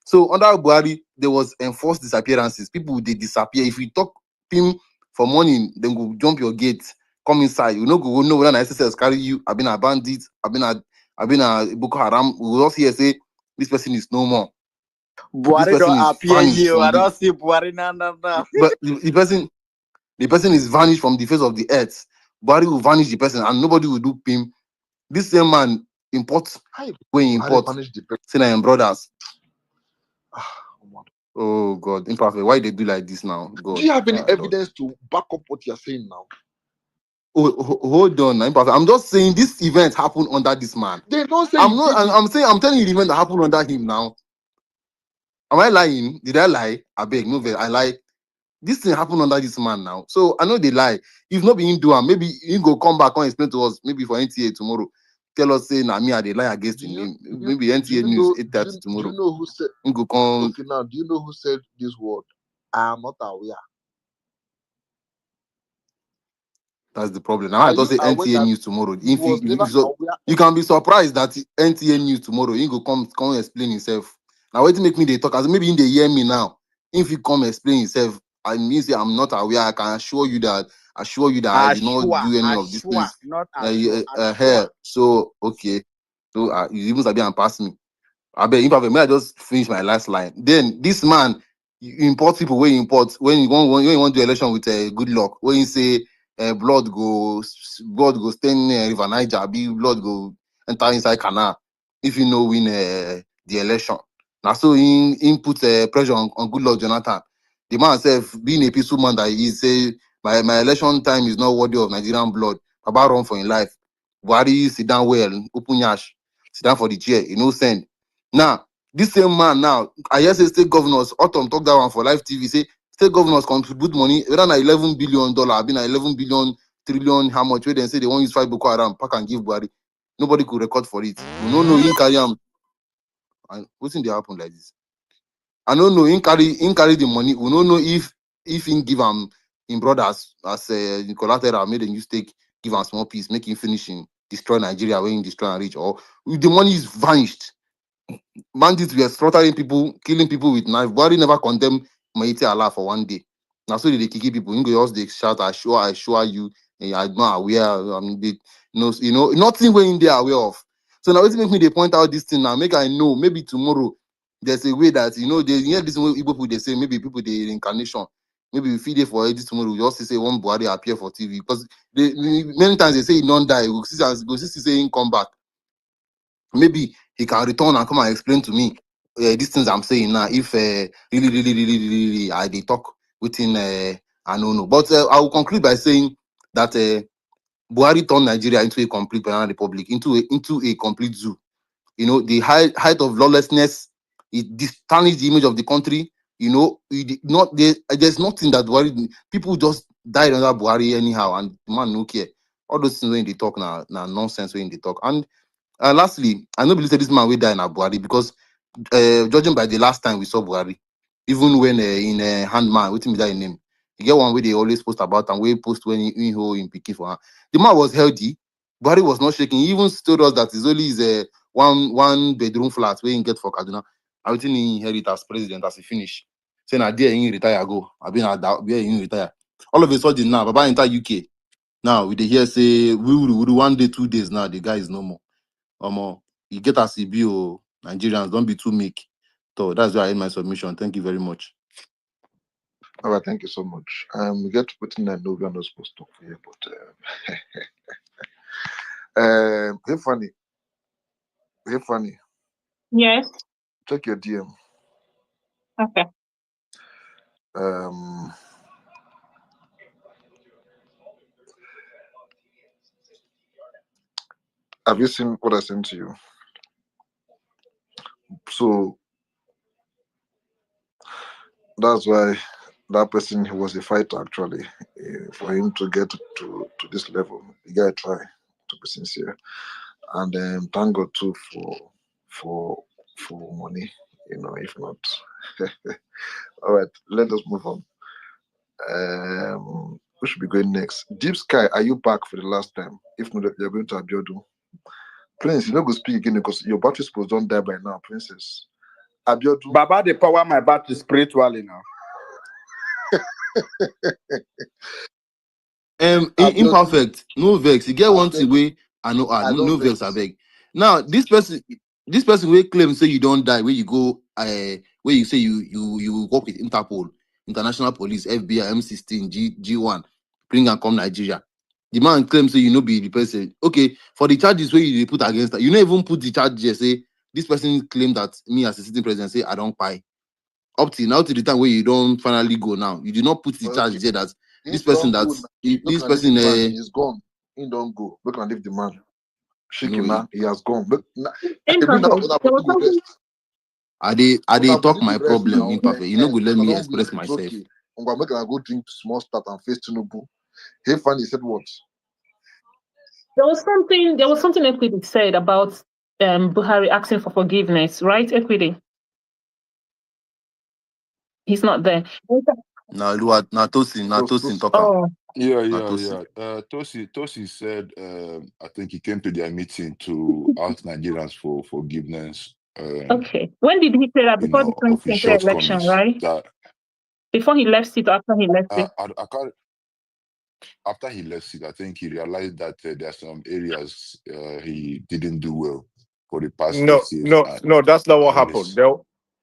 So under Buhari, there was enforced disappearances. People they disappear. If you talk him for morning, then go jump your gate, come inside. You know go know whether SSS carry you. I've been a bandit. I've been a Boko Haram. We will just hear say this person is no more.
Buhari
This person
don't
is
appear
vanished
you. I
from the.
don't see Buhari now.
But the person is vanished from the face of the earth. Buhari will vanish the person, and nobody will do him. This same man imports when he imports. Saying brothers. Oh God, imperfect. Why they do like this now? God.
Do you have any evidence to back up what you're saying now?
Oh, hold on, imperfect. I'm just saying this event happened under this man.
They don't say
I'm saying I'm telling you the event that happened under him now. Am I lying? Did I lie? I beg, no, I lie. This thing happened under this man now. So I know they lie. If not being do him, maybe he go come back and explain to us, maybe for NTA tomorrow. Tell us say nah, me they lie against him. Maybe NTA News 8:30 tomorrow.
Do you know who said? Okay, now do you know who said this word? I am not aware.
That's the problem. Now I don't say NTA News tomorrow. If you can be surprised that NTA News tomorrow, he go come explain himself. Now wait to make me they talk as maybe they hear me now. If you come explain himself, I mean say I'm not aware. I can assure you that I did not do any of these things.
Not
Here. So okay. So you even sabi and pass me. I bet if I just finish my last line. Then this man you import people where you import when you want to do election with good luck. When you say blood go stain River Niger, be blood go enter inside canal. If you know win the election. Now so in put pressure on good luck Jonathan. The man himself being a peaceful man that he say my election time is not worthy of Nigerian blood. About run for his life. Buhari sit down well, open yash, sit down for the chair, you know send. Now, this same man now, I hear say state governors, Autumn talk that one for live TV, say state governors contribute money, whether na $11 billion, been 11 billion, trillion, how much, where they say they want use 5 Boko Haram, pack and give Buhari. Nobody could record for it. We no know in carry am. And what's in the happen like this? I don't know in carry the money. We don't know if in give him in brothers as collateral, made them use take give him small piece, make him finish in destroy Nigeria, when he destroy and reach, or the money is vanished. Bandits were slaughtering people, killing people with knife. Buhari never condemned Maite Allah for one day. Now so they kill people. You go just they shout, I assure you, and I'm not aware. I mean, nothing we in there aware of. So now it make me they point out this thing now. Make I know maybe tomorrow there's a way that they hear this way people they say maybe people they reincarnation. Maybe we feed it for this tomorrow. We just say one Buhari appear for TV because many times they say he don't die. We go see say he come back. Maybe he can return and come and explain to me these things I'm saying now. If really, I they talk within I don't know. But I will conclude by saying that Buhari turned Nigeria into a complete banana republic, into a complete zoo. The height of lawlessness, it tarnished the image of the country. You know, there's nothing that Buhari, people just died under Buhari anyhow, and man no care. All those things when they talk now nonsense when they talk. And lastly, I don't believe that this man will die in Buhari because judging by the last time we saw Buhari, even when in Handman, waiting me that name, you get one way they always post about and we post when he hold in picky for her. The man was healthy. Buhari was not shaking. He even told us that it's only his one bedroom flat where he get for Kaduna. Everything he inherit as president as he finish. Saying I dare he retire go. I've been at that where he retire. All of a sudden now, Baba enter UK. Now we dey hear say we will 1 day, 2 days now. The guy is no more. You get as he be, oh, Nigerians, don't be too meek. So that's why I end my submission. Thank you very much.
All right, thank you so much. We get to put in I know we are not supposed to talk here, but hey funny.
Yes.
Check your DM.
Okay.
Have you seen what I sent to you? So that's why that person, he was a fighter actually. For him to get to this level, you gotta try to be sincere. And thank God too for money. You know, if not. All right, let us move on. Who should be going next? Deep Sky, are you back for the last time? If not, you're going to Abiodun. Prince, you don't go speak again because your battery supposed don't die by now, Princess. Abiodun.
Baba, they power my battery spiritually now.
Imperfect, no vex. You get one thing way I know. No vex, I beg. Now this person will claim say you don't die. Where you go, where you say you work with Interpol, International Police, FBI, M16, G1, bring and come Nigeria. The man claims say you know be the person. Okay, for the charges where you put against that, you don't even put the charges. Say this person claimed that me as a sitting president say I don't buy. Up to now to the time where you don't finally go now, you do not put the charge there that this person
he's gone. He don't go. Look and leave the man. Shikina, he has gone. But
I talk my problem imperfect. You know, go let me express myself.
Okay. I'm gonna go drink small start and face Tinubu. Hey, funny said what?
There was something Equity said about Buhari asking for forgiveness, right? Equity. He's not there.
No, Tosin talk.
Oh.
Yeah. Tosi said, I think he came to their meeting to ask Nigerians for forgiveness.
Okay. When did he say that? Before the 2020 election, right? Before he left it, after he left it?
After he left it, I think he realized that there are some areas he didn't do well for the past 6 years.
No, that's not what happened.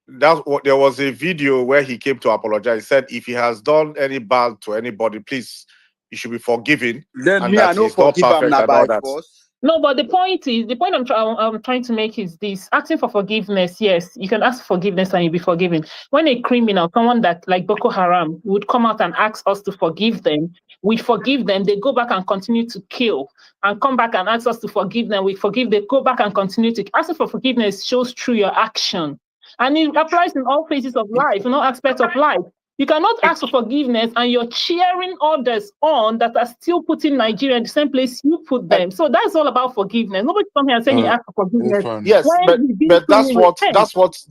There was a video where he came to apologize. He said if he has done any bad to anybody, please, he should be forgiven.
Then me, I know forgive him now by force.
No, but the point I'm trying to make is this: asking for forgiveness. Yes, you can ask for forgiveness and you'll be forgiven. When a criminal, someone that like Boko Haram, would come out and ask us to forgive them, we forgive them. They go back and continue to kill, and come back and ask us to forgive them. We forgive. They go back and continue to. Asking for forgiveness shows through your action, and it applies in all phases of life, in all aspects of life. You cannot ask for forgiveness and you're cheering others on that are still putting Nigeria in the same place you put them. So that's all about forgiveness. Nobody come here and say he asked for forgiveness.
Yes, but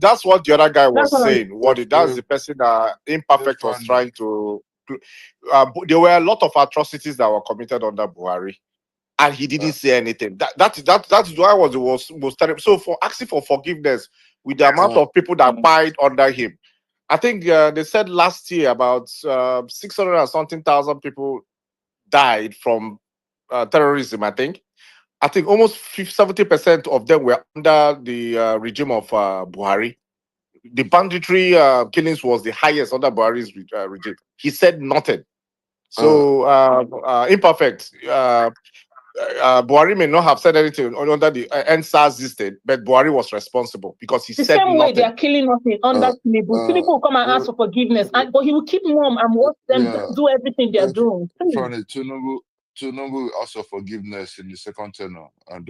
that's what the other guy was saying. That's the person that Imperfect was trying to. There were a lot of atrocities that were committed under Buhari, and he didn't say anything. That's why was terrible. So for asking for forgiveness with the amount of people that died under him. I think they said last year about 600 and something thousand people died from terrorism. I think almost 70% of them were under the regime of Buhari. The banditry killings was the highest under Buhari's regime. He said nothing. So Imperfect. Buhari may not have said anything under the NSAS system, but Buhari was responsible because he said nothing.
The same way they are killing nothing under Tinubu. Tinubu will come and ask for forgiveness, but he will keep mum and watch them do everything they are doing.
Tinubu asked for forgiveness in the second tenure, and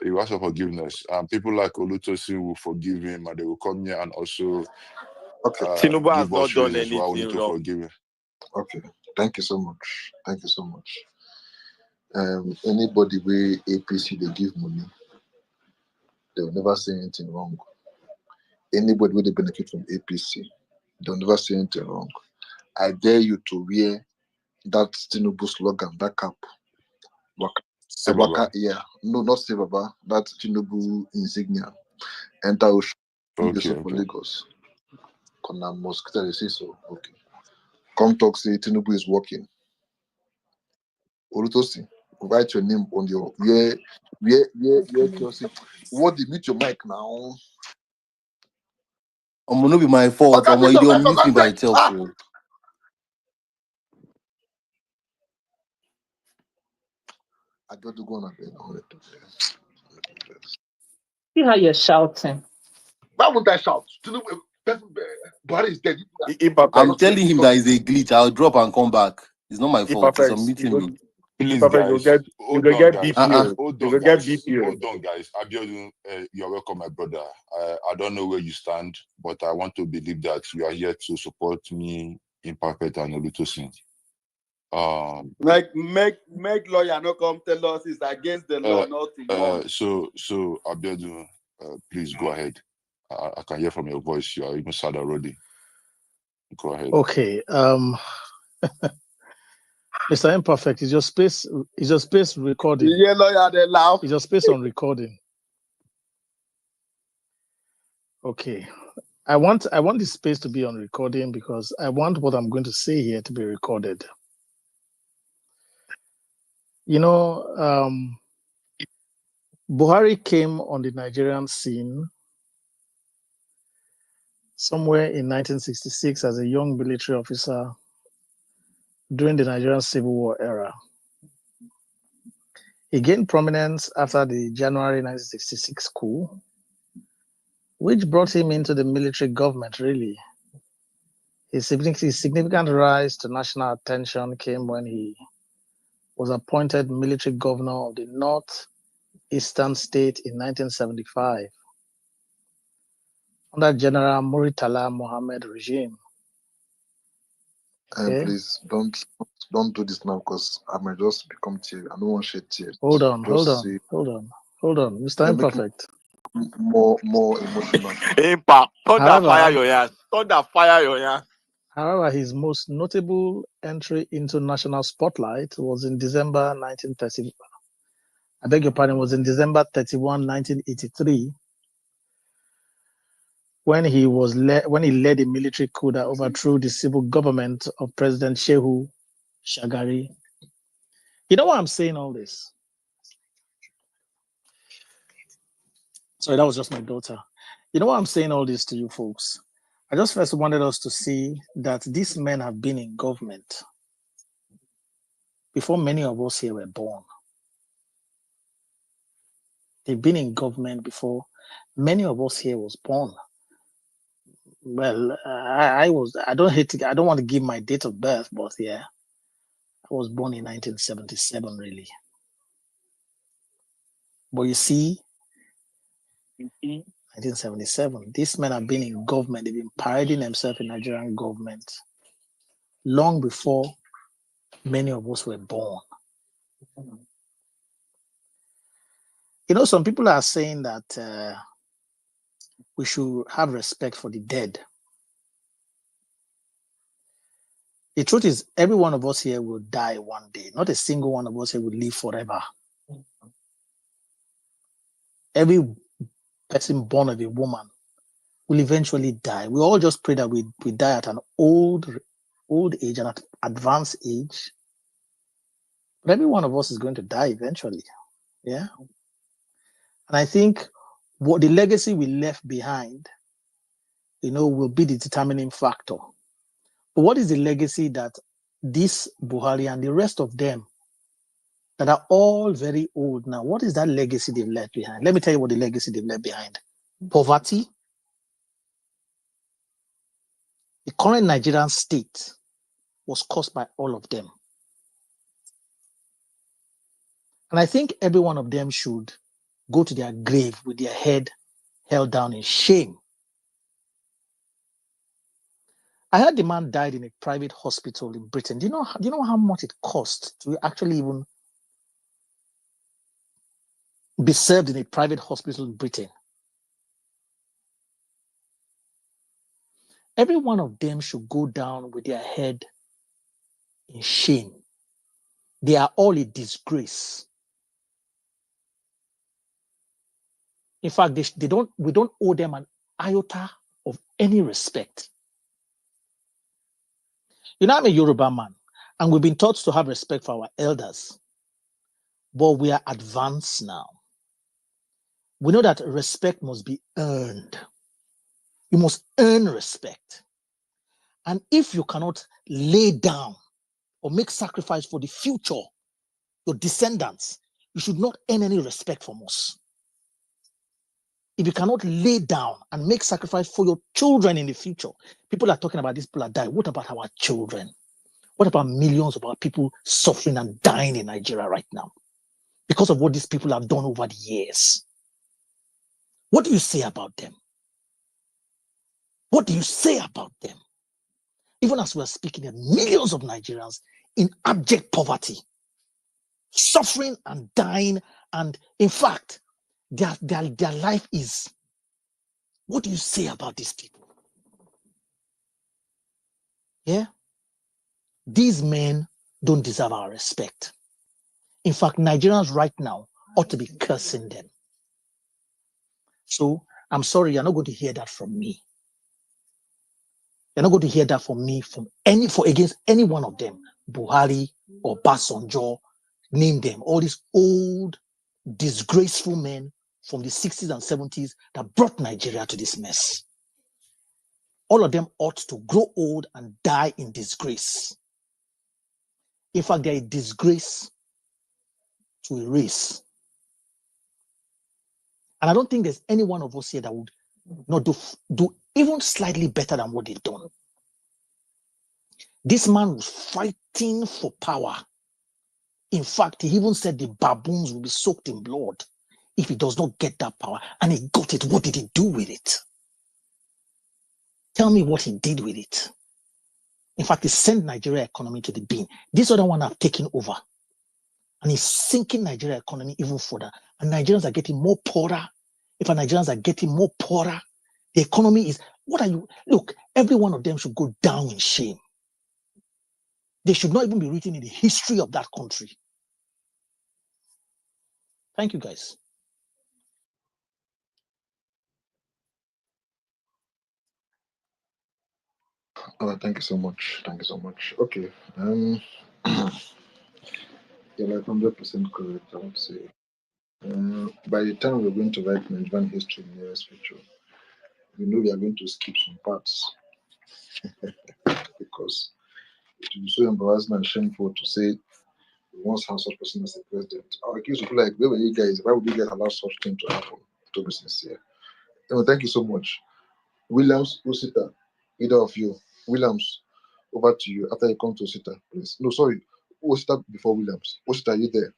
he will ask for forgiveness. People like Olutosin will forgive him, and they will come here and also
Tinubu has
give
not
us
done
reasons why we need
anything
to
wrong.
forgive him.
Okay, thank you so much. Thank you so much. Anybody with APC they give money, they will never say anything wrong. Anybody with the benefit from APC, they'll never say anything wrong. I dare you to wear that Tinubu slogan, that cap.
Sebaba.
Yeah, no, not Sebaba, that Tinubu insignia. Enter Ocean
Okay,
for
okay.
Lagos. Kona mosquito, they say so. Okay. Come talk, say Tinubu is working. Olutosin, write your name on your Chelsea. What did mute your mic now?
I'm gonna be my fault.
Okay,
You
mute your
don't
mic, for
mute me
God's
by
sake.
itself. So.
I got to go on a bit.
See how you're shouting.
Why would I shout? Tinubu, Buhari is dead.
I'm telling him that it's a glitch. I'll drop and come back. It's not my fault. He's
Imperfect.
unmuting me.
Please, guys,
You
hold
go
on,
get
guys.
BPO.
Hold
You
on,
go get
guys.
BPO.
Hold on, guys. Abiodun, you're welcome, my brother. I don't know where you stand, but I want to believe that you are here to support me, Imperfect and Olutosin.
Make lawyer no come tell us it's against the law not to mourn.
So Abiodun, please go ahead. I can hear from your voice. You are even sad already. Go ahead.
Okay. Mr. Imperfect, is your space recording?
Yeah, lawyer, they laugh.
Is your space on recording? Okay. I want this space to be on recording because I want what I'm going to say here to be recorded. You know, Buhari came on the Nigerian scene somewhere in 1966 as a young military officer during the Nigerian Civil War era. He gained prominence after the January 1966 coup, which brought him into the military government, really. His significant rise to national attention came when he was appointed military governor of the northeastern state in 1975 under General Muritala Mohammed regime.
And
Okay?
please don't do this now because I might just become tears. I don't want to shed tears.
Hold on,
Say,
Mr. Imperfect.
More emotional.
Impact. Thunder
However,
fire your ass. Thunder fire your ass.
However, his most notable entry into national spotlight was in December 1930. I beg your pardon, was in December 31, 1983, when he led a military coup that overthrew the civil government of President Shehu Shagari. You know why I'm saying all this? Sorry, that was just my daughter. You know why I'm saying all this to you folks? I just first wanted us to see that these men have been in government before many of us here were born. They've been in government before many of us here was born. Well, I don't want to give my date of birth, but yeah, I was born in 1977, really. But you see, 1977, these men have been in government. They've been parading themselves in Nigerian government long before many of us were born. You know, some people are saying that we should have respect for the dead. The truth is, every one of us here will die one day. Not a single one of us here will live forever. Every person born of a woman will eventually die. We all just pray that we die at an old age and at advanced age. But every one of us is going to die eventually. Yeah. And I think what the legacy we left behind, will be the determining factor. But what is the legacy that this Buhari and the rest of them that are all very old now, what is that legacy they've left behind? Let me tell you what the legacy they've left behind. Poverty. The current Nigerian state was caused by all of them. And I think every one of them should go to their grave with their head held down in shame. I heard the man died in a private hospital in Britain. Do you know how much it cost to actually even be served in a private hospital in Britain? Every one of them should go down with their head in shame. They are all a disgrace. In fact, we don't owe them an iota of any respect. I'm a Yoruba man, and we've been taught to have respect for our elders. But we are advanced now. We know that respect must be earned. You must earn respect. And if you cannot lay down or make sacrifice for the future, your descendants, you should not earn any respect from us. If you cannot lay down and make sacrifice for your children in the future, people are talking about these people are dying. What about our children? What about millions of our people suffering and dying in Nigeria right now because of what these people have done over the years? What do you say about them? What do you say about them? Even as we're speaking, there are millions of Nigerians in abject poverty, suffering and dying. And in fact, their life is, what do you say about these people? Yeah? These men don't deserve our respect. In fact, Nigerians right now ought to be cursing them. So I'm sorry, you're not going to hear that from me. You're not going to hear that from me against any one of them. Buhari or Basanjo, name them. All these old, disgraceful men from the 60s and 70s that brought Nigeria to this mess. All of them ought to grow old and die in disgrace. In fact, they're a disgrace to a race. And I don't think there's any one of us here that would not do even slightly better than what they've done. This man was fighting for power. In fact, he even said the baboons will be soaked in blood if he does not get that power. And he got it. What did he do with it? Tell me what he did with it. In fact, he sent Nigeria economy to the bin. This other one have taken over. And he's sinking Nigeria economy even further. And Nigerians are getting more poorer. If our Nigerians are getting more poorer, the economy is, look, every one of them should go down in shame. They should not even be written in the history of that country. Thank you, guys.
Thank you so much. Thank you so much. Okay. You're like 100% correct, I would say. By the time we're going to write Nigerian history in the nearest future, we know we are going to skip some parts because it will be so embarrassing and shameful to say we once have such person as a president. Our accused will be like, where were you guys? Why would you guys allow such thing to happen? To be sincere. Thank you so much. Williams, Osita, either of you. Williams, over to you after you come to Osita, please. No, sorry. Osita before Williams. Osita, are you there?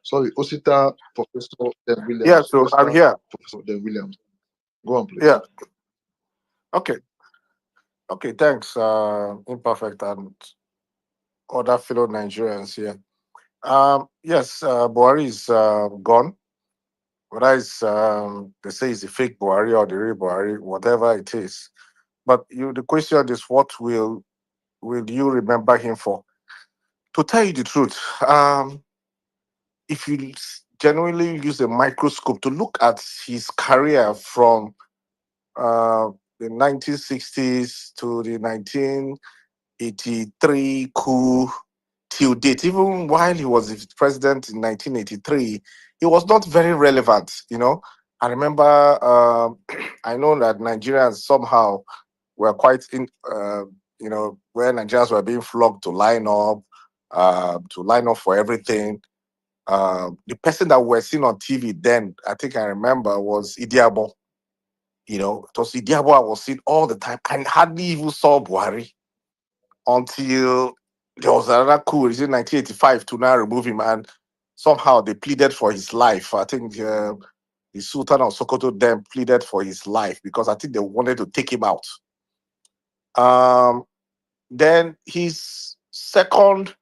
Sorry, Osita, Professor, then Williams.
Yeah, so
Osita,
I'm here.
Professor, then Williams. Go on, please.
Yeah. Okay. Okay, thanks, Imperfect and other fellow Nigerians here. Yes, Buhari is gone. Whether it's they say it's a fake Buhari or the real Buhari, whatever it is. But the question is, what will you remember him for? To tell you the truth, if you genuinely use a microscope to look at his career from the 1960s to the 1983 coup till date, even while he was the president in 1983, he was not very relevant. I remember, I know that Nigerians somehow were quite where Nigerians were being flogged to line up for everything. The person that we were seeing on TV then, I think I remember, was Idiabo. It was Idiabo I was seeing all the time. I hardly even saw Buhari until there was another coup in 1985 to now remove him. And somehow they pleaded for his life. I think the Sultan of Sokoto then pleaded for his life because I think they wanted to take him out. Then his second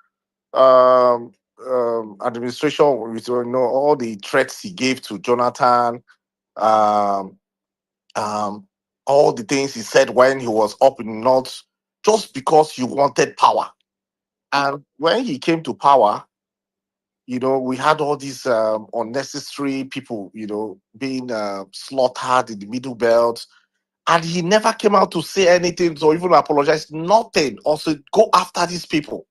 administration, with all the threats he gave to Jonathan, um, all the things he said when he was up in the north, just because he wanted power. And when he came to power, we had all these unnecessary people, being slaughtered in the middle belt. And he never came out to say anything or even apologize, nothing. Also, go after these people.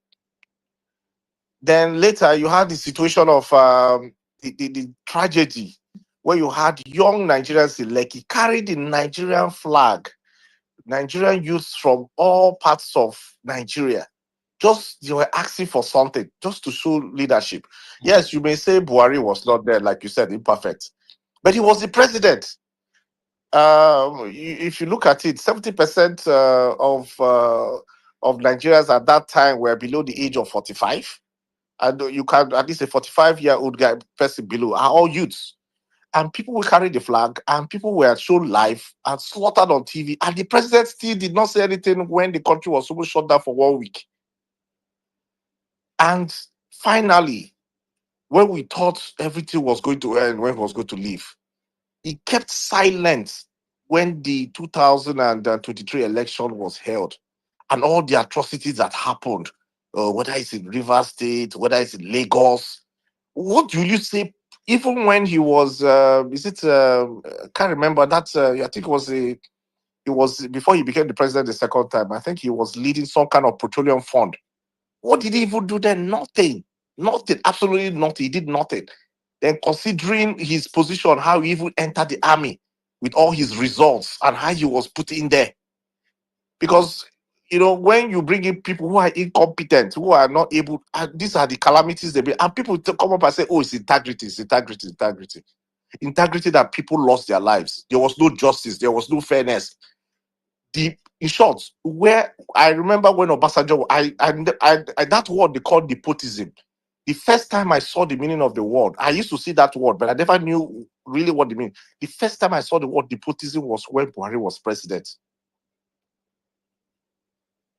Then later, you had the situation of the tragedy where you had young Nigerians in Lekki carry the Nigerian flag, Nigerian youths from all parts of Nigeria. Just they were asking for something, just to show leadership. Yes, you may say Buhari was not there, like you said, imperfect, but he was the president. If you look at it, 70% of Nigerians at that time were below the age of 45, and you can at least a 45-year-old guy person below are all youths. And people will carry the flag, and people were shown live and slaughtered on TV. And the president still did not say anything when the country was almost shut down for 1 week. And finally, when we thought everything was going to end, when he was going to leave, he kept silent when the 2023 election was held and all the atrocities that happened, whether it's in Rivers State, whether it's in Lagos. What do you say? Even when he was, I can't remember that. I think it was before he became the president the second time. I think he was leading some kind of petroleum fund. What did he even do then? Nothing. Nothing. Absolutely nothing. He did nothing. Then considering his position, how he even entered the army with all his results and how he was put in there. Because, when you bring in people who are incompetent, who are not able, these are the calamities they bring. And people come up and say, oh, it's integrity, it's integrity, integrity. Integrity that people lost their lives. There was no justice. There was no fairness. In short, where I remember when Obasanjo, that word they called nepotism. The first time I saw the meaning of the word, I used to see that word, but I never knew really what it meant. The first time I saw the word nepotism was when Buhari was president.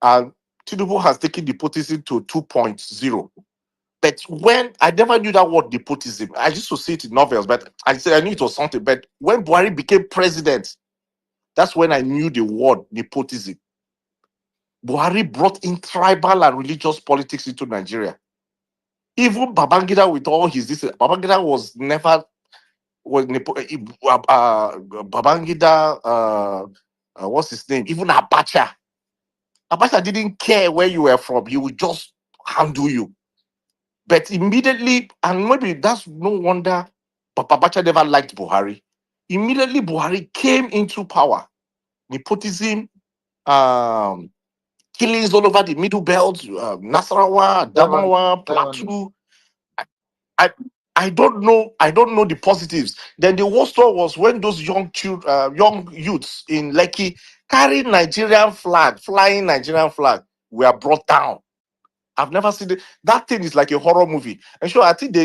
And Tinubu has taken nepotism to 2.0. But when I never knew that word nepotism, I used to see it in novels, but I said I knew it was something. But when Buhari became president, that's when I knew the word nepotism. Buhari brought in tribal and religious politics into Nigeria. Even Babangida, with all his Babangida was never Babangida. What's his name? Even Abacha. Abacha didn't care where you were from; he would just handle you. But immediately, and maybe that's no wonder, but Abacha never liked Buhari. Immediately, Buhari came into power. Nepotism, killings all over the Middle Belt, Nasarawa, Adamawa, Plateau. I don't know. I don't know the positives. Then the worst one was when those young youths in Lekki carrying Nigerian flag, flying Nigerian flag, were brought down. I've never seen it. That thing is like a horror movie. And sure, I think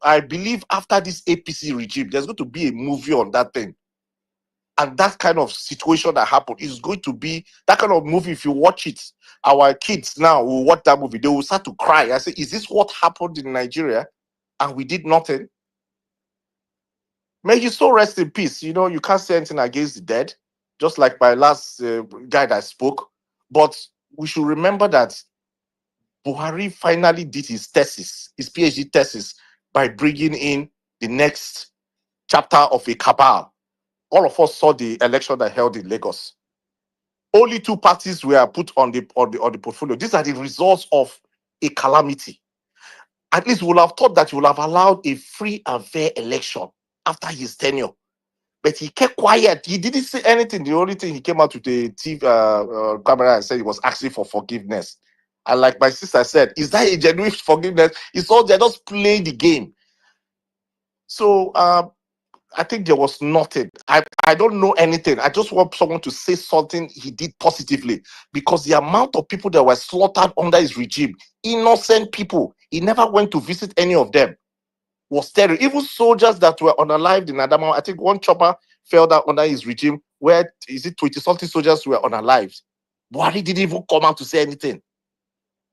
I believe after this APC regime, there's going to be a movie on that thing. And that kind of situation that happened is going to be that kind of movie. If you watch it, our kids now will watch that movie. They will start to cry. I say, is this what happened in Nigeria? And we did nothing. May his soul rest in peace. You can't say anything against the dead, just like my last guy that spoke. But we should remember that Buhari finally did his thesis, his PhD thesis, by bringing in the next chapter of a cabal. All of us saw the election that held in Lagos. Only 2 parties were put on the portfolio. These are the results of a calamity. At least we would have thought that he would have allowed a free and fair election after his tenure. But he kept quiet. He didn't say anything. The only thing he came out with a TV camera and said he was asking for forgiveness. And like my sister said, is that a genuine forgiveness? It's all they're just playing the game. So I think there was nothing. I don't know anything. I just want someone to say something he did positively, because the amount of people that were slaughtered under his regime, innocent people, he never went to visit any of them. was terrible. Even soldiers that were unalived in Adamawa, I think one chopper fell down under his regime, where is it 20-something soldiers were unalived. Buhari didn't even come out to say anything.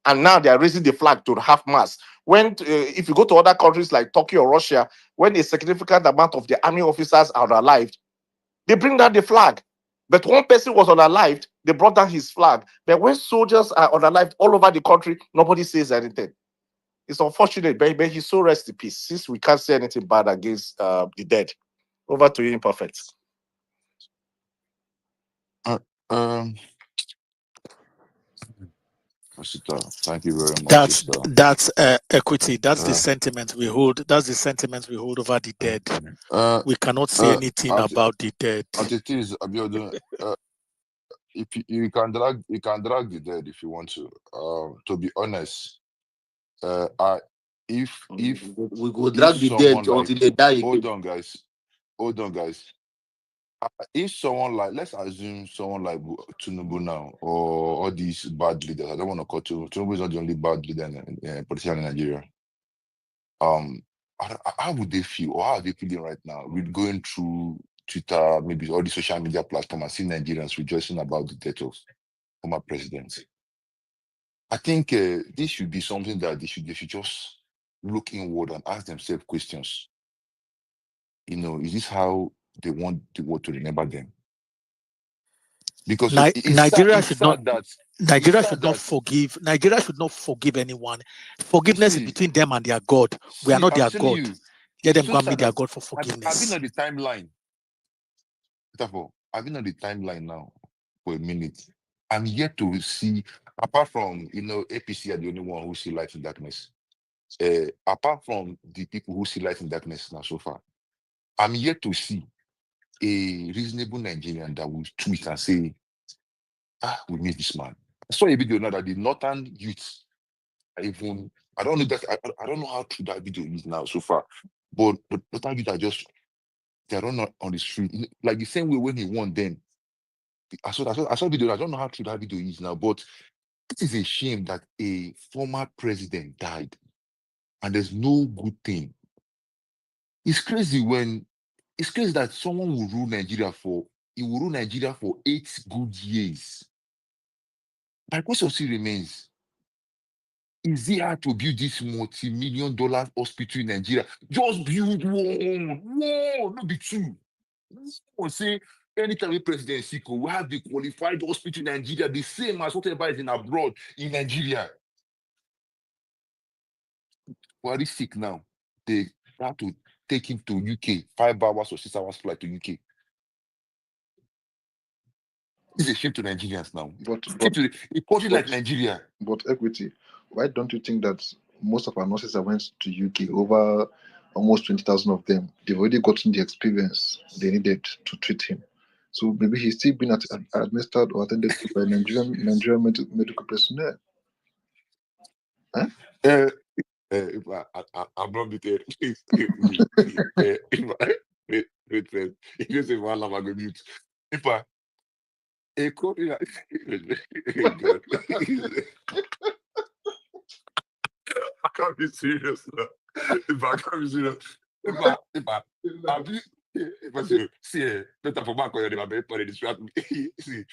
And now they are raising the flag to half mast. When, if you go to other countries like Turkey or Russia, when a significant amount of the army officers are unalived, they bring down the flag. But one person was unalived, they brought down his flag. But when soldiers are unalived all over the country, nobody says anything. It's unfortunate, but he's so rest in peace. Since we can't say anything bad against the dead. Over to you, Imperfect.
Thank you very much.
That's equity. That's the sentiment we hold. That's the sentiment we hold over the dead. We cannot say anything about the dead.
If you can drag the dead if you want to. To be honest, if
we go drag the dead until they die again.
Hold on, guys. If someone like, let's assume someone like Tinubu now, or all these bad leaders, I don't want to call Tinubu is not the only bad leader in politician in Nigeria. How would they feel, or how are they feeling right now with going through Twitter, maybe all the social media platforms, and seeing Nigerians rejoicing about the death of former president? I think this should be something that they should just look inward and ask themselves questions. Is this how they want the world to remember them? Because
Nigeria should not forgive. Nigeria should not forgive anyone. Forgiveness is between them and their God. We are not their God. Let them go and meet their God for forgiveness.
I've been on the timeline now for a minute. I'm yet to see, apart from APC are the only one who see light in darkness. Apart from the people who see light in darkness now so far, I'm yet to see a reasonable Nigerian that will tweet and say, we miss this man. I saw a video now that the northern youth I don't know that I don't know how true that video is now so far, but northern youth they're not on the street like the same way when he won then. I saw video. I don't know how true that video is now, but it is a shame that a former president died and there's no good thing. It's crazy that someone will rule Nigeria for 8 good years. My question still remains: is it hard to build this multi-million-dollar hospital in Nigeria? Just build one, not be two. Say anytime a president sick, we have the qualified hospital in Nigeria, the same as whatever is in abroad in Nigeria. Buhari sick now. They have to take him to UK, 5 hours or 6 hours flight to UK. It's a shame to Nigerians now.
But
a country like Nigeria.
But equity, why don't you think that most of our nurses that went to UK, over almost 20,000 of them, they've already gotten the experience they needed to treat him? So maybe he's still being administered or attended to by Nigerian medical personnel. Huh?
I'm not with it. If a country like I can't be serious now. I can't be serious. See, better for back on your distract me. See,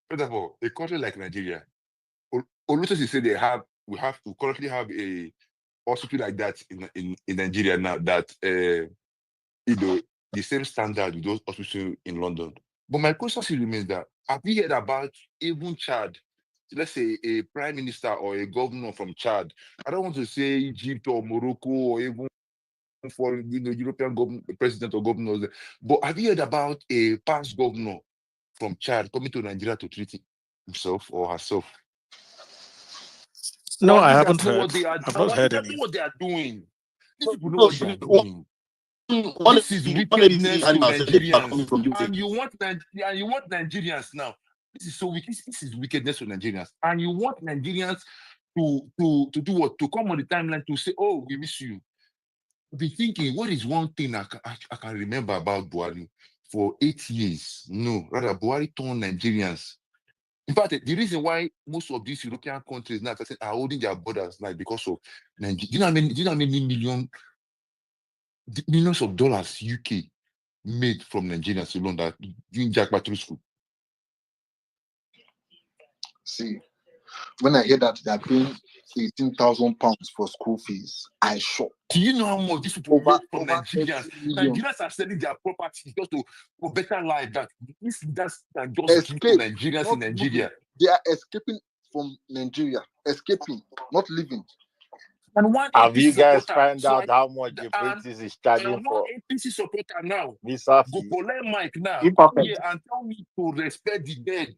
better for a country like Nigeria. Olutosi say we currently have a hospital like that in Nigeria now that the same standard with those hospitals in London. But my question still remains that have you heard about even Chad? Let's say a prime minister or a governor from Chad. I don't want to say Egypt or Morocco or even for European president or governors. But have you heard about a past governor from Chad coming to Nigeria to treat himself or herself?
No, I haven't heard. I've not heard any.
Know what they are doing. These people know what they are doing. This is wickedness to Nigerians, and you want Nigerians now. This is so wicked. This is wickedness to Nigerians, and you want Nigerians to do what? To come on the timeline to say, "Oh, we miss you." Be thinking, what is one thing I can remember about Buhari for 8 years? No, rather Buhari turned Nigerians. In fact, the reason why most of these European countries now are holding their borders like because of Nigeria. Do you know how many million the millions of dollars UK made from Nigerians alone that doing jackpot through school.
See, when I hear that they are paying £18,000 for school fees, I shock.
Do you know how much these people make from Nigerians? Nigerians are selling their properties just for better life. That this just can just give to Nigerians in Nigeria.
They are escaping from Nigeria, escaping, not living.
And one
have
APC
you guys
supporter,
find out how much the British is charging for
one APC supporter now
visa
go
fees?
collect mic now
Imperfect.
and tell me to respect the dead.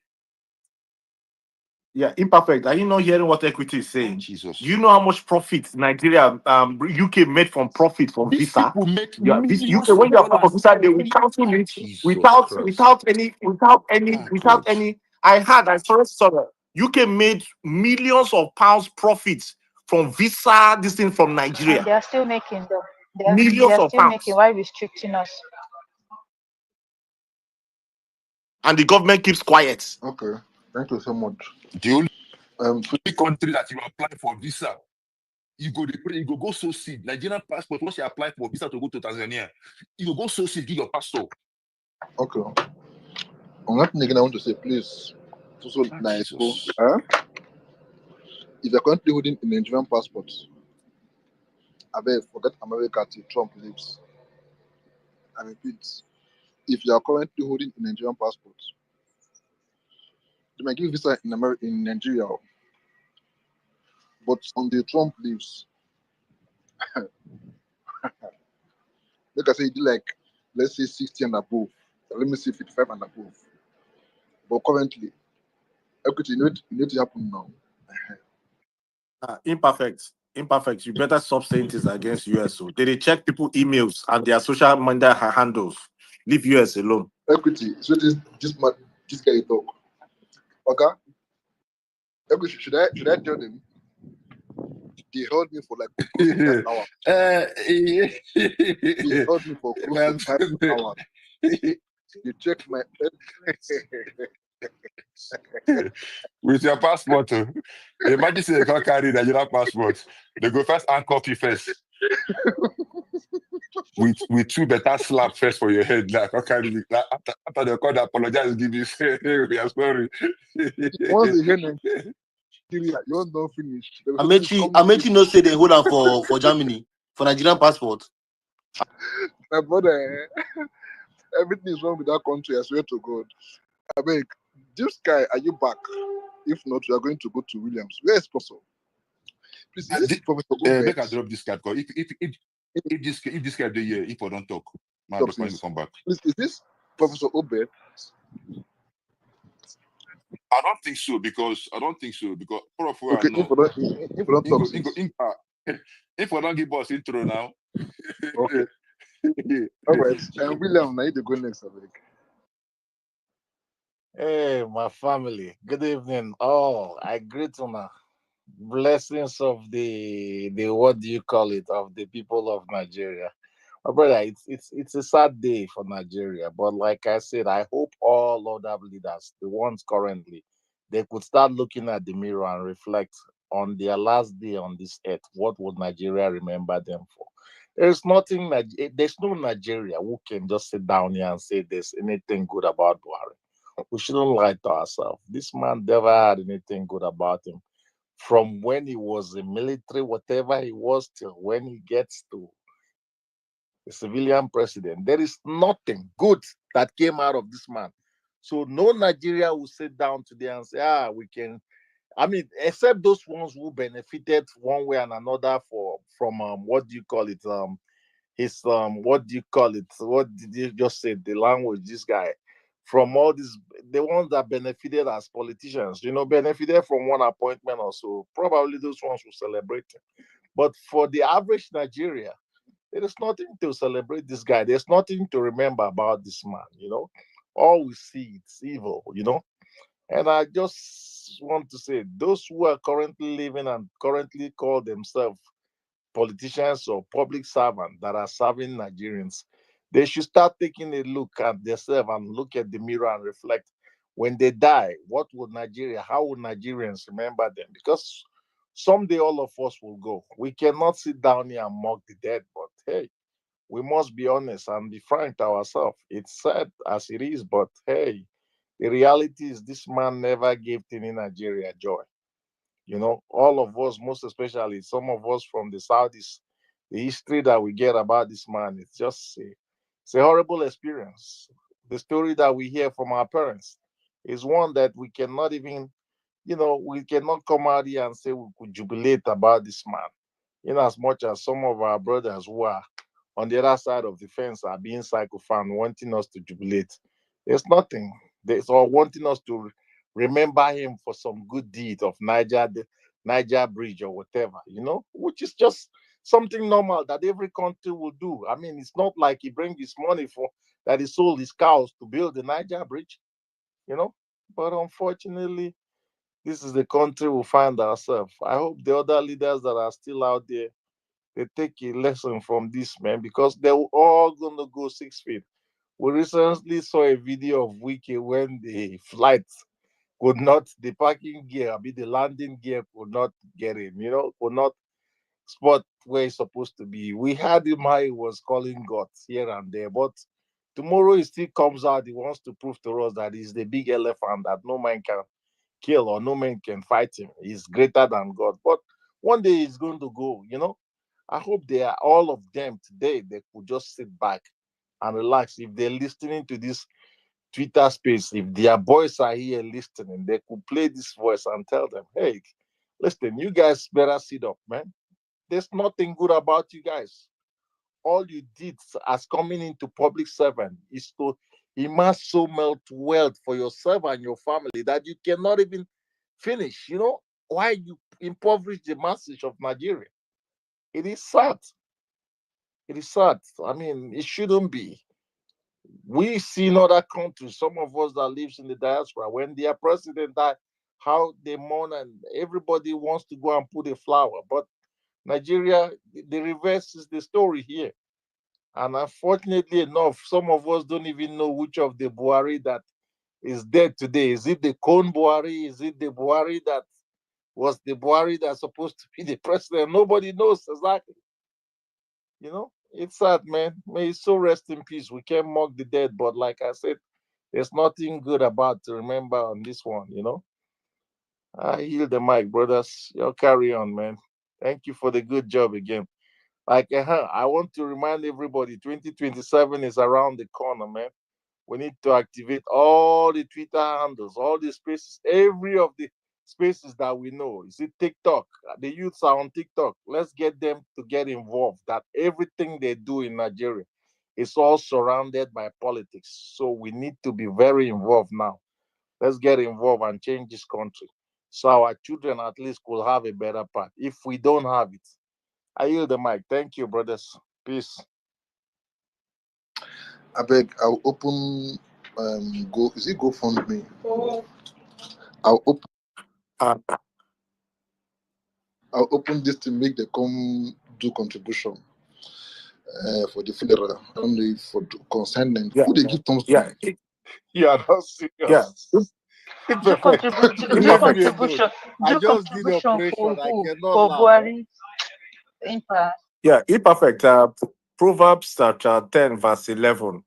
Yeah, imperfect. Are you not hearing what equity is saying?
Jesus.
Do you know how much profit Nigeria, UK made from profit from
These
visa?
people make
Yeah, this
millions
UK when
of
you apply for
dollars
visa, they will cancel it without any. I first saw that UK made millions of pounds profits from visa. This thing from
And
Nigeria,
they are still making them. They
millions
are
of
still making.
pounds,
Why restricting us?
and the government keeps quiet.
Okay, thank you so much.
The only country that you apply for visa, you go so seed. Nigerian passport, once you apply for visa to go to Tanzania, you go so seed, give your passport.
Okay. One thing again I want to say, please. So nice. If you're currently holding a Nigerian passport, I bet forget America till Trump leaves. I repeat, if you are currently holding a Nigerian passport, they might give you visa in Nigeria, but until Trump leaves, like I say, you do like let's say 60 and above. Let me say 55 and above. But currently, equity you need to happen now.
Imperfect. You better stop saying things against US. So they check people emails and their social media handles. Leave US alone.
Equity. So this guy talk. Okay. Equity. Should I tell them? They held me for like close to 5 hours. They held me for close to 5 hours. They checked my
with your passport. Imagine say they can't carry the Nigerian passport. They go first handcuff you first. with two better slap first for your head. Like, carry me. Like, after they call, apologize, give you say, hey, we are sorry.
Once they hear Nigeria, you're not finished.
Amechi no say they hold on for Germany for Nigerian passport.
My brother, everything is wrong with that country. I swear to God. I beg, this guy, are you back? If not, you are going to go to Williams. Where is Professor? Please, is this Professor Obed?
Make I drop this card because if this guy dey here, if I don't talk, man, the point will come back.
Please, is this Professor Obed?
I don't think so because Prof.
Okay,
no.
if I don't talk,
if I don't give us intro now.
Okay. All right. And William, now you go next, I beg.
Hey, my family. Good evening. Oh, I greet you now. Blessings of the what do you call it, of the people of Nigeria. My brother, it's a sad day for Nigeria. But like I said, I hope all other leaders, the ones currently, they could start looking at the mirror and reflect on their last day on this earth. What would Nigeria remember them for? There's no Nigeria who can just sit down here and say there's anything good about Buhari. We shouldn't lie to ourselves. This man never had anything good about him. From when he was in military, whatever he was, till when he gets to the civilian president, there is nothing good that came out of this man. So no Nigeria will sit down today and say, we can. I mean, except those ones who benefited one way and another from what do you call it? What do you call it? What did you just say? The language, this guy. From all these, the ones that benefited as politicians, benefited from one appointment or so, probably those ones will celebrate him. But for the average Nigeria, there is nothing to celebrate this guy. There's nothing to remember about this man, All we see, it's evil, And I just want to say, those who are currently living and currently call themselves politicians or public servants that are serving Nigerians, they should start taking a look at themselves and look at the mirror and reflect. When they die, how would Nigerians remember them? Because someday all of us will go. We cannot sit down here and mock the dead, but hey, we must be honest and be frank to ourselves. It's sad as it is, but hey, the reality is this man never gave Tini Nigeria joy. You know, all of us, most especially some of us from the Southeast, the history that we get about this man, it's a horrible experience. The story that we hear from our parents is one that we cannot even, we cannot come out here and say we could jubilate about this man. In as much as some of our brothers who are on the other side of the fence are being psychophant, wanting us to jubilate. There's nothing. There's all wanting us to remember him for some good deed of Niger Bridge or whatever, which is just something normal that every country will do. I mean, it's not like he brings his money for that he sold his cows to build the Niger Bridge, But unfortunately, this is the country we find ourselves. I hope the other leaders that are still out there, they take a lesson from this, man, because they're all gonna go 6 feet. We recently saw a video of Wiki when the flight the parking gear, the landing gear could not get him, could not spot where he's supposed to be. We had him how he was calling God here and there, but tomorrow he still comes out. He wants to prove to us that he's the big elephant that no man can kill or no man can fight him. He's greater than God. But one day he's going to go, I hope they are all of them today. They could just sit back and relax. If they're listening to this Twitter space, if their boys are here listening, they could play this voice and tell them, hey, listen, you guys better sit up, man. There's nothing good about you guys. All you did as coming into public servant is to amass so much wealth for yourself and your family that you cannot even finish. Why you impoverish the masses of Nigeria? It is sad. It is sad. I mean, it shouldn't be. We see in other countries, some of us that lives in the diaspora, when their president died, how they mourn and everybody wants to go and put a flower. But Nigeria, the reverse is the story here. And unfortunately enough, some of us don't even know which of the Buhari that is dead today. Is it the Kon Buhari? Is it the Buhari that was the Buhari that's supposed to be the president? Nobody knows exactly. It's sad, man. May his soul rest in peace. We can't mock the dead, but like I said, there's nothing good about to remember on this one, I yield the mic, brothers. Y'all carry on, man. Thank you for the good job again. I want to remind everybody, 2027 is around the corner, man. We need to activate all the Twitter handles, all the spaces, every of the spaces that we know. Is it TikTok? The youths are on TikTok. Let's get them to get involved. That everything they do in Nigeria is all surrounded by politics. So we need to be very involved now. Let's get involved and change this country so our children at least could have a better path. If we don't have it, I yield the mic. Thank you, brothers. Peace.
I beg, I'll open is it GoFundMe? I'll open this to make them come do contribution for the funeral. I don't know if for consignment. Who they give thumbs to?
You are not serious.
Do contribution. Do contribution for who? For Buhari. Impact.
Yeah, imperfect. Proverbs chapter 10, verse 11.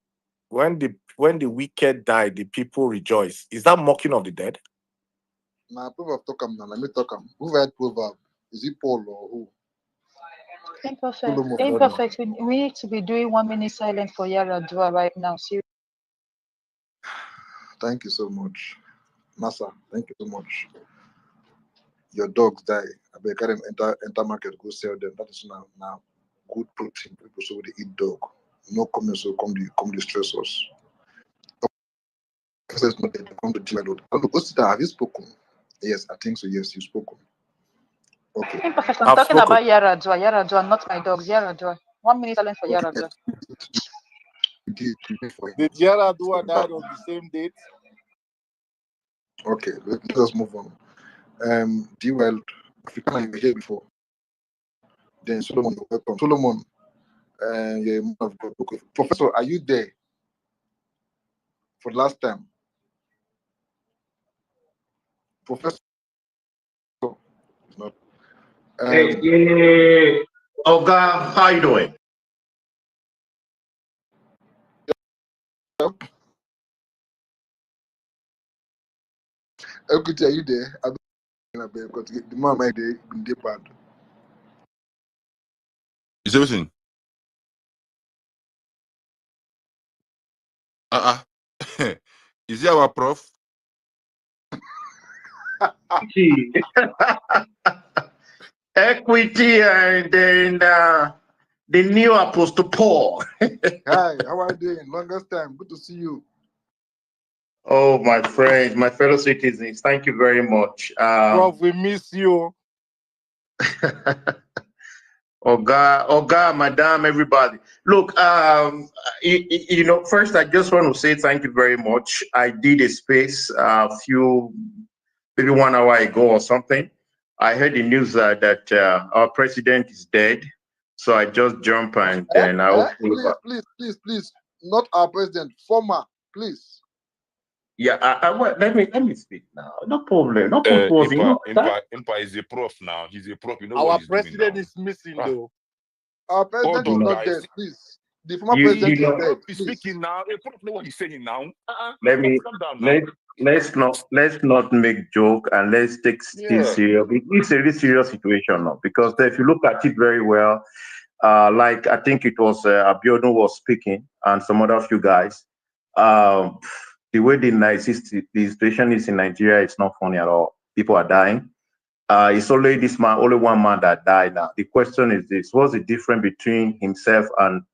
When the wicked die, the people rejoice. Is that mocking of the dead?
Nah, proverb talk am now. Let me talk am. Who write proverb? Is it Paul or who?
Imperfect. Imperfect. We need to be doing 1 minute silent for Yaradua right now. Seriously.
Thank you so much. Massa, thank you so much. Your dogs die. I beg them enter market, go sell them. That is now good protein. People so they eat dog. No comments will come to stress us. Says not that come to develop. Have you spoken? Yes, I think so. Yes, you've spoken. Okay.
Imperfect. I'm talking about Yaradua. Yaradua, not my dogs. Yaradua. 1 minute silent for Yaradua.
Did Yaradua die on the same date?
Okay, let's move on. D-Well, African, you were here before. Then Solomon, you're welcome. Solomon, you're a man of God. Okay. Professor, are you there for the last time? Professor, not.
Hey, Oga, how you doing?
Equity, are you there? I've been because the man might be bad.
Is everything? Is he our prof?
Equity and then the new Apostle Paul.
Hi, how are you doing? Longest time. Good to see you.
Oh, my friends, my fellow citizens, thank you very much.
Prof, we miss you.
Oga, Madam, everybody. Look, you know, first I just want to say thank you very much. I did a space maybe 1 hour ago or something. I heard the news that our president is dead. So I just jump and then
Please, not our president, former, please.
Yeah, let me speak now. No problem.
Impa is a prof now. He's a prof. You know
our
what he's
president
doing
is missing though.
Our president is not dead, please. The former president is dead.
He's speaking now. A prof know what he's saying now.
Let's not make joke and let's take this serious. It's a really serious situation now because if you look at it very well, like I think it was Abiodun was speaking and some other few guys. The way the situation is in Nigeria, it's not funny at all. People are dying. It's only one man that died now. The question is this: what's the difference between himself and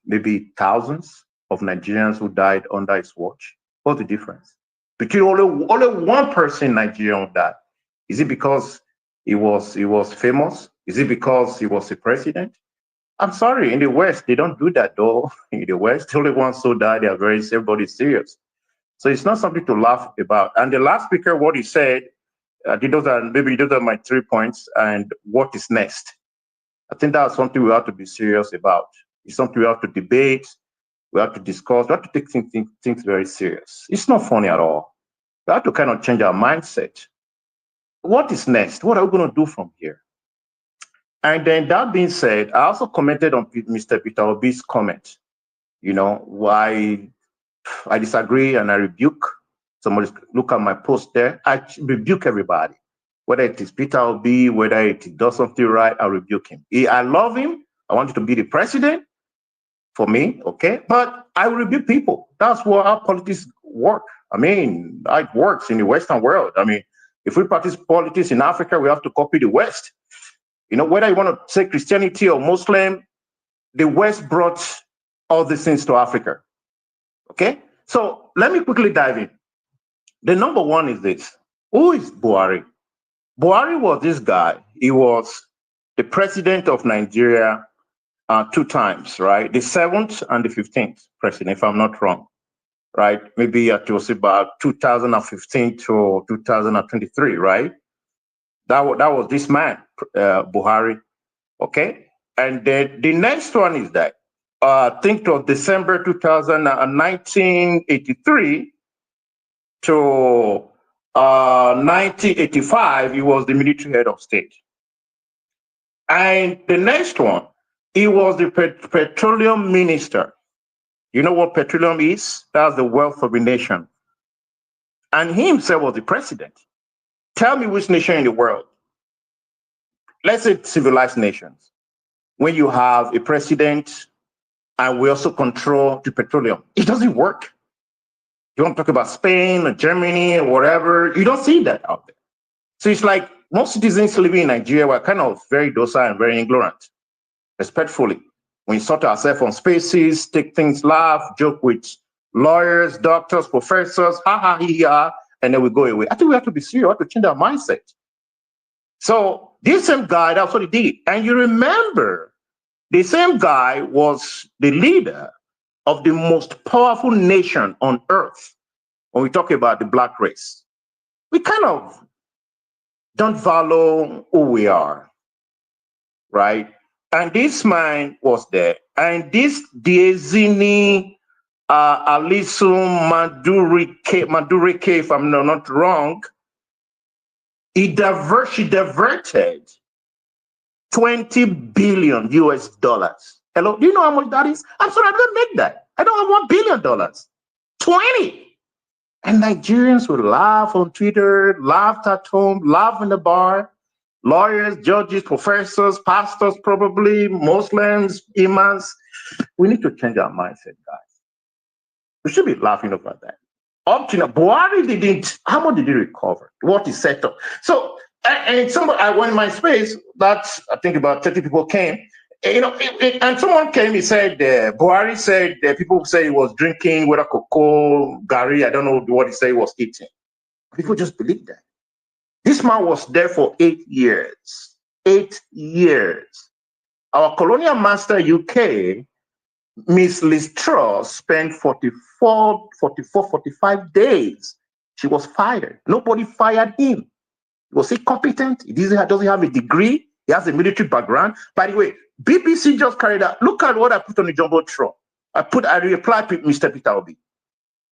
maybe thousands of Nigerians who died under his watch? What's the difference? Between only one person in Nigeria who died. Is it because he was famous? Is it because he was a president? I'm sorry, in the West, they don't do that though. In the West, only ones who die, everybody's serious. So it's not something to laugh about. And the last speaker, what he said, those are my 3 points. And what is next? I think that's something we have to be serious about. It's something we have to debate, we have to discuss, we have to take things very serious. It's not funny at all. We have to kind of change our mindset. What is next? What are we going to do from here? And then that being said, I also commented on Mr. Peter Obi's comment. You know, why I disagree and I rebuke. Somebody look at my post there. I rebuke everybody. Whether it is Peter Obi, whether it does something right, I rebuke him. I love him. I want him to be the president for me, okay? But I rebuke people. That's how politics work. I mean, it works in the Western world. I mean, if we practice politics in Africa, we have to copy the West. You know, whether you want to say Christianity or Muslim, the West brought all these things to Africa. Okay? So let me quickly dive in. The number one is this. Who is Buhari? Buhari was this guy. He was the president of Nigeria 2 times, right? The 7th and the 15th president, if I'm not wrong, right? Maybe it was about 2015 to 2023, right? That was this man, Buhari, okay? And then the next one is that, I think it was December 1983 to 1985, he was the military head of state. And the next one, he was the petroleum minister. You know what petroleum is? That's the wealth of a nation. And he himself was the president. Tell me which nation in the world, let's say civilized nations, when you have a president and we also control the petroleum, it doesn't work. You want to talk about Spain or Germany or whatever, you don't see that out there. So it's like most citizens living in Nigeria were kind of very docile and very ignorant, respectfully. We sort ourselves on spaces, take things, laugh, joke with lawyers, doctors, professors, and then we go away. I think we have to be serious, we have to change our mindset. So this same guy, that's what he did. And you remember, the same guy was the leader of the most powerful nation on earth. When we talk about the black race, we kind of don't value who we are, right? And this man was there. And this Diezini Alisu Madurike, if I'm not wrong, she diverted $20 billion US. Hello, do you know how much that is? I'm sorry, I don't make that. I don't have $1 billion. 20. And Nigerians would laugh on Twitter, laugh at home, laugh in the bar. Lawyers, judges, professors, pastors, probably Muslims, imams. We need to change our mindset, guys. We should be laughing over that. Up to now, Buhari didn't. How much did he recover? What is set up? So, and somebody, I went in my space. That's I think about 30 people came. You know, and someone came. He said Buhari said people say he was drinking whether cocoa, gari. I don't know what he said he was eating. People just believe that. This man was there for 8 years. 8 years. Our colonial master UK, Miss Liz Truss, spent 45 days. She was fired. Nobody fired him. Was he competent? Does he have a degree? He has a military background. By the way, BBC just carried out. Look at what I put on the Jumbotron. I replied to Mr. Peter Obi.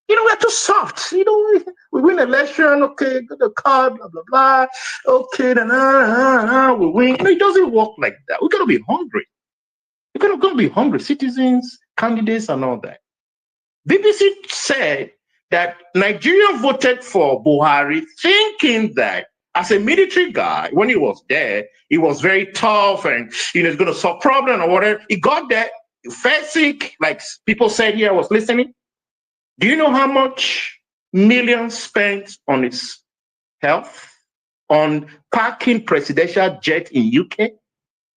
You know, we're too soft. You know, we win election, okay, get the card, blah, blah, blah. Okay, then we win. No, it doesn't work like that. We're going to be hungry. We're going to be hungry. Citizens, candidates, and all that. BBC said that Nigeria voted for Buhari thinking that as a military guy, when he was there, he was very tough and, you know, he's going to solve problems or whatever. He got there, fell sick, like people said here, I was listening. Do you know how much millions spent on his health, on parking presidential jet in UK?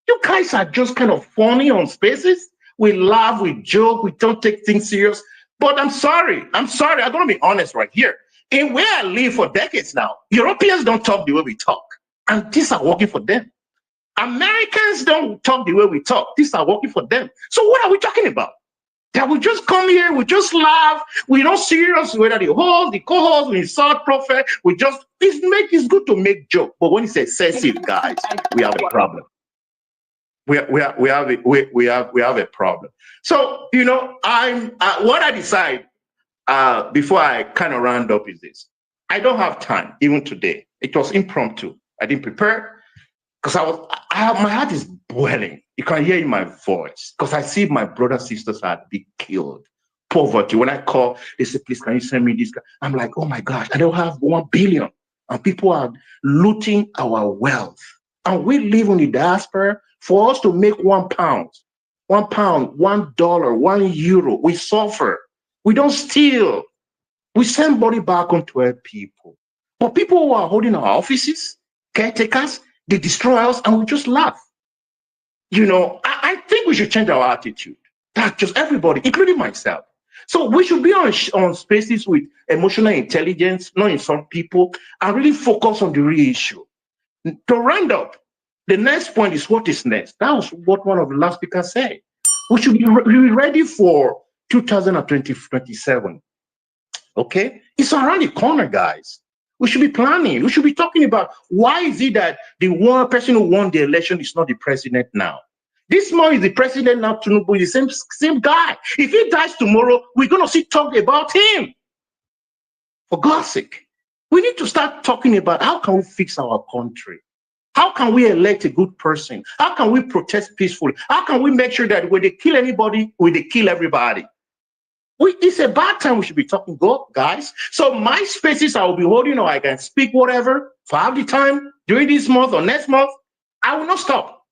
You guys are just kind of funny on spaces. We laugh, we joke, we don't take things serious. But I'm sorry, I'm going to be honest right here. In where I live for decades now, Europeans don't talk the way we talk. And these are working for them. Americans don't talk the way we talk. These are working for them. So what are we talking about? That we just come here, we just laugh, we don't serious whether the host, the co-host, we insult prophet, we just, it's good to make joke, but when it's excessive, guys, we have a problem. We have a problem. So, you know, what I decide before I kind of round up is this. I don't have time, even today. It was impromptu. I didn't prepare because my heart is boiling. You can hear in my voice because I see my brothers and sisters are being killed. Poverty. When I call, they say, please, can you send me this? I'm like, oh my gosh, I don't have 1 billion. And people are looting our wealth. And we live in the diaspora. For us to make £1, $1, $1, €1, we suffer. We don't steal. We send money back on to help people. But people who are holding our offices, caretakers, they destroy us and we just laugh. You know, I think we should change our attitude. That's just everybody, including myself. So we should be on spaces with emotional intelligence, not insult people, and really focus on the real issue. To round up, the next point is what is next. That was what one of the last speakers said. We should be ready for 2027. Okay? It's around the corner, guys. We should be planning. We should be talking about why is it that the one person who won the election is not the president now. This man is the president now, Tinubu is the same guy. If he dies tomorrow, we're going to see talk about him. For God's sake. We need to start talking about how can we fix our country? How can we elect a good person? How can we protest peacefully? How can we make sure that when they kill anybody, when they kill everybody? It's a bad time we should be talking, guys. So my spaces I will be holding, or I can speak whatever for half the time during this month or next month. I will not stop.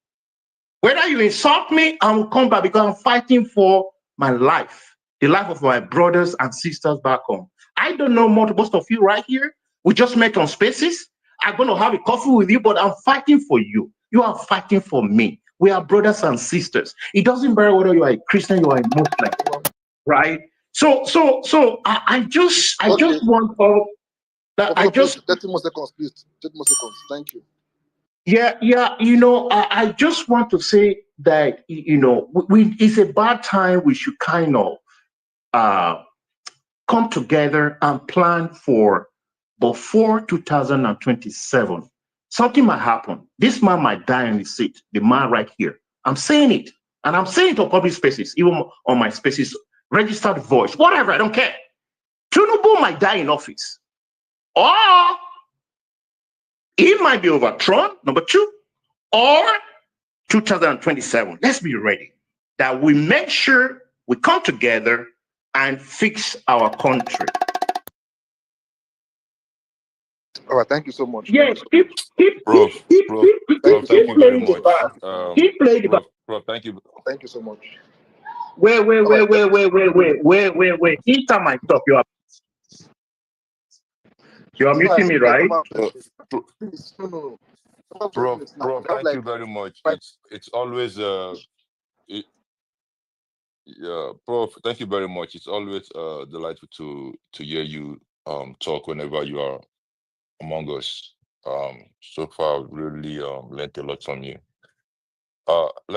Whether you insult me, I will come back because I'm fighting for my life, the life of my brothers and sisters back home. I don't know most of you right here. We just met on spaces. I'm going to have a coffee with you, but I'm fighting for you. You are fighting for me. We are brothers and sisters. It doesn't matter whether you are a Christian, you are a Muslim, right? So I just want all that. I just
30 more seconds, please. 30 more seconds. Thank you.
Yeah. You know, I just want to say that it's a bad time. We should kind of come together and plan for before 2027. Something might happen. This man might die in his seat. The man right here. I'm saying it, and I'm saying it on public spaces, even on my spaces. Registered voice, whatever, I don't care. Tinubu might die in office. Or he might be overthrown, number 2, or 2027. Let's be ready. That we make sure we come together and fix our country.
All right, thank you so much.
Yeah,
Prof, thank you very much. Prof, thank you.
Thank you so much.
Wait. Each time I stop, you are muting me, right?
Please, no.
Prof, thank you very much. It's always Prof, thank you very much. It's always delightful to hear you talk whenever you are among us. So far I've really learned a lot from you.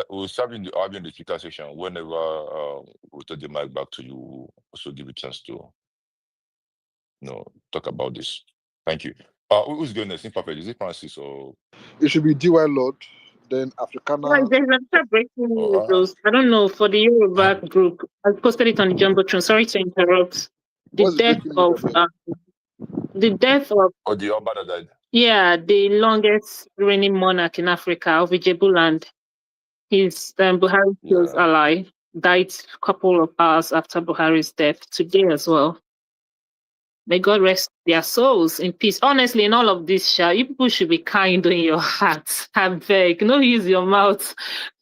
We'll start in the speaker section. Whenever we'll take the mic back to you, we'll also give you a chance to talk about this. Thank you. Who's going next? Imperfect. Is it Francis or
it should be DY Lord, then Africana?
Well, there's another breaking news. I don't know, for the Yoruba group. I posted it on the Jumbotron. Sorry to interrupt. The death of
the Oba that died?
Yeah, the longest reigning monarch in Africa of Ijebuland. His Buhari's close ally died a couple of hours after Buhari's death, today as well. May God rest their souls in peace. Honestly, in all of this, you people should be kind in your hearts. I beg, no use your mouth.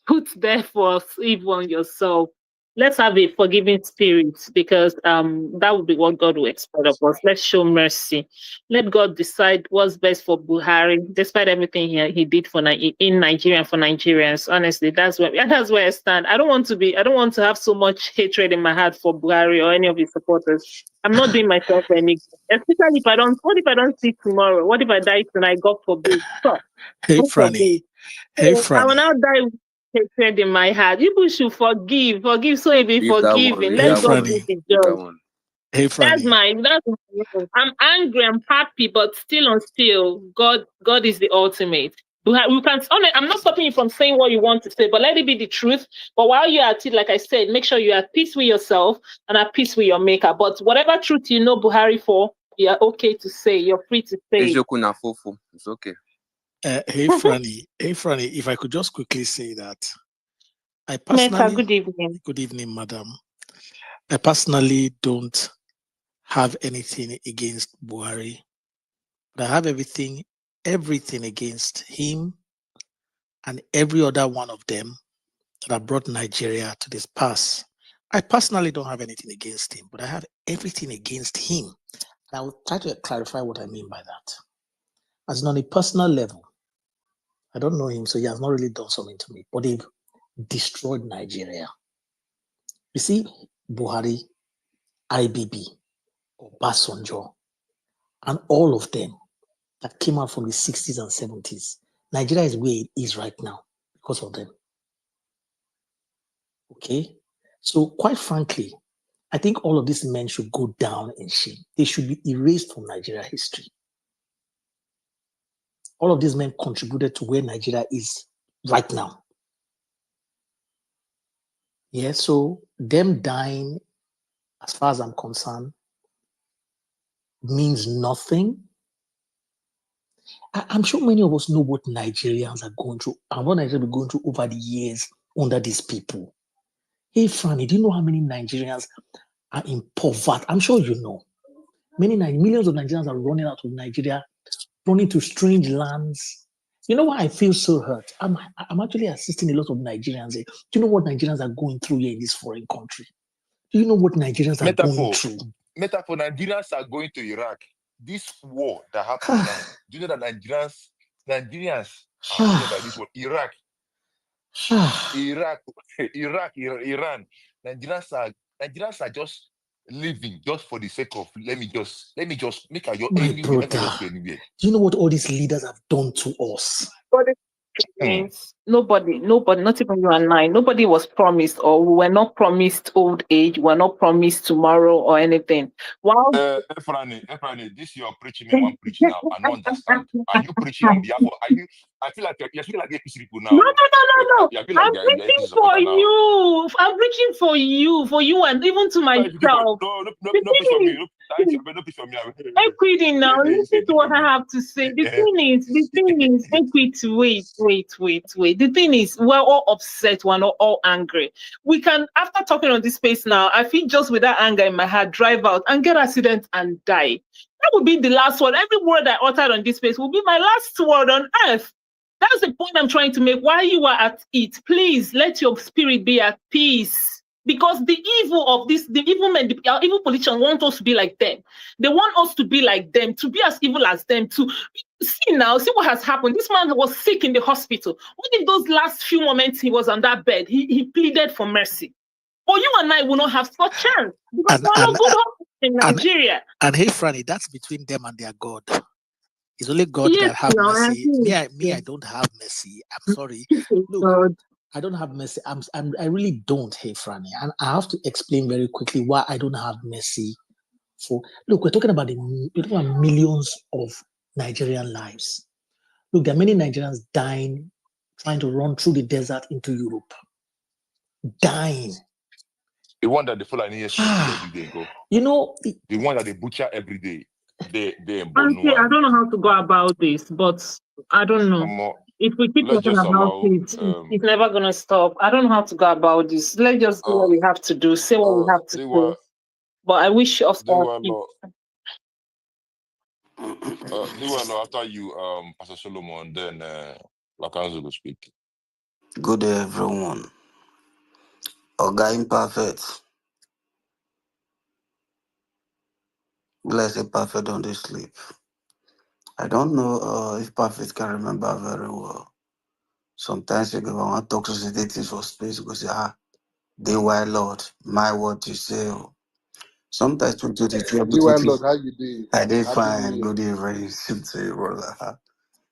Put therefore evil on yourself. Let's have a forgiving spirit, because that would be what God will expect of us. Let's show mercy. Let God decide what's best for Buhari, despite everything he did in Nigeria for Nigerians. Honestly, that's where I stand. I don't want to have so much hatred in my heart for Buhari or any of his supporters. I'm not doing myself any good. Especially what if I don't see tomorrow? What if I die tonight? God forbid. Stop.
Hey, Franny. Hey,
I will
Franny.
now die with hatred in my heart. People should forgive. So if you forgive him, let God be the judge.
Hey,
That's my I'm angry, I'm happy, but still, God is the ultimate. I'm not stopping you from saying what you want to say, but let it be the truth. But while you're at it, like I said, make sure you're at peace with yourself and at peace with your maker. But whatever truth you know Buhari for, you're okay to say. You're free to say.
It's okay.
Hey, Franny, if I could just quickly say that I personally...
Good evening.
Good evening, madam. I personally don't have anything against Buhari, but I have everything against him and every other one of them that have brought Nigeria to this pass. I personally don't have anything against him, but I have everything against him. And I will try to clarify what I mean by that. As in, on a personal level, I don't know him, so he has not really done something to me, but they've destroyed Nigeria. You see, Buhari, IBB, Obasanjo, and all of them that came out from the 60s and 70s. Nigeria is where it is right now because of them. Okay? So quite frankly, I think all of these men should go down in shame. They should be erased from Nigeria history. All of these men contributed to where Nigeria is right now. Yeah, so them dying, as far as I'm concerned, means nothing. I'm sure many of us know what Nigerians are going through and what Nigeria will be going through over the years under these people. Hey, Franny, do you know how many Nigerians are in poverty? I'm sure you know. Millions of Nigerians are running out of Nigeria, running to strange lands. You know why I feel so hurt? I'm actually assisting a lot of Nigerians. Do you know what Nigerians are going through here in this foreign country? Do you know what Nigerians are going through?
Metaphor, Nigerians are going to Iraq. This war that happened now, do you know that Nigerians are affected by this war? Iraq, Iran. Nigerians are just living just for the sake of let me just make a your
My brother, do you know what all these leaders have done to us?
Nobody, not even you and I, nobody was promised, or we were not promised old age, we're not promised tomorrow or anything. Wow.
Efrani, this you're preaching me, one preaching now, I don't understand. Are you preaching on behalf of, I feel like you're speaking like APC people now.
No.
I feel like
I'm preaching for you. I'm preaching for you, and even to myself.
No, preach for me. No, preach for me.
I'm quitting now. Listen to what I have to say. The thing is, wait. The thing is, we're all upset. We're not all angry. We can, after talking on this space now, I feel just with that anger in my heart, drive out and get accident and die. That would be the last word. Every word I uttered on this space will be my last word on earth. That's the point I'm trying to make. While you are at it, please let your spirit be at peace. Because the evil of this, the evil men, our evil politicians want us to be like them. They want us to be like them, to be as evil as them. To see now, see what has happened. This man was sick in the hospital. What if those last few moments he was on that bed, he pleaded for mercy? Or you and I will not have such chance because we're not good in Nigeria.
And hey, Franny, that's between them and their God. It's only God
Yes,
that have
no,
mercy. I don't have mercy. I'm sorry. Look,
God.
I don't have mercy. I really don't, hey, Franny. And I have to explain very quickly why I don't have mercy. Look, we're talking about millions of Nigerian lives. Look, there are many Nigerians dying, trying to run through the desert into Europe. Dying.
The one that they follow in every day, go.
You know,
the one that they butcher every day.
Honestly, I don't know how to go about this, but I don't know. If we keep talking about it, it's never going to stop. I don't know how to go about this. Let's just do what we have to do, say what we have to do. But I wish us all peace.
After you, Pastor Solomon, then Lakanzo will speak.
Good day, everyone. Oga Imperfect. Blessed Perfect on this sleep. I don't know if Perfect can remember very well. Sometimes you go, I want to talk to the for space, go say, they why Lord, my word to say. Sometimes 2022,
how you doing?
I did fine. Good evening.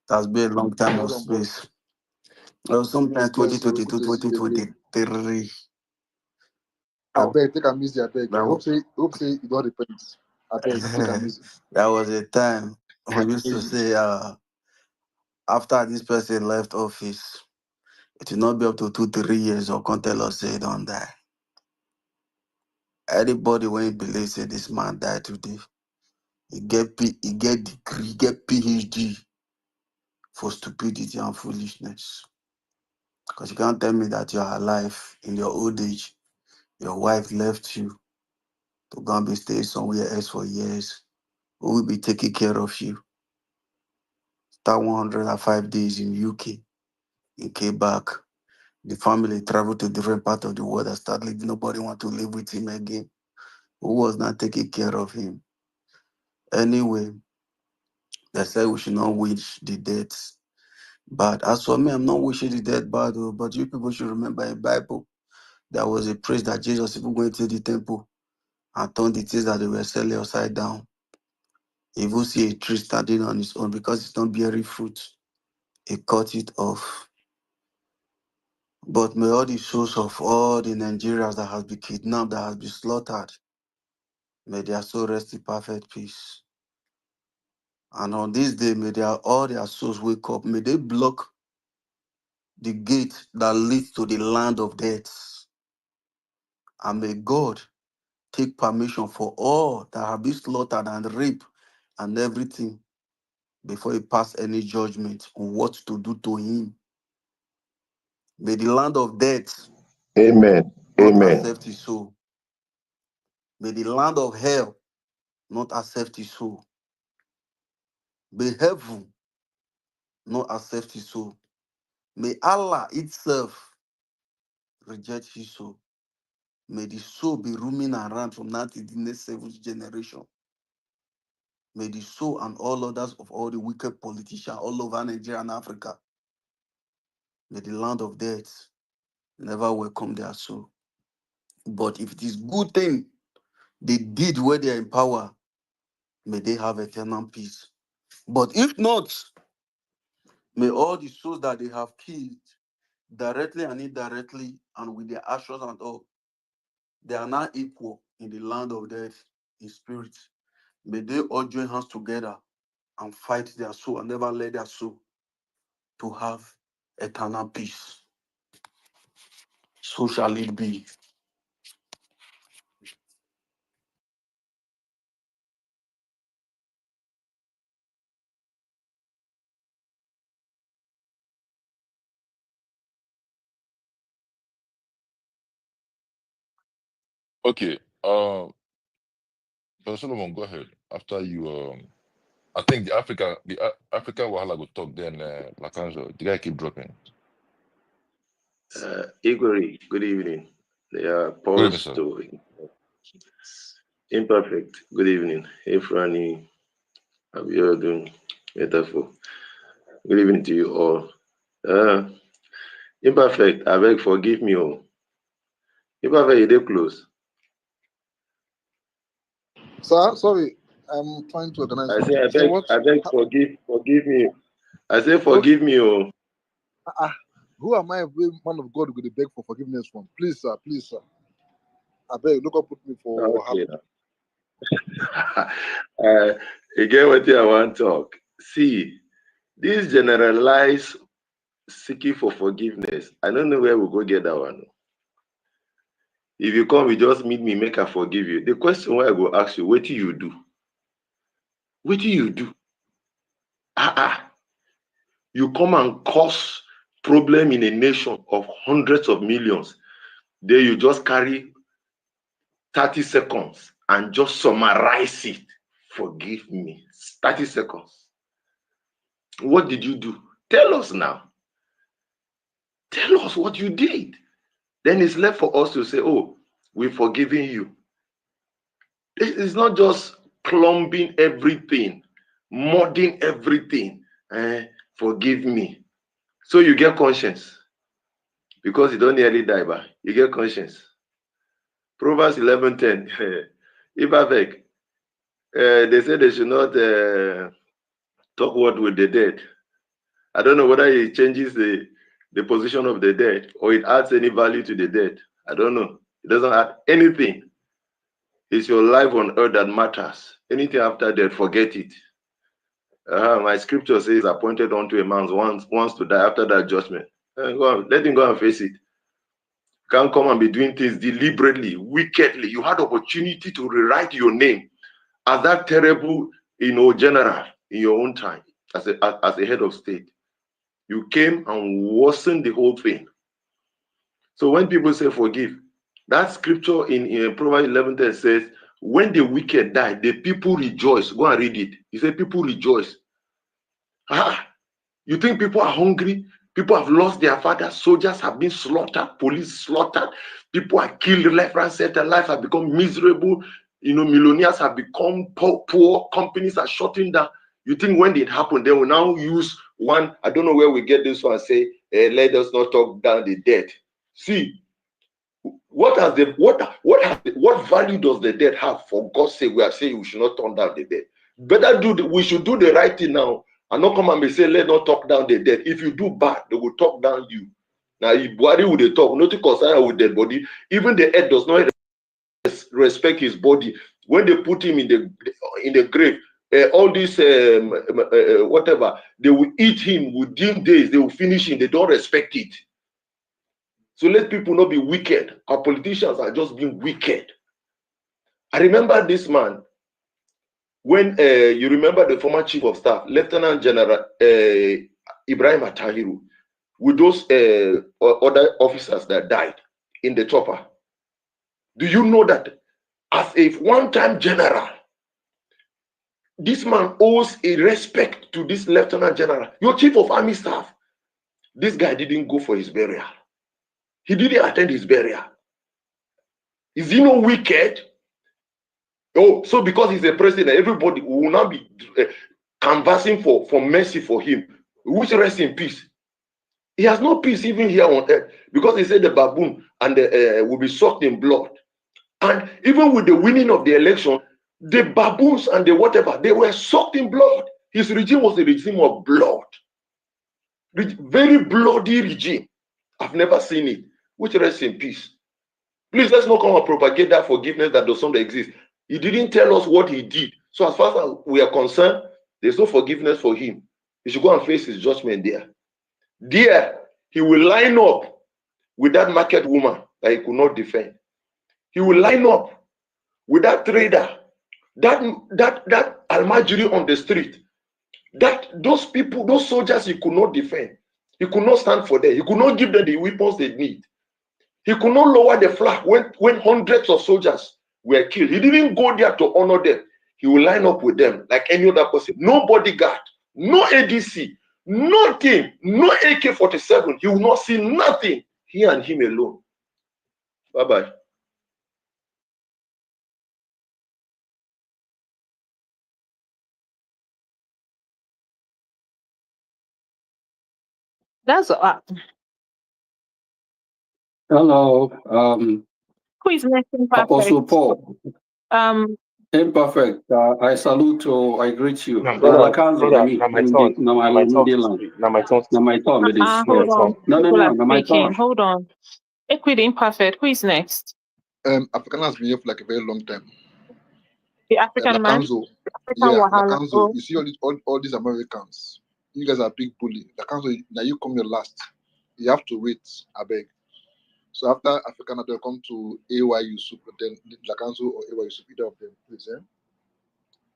That's been a long time of space. Sometimes 2022, 2023.
I beg, take a miss. I beg. Hope say you don't repent. I beg, take a miss.
That was a time we used to say, after this person left office, it will not be up to 2-3 years or can't tell us say he don't die. Anybody when he believes say this man died today, he get degree, he get PhD for stupidity and foolishness. Because you can't tell me that you are alive in your old age. Your wife left you to go and be staying somewhere else for years. Who will be taking care of you? Start 105 days in UK. He came back. The family traveled to different parts of the world and started living. Nobody want to live with him again. Who was not taking care of him? Anyway, they said we should not wish the dead bad. As for me, I'm not wishing the dead bad, but you people should remember in the Bible, there was a praise that Jesus even went to the temple and turned the things that they were selling upside down. If you see a tree standing on its own because it's not bearing fruit, he cut it off. But may all the souls of all the Nigerians that has been kidnapped, that has been slaughtered, may their soul rest in perfect peace. And on this day, may all their souls wake up. May they block the gate that leads to the land of death. And may God take permission for all that have been slaughtered and raped and everything before he pass any judgment on what to do to him. May the land of death
Amen.
not accept his soul. May the land of hell not accept his soul. May heaven not accept his soul. May Allah itself reject his soul. May the soul be roaming around from now to the next 7th generation. May the soul and all others of all the wicked politicians all over Nigeria and Africa, may the land of death never welcome their soul. But if it is good thing they did where they are in power, may they have eternal peace. But if not, may all the souls that they have killed, directly and indirectly, and with their actions and all, they are not equal in the land of death in spirit. May they all join hands together and fight their soul and never let their soul to have eternal peace. So shall it be.
Okay. Pastor Solomon, go ahead. after you I think the African Wahala will talk then. Lakanjo, the guy keep dropping.
Igori, good evening. They are
Good evening,
paused
sir.
to Imperfect. Good evening. Efrani, Abiodun, Metaphor. Good evening to you all. Imperfect, I beg forgive me. Oh. Imperfect, you dey close.
Sir, sorry, I'm trying to organize.
I say I
So
beg,
what?
forgive me. I say forgive me. Oh.
Who am I, man of God, with the beg for forgiveness from? Please, sir. I beg, look up, put me for
Okay. Again, what I want to talk. See, this generalized seeking for forgiveness. I don't know where we go get that one. If you come, you just meet me, make I forgive you. The question why I go ask you, what do you do? What do you do? You come and cause problem in a nation of hundreds of millions. Then you just carry 30 seconds and just summarize it. Forgive me. 30 seconds. What did you do? Tell us now. Tell us what you did. Then it's left for us to say, oh, we've forgiven you. It's not just clumping everything, modding everything. Forgive me. So you get conscience. Because you don't nearly die, but you get conscience. Proverbs 11:10. Imperfect. They say they should not talk word with the dead. I don't know whether it changes the position of the dead or it adds any value to the dead. I don't know. It doesn't add anything. It's your life on earth that matters. Anything after death, forget it. My scripture says, appointed unto a man once to die after that judgment. Go on, let him go and face it. Can't come and be doing things deliberately, wickedly. You had opportunity to rewrite your name as that terrible, general in your own time as a head of state. You came and worsened the whole thing. So when people say forgive, that scripture in Proverbs 11:10 says, when the wicked die, the people rejoice. Go and read it. He said, people rejoice. You think people are hungry? People have lost their fathers. Soldiers have been slaughtered. Police slaughtered. People are killed left, right, center. Life has become miserable. Millionaires have become poor. Companies are shutting down. You think when it happened, they will now use one, I don't know where we get this one, say, let us not talk down the dead. See, what value does the dead have? For God's sake, we are saying we should not turn down the dead. We should do the right thing now and not come and be saying, let's not talk down the dead. If you do bad, they will talk down you. Now, if Buhari would talk, nothing concerned with dead body. Even the head does not respect his body. When they put him in the grave, all this whatever, they will eat him within days. They will finish him. They don't respect it. So let people not be wicked. Our politicians are just being wicked. I remember this man when you remember the former chief of staff, Lieutenant General Ibrahim Atahiru, with those other officers that died in the chopper. Do you know that as a one-time general, this man owes a respect to this Lieutenant General, your chief of army staff? This guy didn't go for his burial. He didn't attend his burial. Is he not wicked? Oh, so because he's a president, everybody will now be canvassing for mercy for him, which rest in peace. He has no peace even here on earth because he said the baboon and will be soaked in blood. And even with the winning of the election, the baboons and the whatever, they were soaked in blood. His regime was a regime of blood. Very bloody regime. I've never seen it, which rests in peace. Please, let's not come and propagate that forgiveness that does not exist. He didn't tell us what he did. So as far as we are concerned, there's no forgiveness for him. He should go and face his judgment there. There, he will line up with that market woman that he could not defend. He will line up with that trader, that almajiri on the street, those people, those soldiers he could not defend. He could not stand for them. He could not give them the weapons they need. He could not lower the flag when hundreds of soldiers were killed. He didn't go there to honor them. He will line up with them like any other person. No bodyguard, no ADC, nothing, no AK-47. He will not see nothing. He and him alone. Bye-bye.
That's
Hello,
who is next in
Apostle
perfect?
Paul. Imperfect. I salute you. I greet you. Lakanzo, I mean,
my turn.
na my
My turn to
land.
speak. Now my turn to
Na my
speak.
turn, it is.
Hold on.
No,
People are
na my
speaking.
turn.
Hold on. Equid imperfect. Who is next?
African has been here for like a very long time.
The African man?
Lakanzo,
African
yeah,
Wahala.
Lakanzo.
Oh.
You see all these Americans. You guys are big bully. Lakanzo, now you come here last. You have to wait. I beg. So after African, they'll come to AY Yusuf, then Lakanzo or AY Yusuf, either of them, please.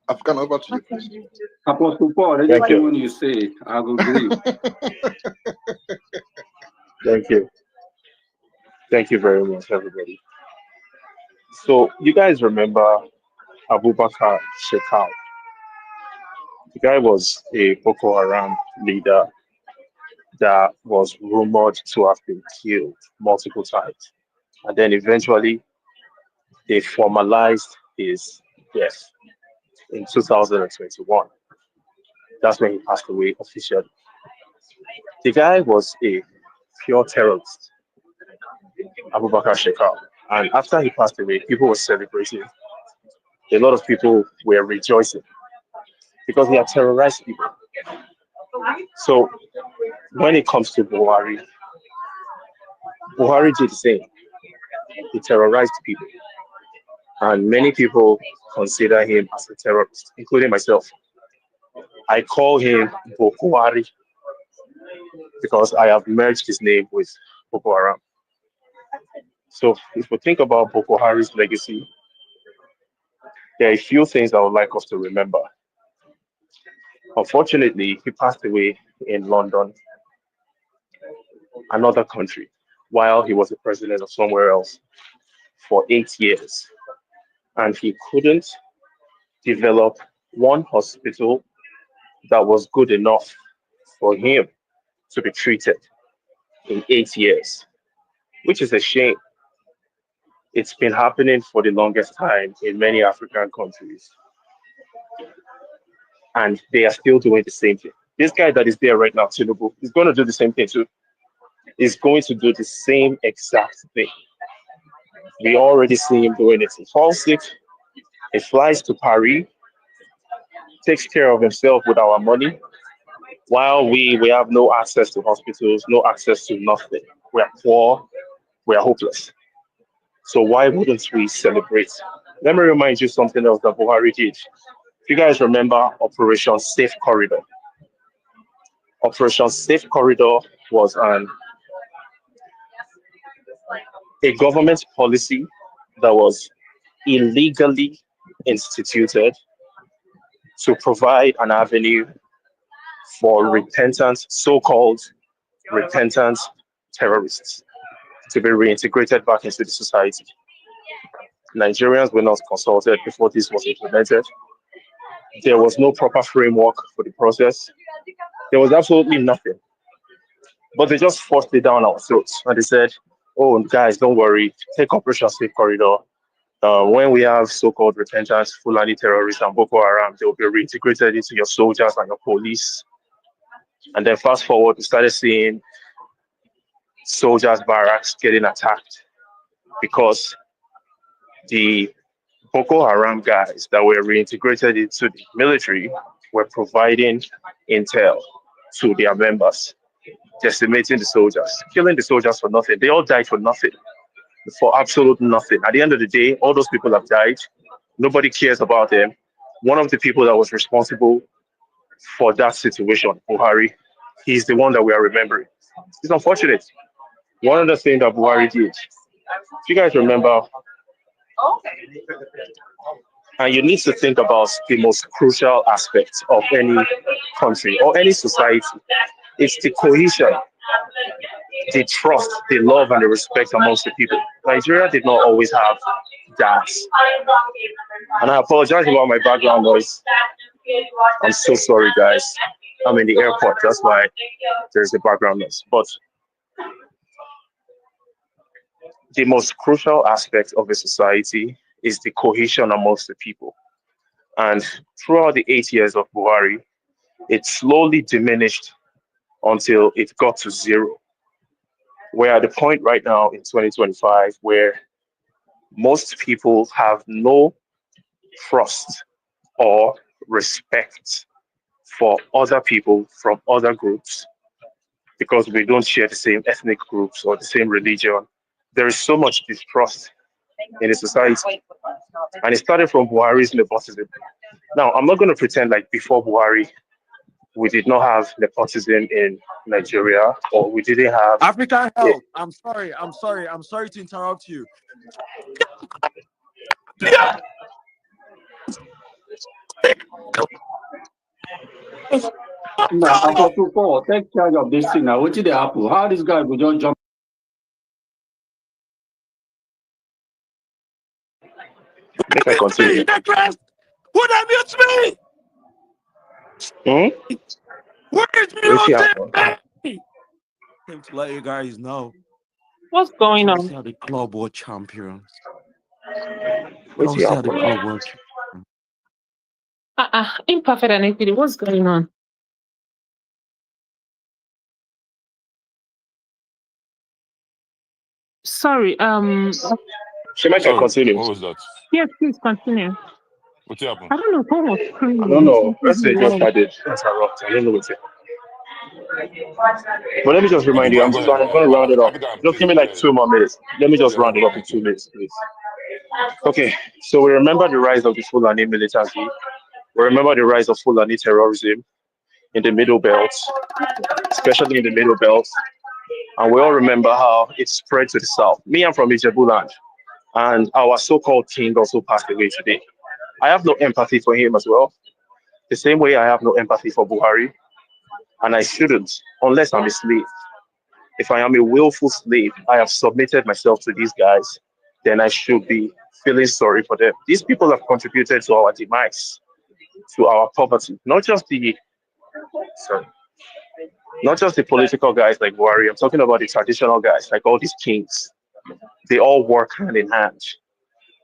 African, over to you, please.
Apostle Paul, anything when you say, I will agree.
Thank you. Thank you very much, everybody. So you guys remember Abubakar Shekau? The guy was a Boko Haram leader that was rumored to have been killed multiple times. And then eventually they formalized his death in 2021. That's when he passed away officially. The guy was a pure terrorist, Abubakar Shekau. And after he passed away, people were celebrating. A lot of people were rejoicing because he had terrorized people. So when it comes to Buhari, Buhari did the same. He terrorized people. And many people consider him as a terrorist, including myself. I call him Buhari because I have merged his name with Boko Haram. So if we think about Boko Haram's legacy, there are a few things I would like us to remember. Unfortunately, he passed away in London, another country, while he was the president of somewhere else for 8 years. And he couldn't develop one hospital that was good enough for him to be treated in 8 years, which is a shame. It's been happening for the longest time in many African countries, and they are still doing the same thing. This guy that is there right now, Tinubu, is going to do the same thing too. He's going to do the same exact thing. We already see him doing it. He falls sick, he flies to Paris, takes care of himself with our money, while we have no access to hospitals, no access to nothing. We are poor, we are hopeless. So why wouldn't we celebrate? Let me remind you something else that Buhari did. If you guys remember Operation Safe Corridor. Operation Safe Corridor was a government policy that was illegally instituted to provide an avenue for repentant, so-called repentant terrorists to be reintegrated back into the society. Nigerians were not consulted before this was implemented. There was no proper framework for the process. There was absolutely nothing. But they just forced it down our throats. And they said, oh, guys, don't worry. Take Operation Safe Corridor. When we have so-called repentant Fulani terrorists and Boko Haram, they will be reintegrated into your soldiers and your police. And then fast forward, we started seeing soldiers' barracks getting attacked because the Boko Haram guys that were reintegrated into the military were providing intel to their members, decimating the soldiers, killing the soldiers for nothing. They all died for nothing, for absolute nothing. At the end of the day, all those people have died. Nobody cares about them. One of the people that was responsible for that situation, Buhari, he's the one that we are remembering. It's unfortunate. One of the things that Buhari did, if you guys remember, and you need to think about the most crucial aspect of any country or any society, it's the cohesion, the trust, the love, and the respect amongst the people. Nigeria did not always have that. And I apologize about my background noise. I'm so sorry, guys. I'm in the airport, that's why there's a background noise. But the most crucial aspect of a society is the cohesion amongst the people. And throughout the 8 years of Buhari, it slowly diminished until it got to zero. We're at the point right now in 2025 where most people have no trust or respect for other people from other groups because we don't share the same ethnic groups or the same religion. There is so much distrust in the society. And it started from Buhari's nepotism. Now, I'm not going to pretend like before Buhari, we did not have nepotism in Nigeria, or we didn't have
African Health. I'm sorry to interrupt you.
Now, Apostle Paul, take charge of this thing now. What did happen? How this guy would just jump?
Make I continue.
Who that mutes me? Who is muting me? Came to let you guys know.
What's going on?
We are the Club World Champions.
What's
We are the Club World Champions.
Imperfect and equity. What's going on? Sorry.
She might continue.
What was that?
Yes, please continue.
What happened?
I don't know who was screaming.
I don't know. President just started interrupt. I don't know what's it. But let me just remind you, I'm going to round it up. Just give me like 2 more minutes. Let me just round it up in 2 minutes, please. Okay, so we remember the rise of the Fulani militancy. We remember the rise of Fulani terrorism in the Middle Belt, especially in the Middle Belt. And we all remember how it spread to the south. Me, I'm from Ijebuland, and our so-called king also passed away today. I have no empathy for him as well. The same way I have no empathy for Buhari, and I shouldn't, unless I'm a slave. If I am a willful slave, I have submitted myself to these guys, then I should be feeling sorry for them. These people have contributed to our demise, to our poverty, not just the political guys like Buhari. I'm talking about the traditional guys, like all these kings. They all work hand in hand.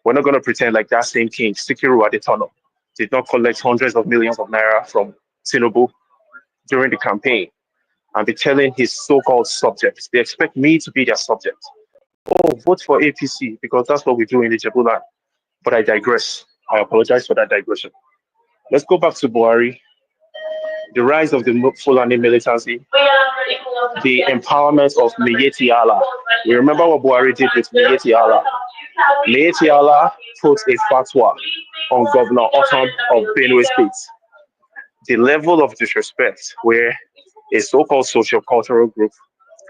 We're not going to pretend like that same king, Sikiru Adetono, did not collect hundreds of millions of naira from Tinubu during the campaign and be telling his so-called subjects. They expect me to be their subject. Oh, vote for APC because that's what we do in Ijebuland. But I digress. I apologize for that digression. Let's go back to Buhari. The rise of the Fulani militancy, the empowerment of Miyetti Allah. We remember what Buhari did with Miyetti Allah. Miyetti Allah put a fatwa on Governor Otom of Benue State. The level of disrespect where a so-called socio-cultural group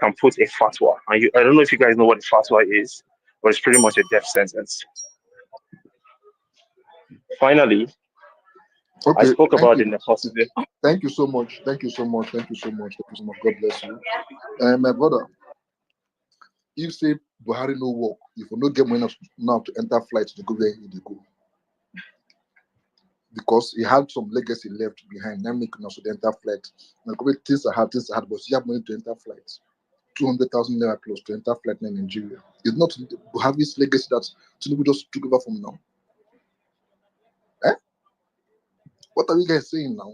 can put a fatwa. And I don't know if you guys know what a fatwa is, but it's pretty much a death sentence. Finally, I spoke about the nepotism.
Thank you so much. God bless you. My brother, you say Buhari no work. If you no get money now to enter flights to go where you go. Because he had some legacy left behind. Now making also the enter flight. Now things are hard, but you have money to enter flights. 200,000 naira plus to enter flight in Nigeria. It's not Buhari's legacy that Tinubu just took over from now. What are you guys saying now?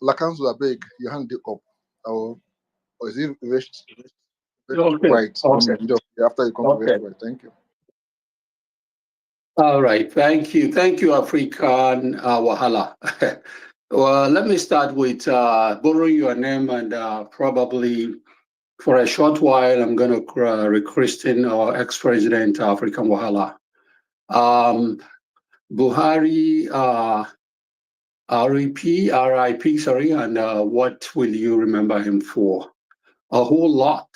Lakanzu, I beg, you hand it up. Or is it rest right? Okay. After you come to rest right. Thank you.
All right. Thank you, African Wahala. Well, let me start with borrowing your name and probably for a short while, I'm going to rechristen our ex-president, African Wahala. Buhari, RIP, sorry, and what will you remember him for? A whole lot.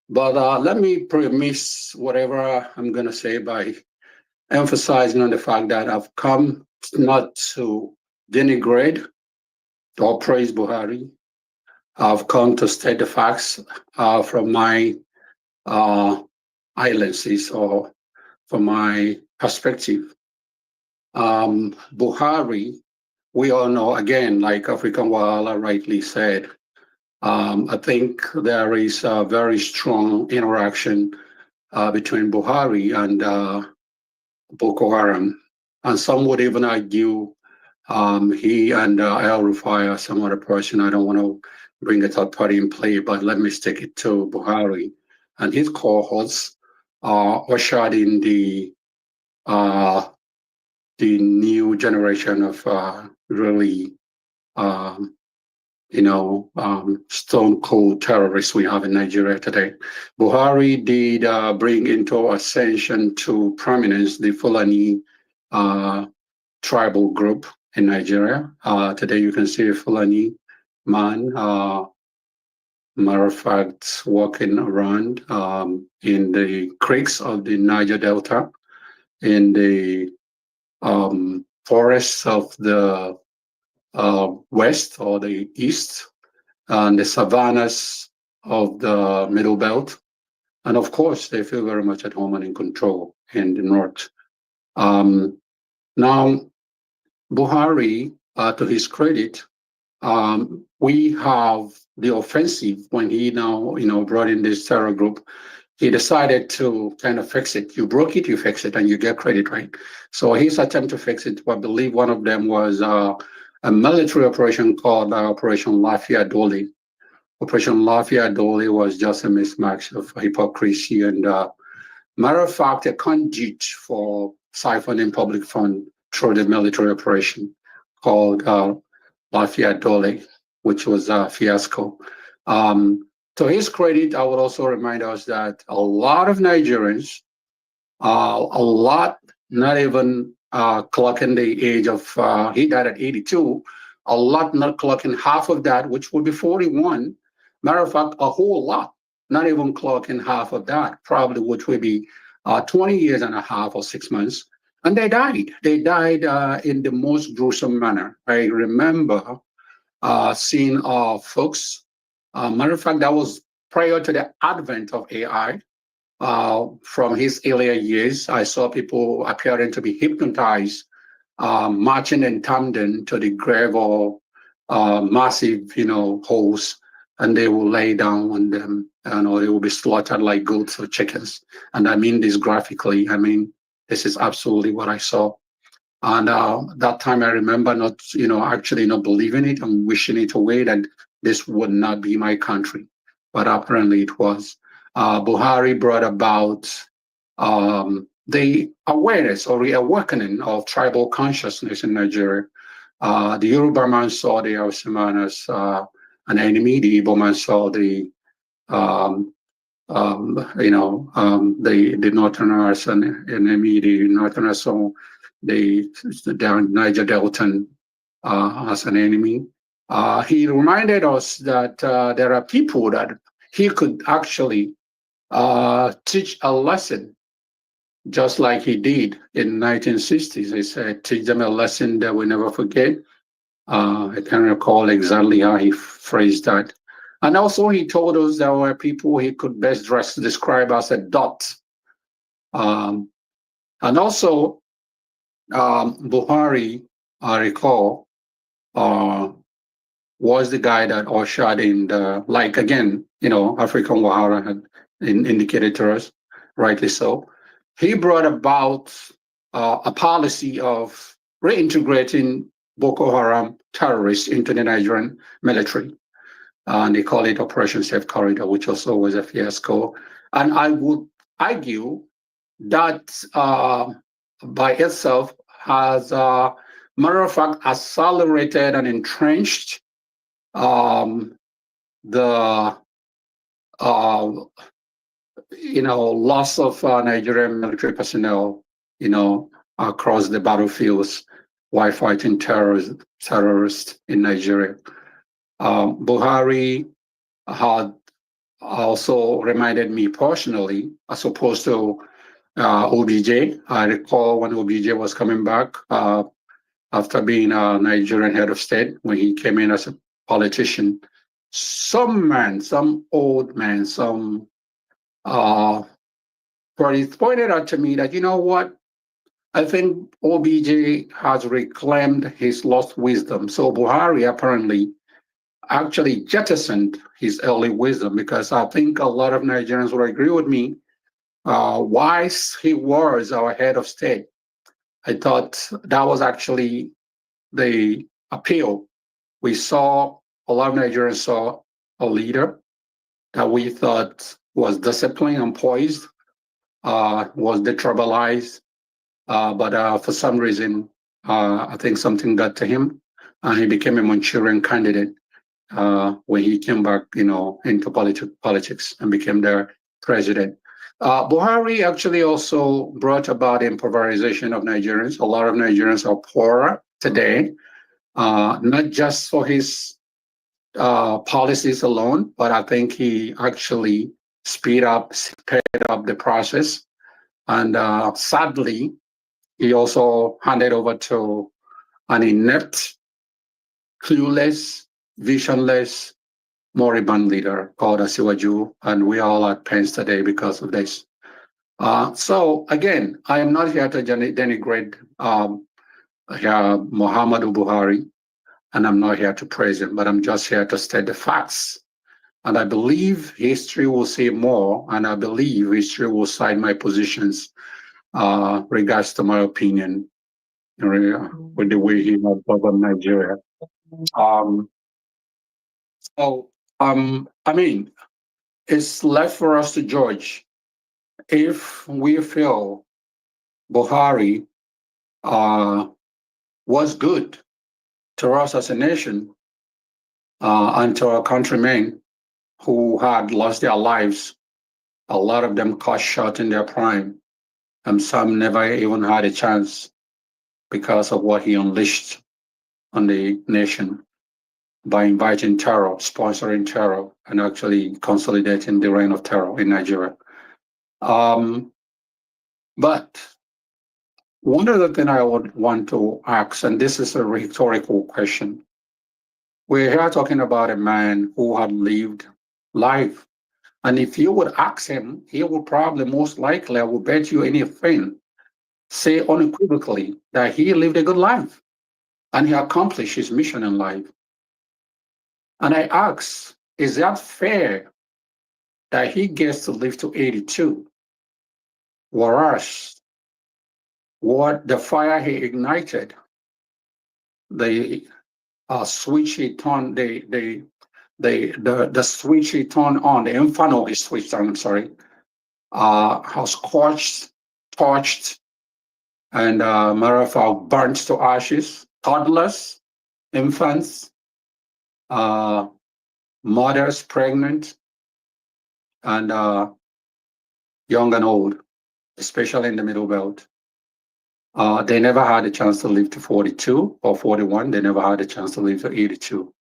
But let me premise whatever I'm going to say by emphasizing on the fact that I've come not to denigrate or praise Buhari. I've come to state the facts from my islands or from my perspective. Buhari, we all know, again, like African Wahala rightly said, I think there is a very strong interaction between Buhari and Boko Haram. And some would even argue he and El Rufai or some other person, I don't want to bring a third party in play, but let me stick it to Buhari and his cohorts ushered in the new generation of really stone cold terrorists we have in Nigeria today. Buhari did bring into ascension to prominence the Fulani tribal group in Nigeria. Today you can see a Fulani man, matter of fact, walking around in the creeks of the Niger Delta, in the forests of the west or the east, and the savannas of the Middle Belt. And of course, they feel very much at home and in control in the north. Now, Buhari, to his credit, we have the offensive when he now, brought in this terror group. He decided to kind of fix it. You broke it, you fix it, and you get credit, right? So his attempt to fix it, I believe one of them was a military operation called Operation Lafia Dole. Operation Lafia Dole was just a mismatch of hypocrisy and, matter of fact, a conduit for siphoning public fund through the military operation called Lafia Dole, which was a fiasco. To his credit, I would also remind us that a lot of Nigerians, not even clocking the age of, he died at 82, a lot not clocking half of that, which would be 41. Matter of fact, a whole lot, not even clocking half of that, probably which would be 20 years and a half or 6 months. And they died. They died in the most gruesome manner. I remember seeing folks, matter of fact, that was prior to the advent of AI. From his earlier years, I saw people appearing to be hypnotized, marching in tandem to the grave or massive, holes, and they will lay down on them, they will be slaughtered like goats or chickens. And I mean this graphically. I mean, this is absolutely what I saw. And that time I remember not, actually not believing it and wishing it away that this would not be my country. But apparently it was. Buhari brought about the awareness or reawakening of tribal consciousness in Nigeria. The Yoruba man saw the Hausa man as an enemy. The Igbo man saw the Northerners as an enemy. The Northerners saw the Niger Delta as an enemy. He reminded us that there are people that he could actually teach a lesson, just like he did in the 1960s. He said, teach them a lesson that we never forget. I can't recall exactly how he phrased that. And also he told us there were people he could best describe as a dot. And also Buhari, I recall, was the guy that ushered in the, like, again, African Wahala had indicated to us, rightly so. He brought about a policy of reintegrating Boko Haram terrorists into the Nigerian military. And they call it Operation Safe Corridor, which also was a fiasco. And I would argue that by itself has, matter of fact, accelerated and entrenched the loss of Nigerian military personnel, across the battlefields while fighting terrorists in Nigeria. Buhari had also reminded me personally, as opposed to OBJ. I recall when OBJ was coming back after being a Nigerian head of state, when he came in as a politician, some old man, some But it's pointed out to me that, you know what? I think OBJ has reclaimed his lost wisdom. So Buhari apparently actually jettisoned his early wisdom, because I think a lot of Nigerians will agree with me. Wise he was our head of state. I thought that was actually the appeal. We saw, a lot of Nigerians saw a leader that we thought was disciplined and poised, was detribalized, but for some reason, I think something got to him, and he became a Manchurian candidate when he came back, into politics and became their president. Buhari actually also brought about impoverization of Nigerians. A lot of Nigerians are poorer today, not just for his policies alone, but I think he actually sped up the process. And sadly, he also handed over to an inept, clueless, visionless, moribund leader called Asiwaju, and we all at pains today because of this. So again, I am not here to denigrate Muhammadu Buhari, and I'm not here to praise him, but I'm just here to state the facts. And I believe history will say more, and I believe history will side my positions regards to my opinion with the way he has governed Nigeria. I mean, it's left for us to judge if we feel Buhari was good to us as a nation and to our countrymen who had lost their lives, a lot of them cut short in their prime, and some never even had a chance because of what he unleashed on the nation by inviting terror, sponsoring terror, and actually consolidating the reign of terror in Nigeria. But one other thing I would want to ask, and this is a rhetorical question. We're here talking about a man who had lived life. And if you would ask him, he would probably most likely, I will bet you anything, say unequivocally that he lived a good life and he accomplished his mission in life. And I ask, is that fair that he gets to live to 82? Whereas what the fire he ignited, the switch he turned, the switch he turned on, the inferno he switched on, I'm sorry, has scorched, torched, and matter of fact, burnt to ashes, toddlers, infants, mothers pregnant, and young and old, especially in the middle belt. They never had a chance to live to 42 or 41. They never had a chance to live to 82.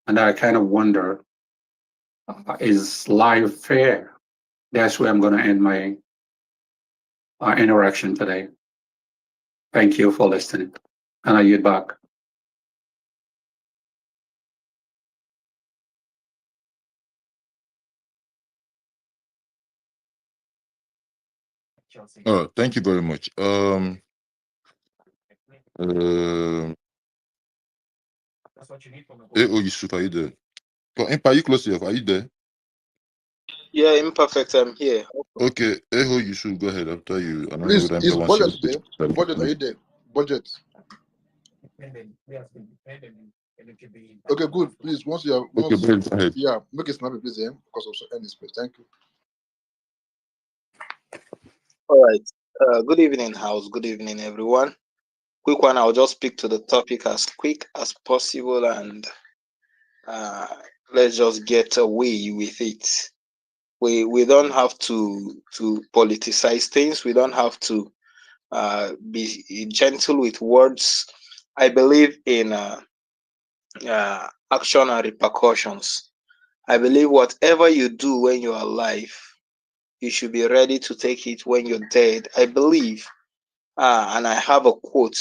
And I kind of wonder, is life fair? That's where I'm going to end my interaction today. Thank you for listening. And I yield back.
Oh, thank you very much. Yusuf, are you there? Are you close enough? Are you there?
Yeah, imperfect. I'm here.
Okay, Yusuf, go ahead after you. I don't
Please,
know
is
whether
budget there? Budget, are you there? Budget. Okay, good. Please, once you have,
Okay, go ahead.
yeah, make it snappy, please, because of end this place. Thank you.
All right. Good evening, house. Good evening, everyone. Quick one. I'll just speak to the topic as quick as possible, and let's just get away with it. We don't have to politicize things. We don't have to be gentle with words. I believe in action and repercussions. I believe whatever you do when you're alive, you should be ready to take it when you're dead. I believe, and I have a quote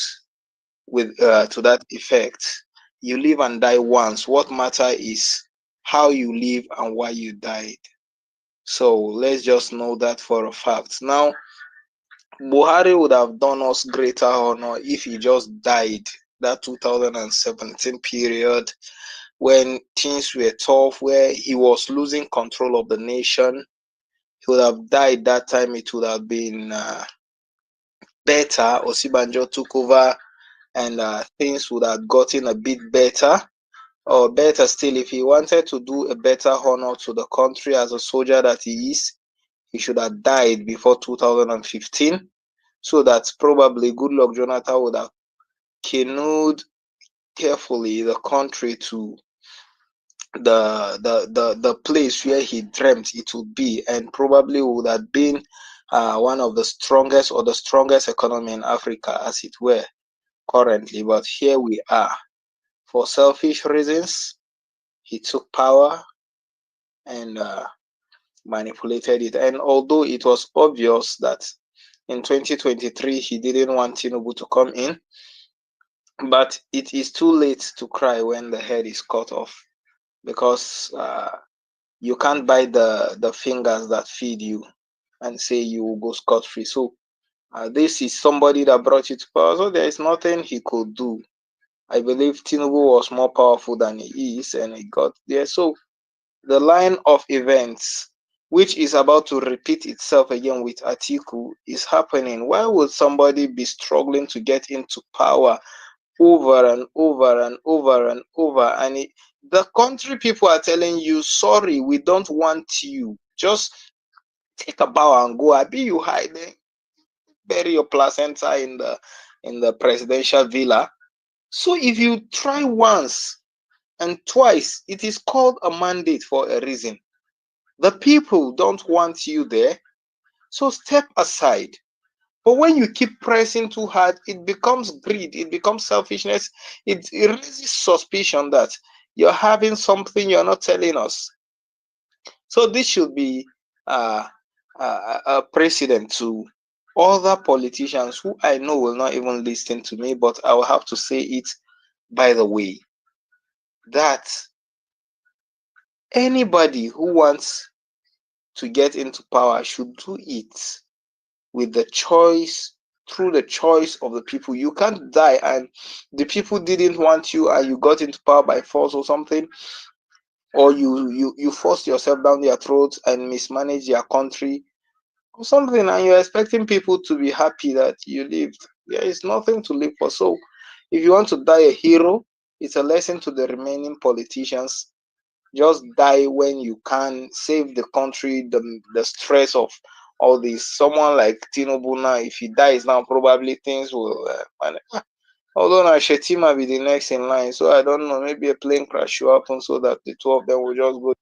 with to that effect: "You live and die once. What matter is how you live and why you died." So let's just know that for a fact. Now, Buhari would have done us greater honor if he just died that 2017 period when things were tough, where he was losing control of the nation. He would have died that time. It would have been better. Osibanjo took over and things would have gotten a bit better. Or better still, if he wanted to do a better honor to the country as a soldier that he is, he should have died before 2015, so that probably Goodluck Jonathan would have canoed carefully the country to the place where he dreamt it would be, and probably would have been one of the strongest or the strongest economy in Africa, as it were, currently. But here we are. For selfish reasons, he took power and manipulated it. And although it was obvious that in 2023 he didn't want Tinubu to come in, but it is too late to cry when the head is cut off, because you can't buy the fingers that feed you and say you will go scot-free. So this is somebody that brought you to power, so there is nothing he could do. I believe Tinubu was more powerful than he is, and he got there. So the line of events, which is about to repeat itself again with Atiku, is happening. Why would somebody be struggling to get into power over and over and over and over? And the country people are telling you, sorry, we don't want you. Just take a bow and go. I be you hiding, bury your placenta in the presidential villa. So if you try once and twice, it is called a mandate for a reason. The people don't want you there, so step aside. But when you keep pressing too hard, it becomes greed, it becomes selfishness, it raises suspicion that you're having something you're not telling us. So this should be a precedent to other politicians who I know will not even listen to me, but I will have to say it by the way, that anybody who wants to get into power should do it with the choice, through the choice of the people. You can't die and the people didn't want you and you got into power by force or something, or you forced yourself down their throats and mismanage their country or something, and you're expecting people to be happy that you lived. There is nothing to live for. So if you want to die a hero, it's a lesson to the remaining politicians. Just die when you can, save the country, the stress of all this. Someone like Tinubu now, if he dies now, probably things will although now Shetima be the next in line, so I don't know, maybe a plane crash will happen so that the two of them will just go.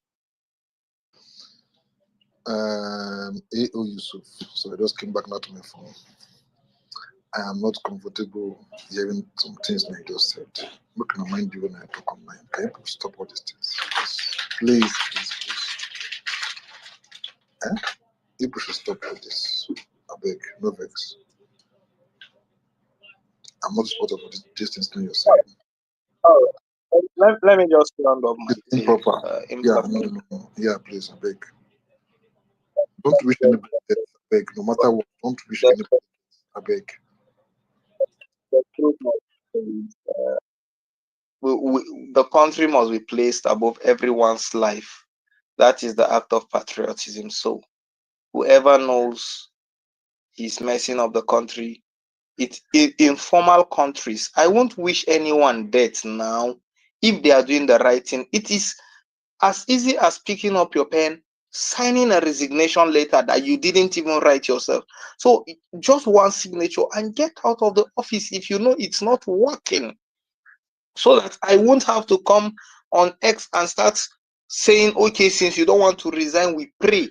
A.O. Yusuf. So I just came back now to my phone. I am not comfortable hearing some things that you just said. I'm not gonna mind you when I talk online. Can you stop all these things? Please, please, please. You should stop all this. I beg, no vex. I'm not supportive of these things you're saying.
Oh, let me just round up my
It's improper. Yeah, no. Yeah, please, I beg. Don't wish anybody death. I beg. No matter what, don't wish anybody death. I beg.
The truth is, the country must be placed above everyone's life. That is the act of patriotism. So whoever knows he's messing up the country, in formal countries, I won't wish anyone death now if they are doing the right thing. It is as easy as picking up your pen, signing a resignation letter that you didn't even write yourself. So just one signature and get out of the office if you know it's not working, so that I won't have to come on X and start saying, okay, since you don't want to resign, we pray.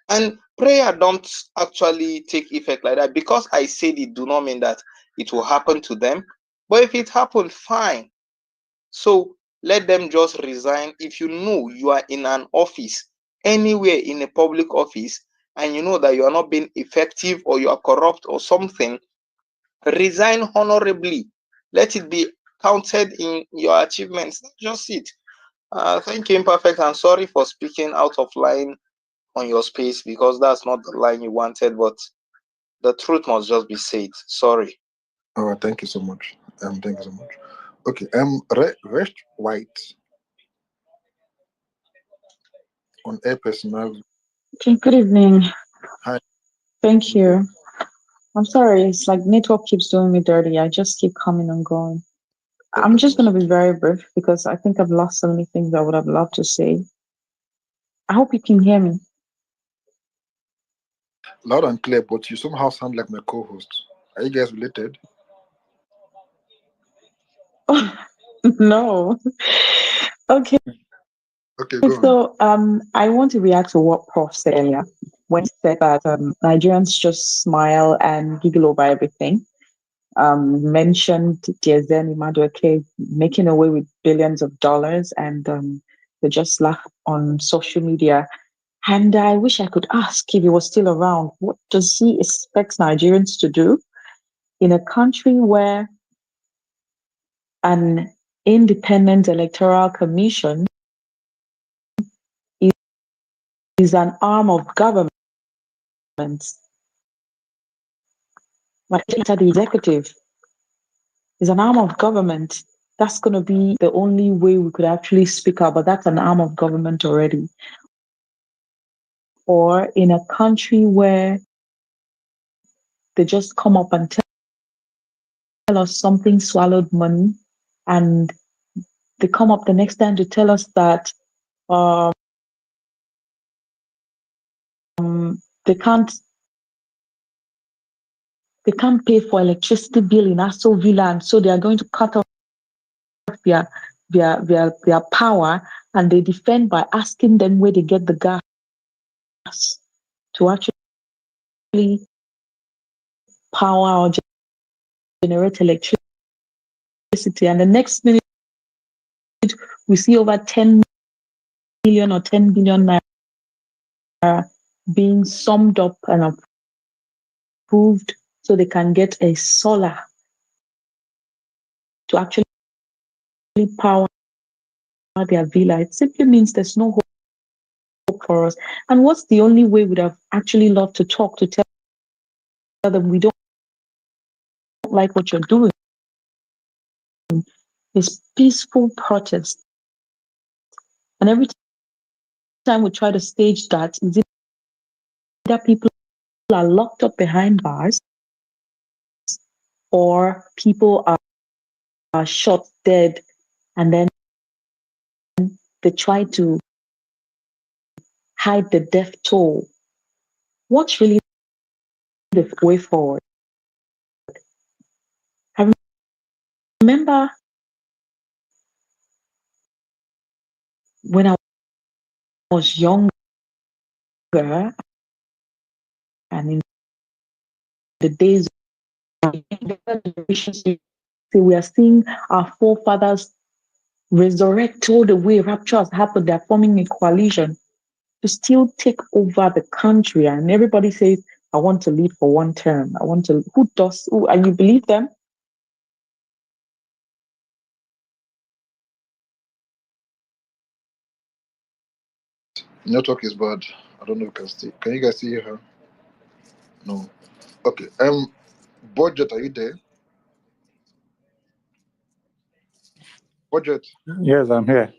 And prayer don't actually take effect like that. Because I said it, do not mean that it will happen to them. But if it happened, fine. So let them just resign. If you know you are in an office, anywhere in a public office, and you know that you are not being effective or you are corrupt or something, resign honorably. Let it be counted in your achievements. That's just it. Thank you, Imperfect. I'm sorry for speaking out of line on your space because that's not the line you wanted, but the truth must just be said. Sorry.
Oh, thank you so much. Thank you so much. Okay. Rest White on air personal.
Okay, good evening.
Hi.
Thank you. I'm sorry, it's like network keeps doing me dirty. I just keep coming and going. I'm just going to be very brief because I think I've lost so many things I would have loved to say. I hope you can hear me.
Loud and clear, but you somehow sound like my co-host. Are you guys related?
No. Okay.
Okay, go on.
So I want to react to what Prof said earlier when he said that Nigerians just smile and giggle over everything. Mentioned President Muhammadu making away with billions of dollars, and they just laugh on social media. And I wish I could ask if he was still around, what does he expect Nigerians to do in a country where an independent electoral commission is an arm of government, like the executive is an arm of government. That's going to be the only way we could actually speak out, but that's an arm of government already. Or in a country where they just come up and tell us something swallowed money, and they come up the next time to tell us that they can't pay for electricity bill in Aso Villa, and so they are going to cut off their power, and they defend by asking them where they get the gas to actually power or generate electricity. And the next minute, we see over 10 million or 10 billion naira being summed up and approved so they can get a solar to actually power their villa. It simply means there's no hope for us. And what's the only way we'd have actually loved to talk, to tell them we don't like what you're doing, is peaceful protest. And every time we try to stage that, is either people are locked up behind bars or people are shot dead, and then they try to hide the death toll. What's really the way forward? I remember when I was younger, and in the days of we are seeing our forefathers resurrect all the way rapture has happened. They're forming a coalition to still take over the country, and everybody says, I want to lead for one term. I want to, and you believe them?
Network is bad. I don't know if you can see. Can you guys see her? No. Okay. Budget, are you there? Budget.
Yes, I'm here.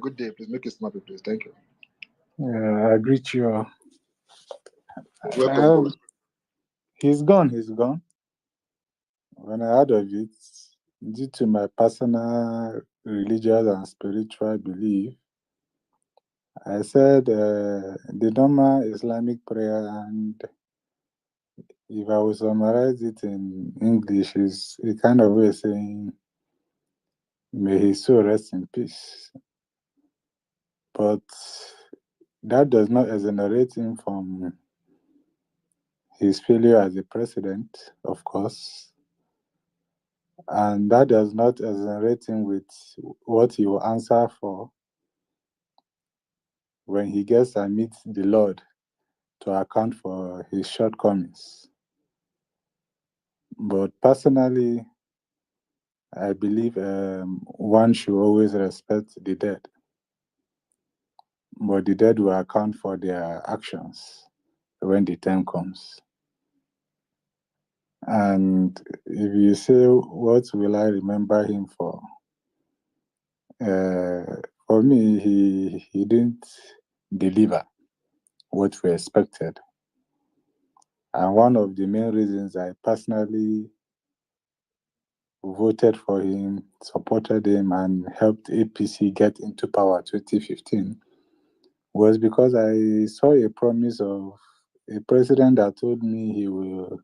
Good day. Please make it snappy, please. Thank you.
I greet you all.
Welcome.
He's gone. When I heard of it, due to my personal religious and spiritual belief, I said the normal Islamic prayer, and if I would summarize it in English, is a kind of way of saying, may his soul rest in peace. But that does not exonerate him from his failure as a president, of course. And that does not exonerate him with what he will answer for when he gets to meet the Lord to account for his shortcomings. But personally, I believe one should always respect the dead. but the dead will account for their actions when the time comes. And if you say, what will I remember him for? For me, he didn't deliver what we expected. And one of the main reasons I personally voted for him, supported him, and helped APC get into power 2015 was because I saw a promise of a president that told me he will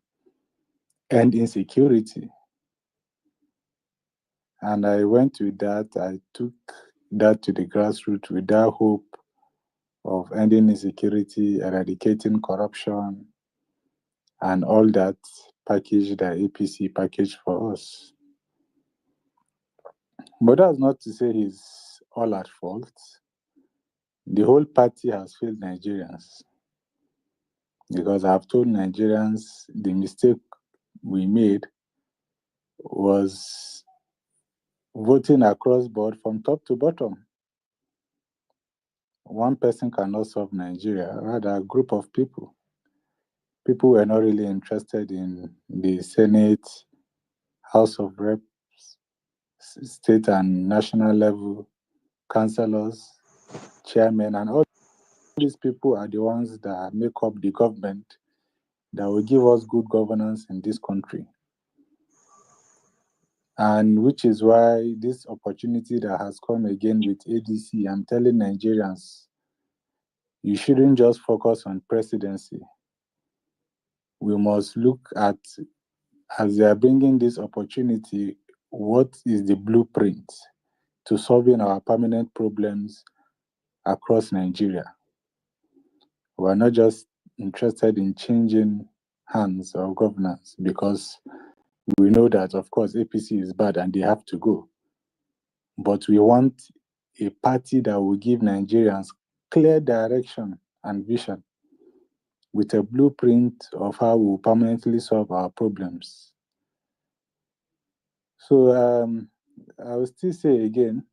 end insecurity. And I went with that. I took that to the grassroots with that hope of ending insecurity, eradicating corruption, and all that package that APC packaged for us. But that's not to say he's all at fault. The whole party has failed Nigerians. Because I've told Nigerians the mistake we made was voting across board from top to bottom. One person cannot solve Nigeria, rather a group of people. People were not really interested in the Senate, House of Reps, state and national level, councillors, chairmen, and all these people are the ones that make up the government that will give us good governance in this country. And which is why this opportunity that has come again with ADC, I'm telling Nigerians, you shouldn't just focus on presidency. We must look at, as they are bringing this opportunity, what is the blueprint to solving our permanent problems across Nigeria. We're not just interested in changing hands of governance because we know that, of course, APC is bad and they have to go. But we want a party that will give Nigerians clear direction and vision with a blueprint of how we will permanently solve our problems. So I will still say again,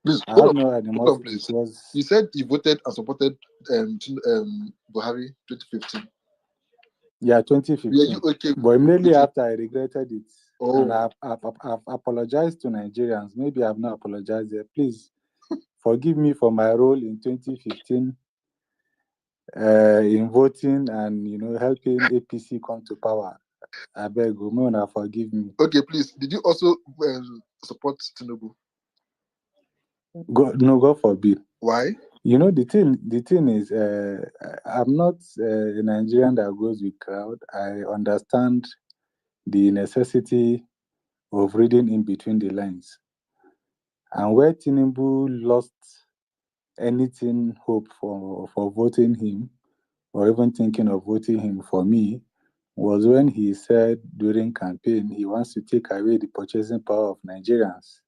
Please,
I
hold
have
on,
no
hold on,
animosity
please.
towards.
You said you voted and supported Buhari 2015.
Yeah,
Were
2015.
you okay?
But immediately
Okay.
after, I regretted it. And
Oh,
I've apologized to Nigerians. Maybe I've not apologized yet. Please forgive me for my role in 2015 in voting and helping APC come to power. I beg you, Mona, forgive me.
okay, please. Did you also support Tinubu?
God forbid.
Why?
The thing is, I'm not a Nigerian that goes with crowd. I understand the necessity of reading in between the lines. And where Tinubu lost anything hope for voting him, or even thinking of voting him for me, was when he said during campaign he wants to take away the purchasing power of Nigerians,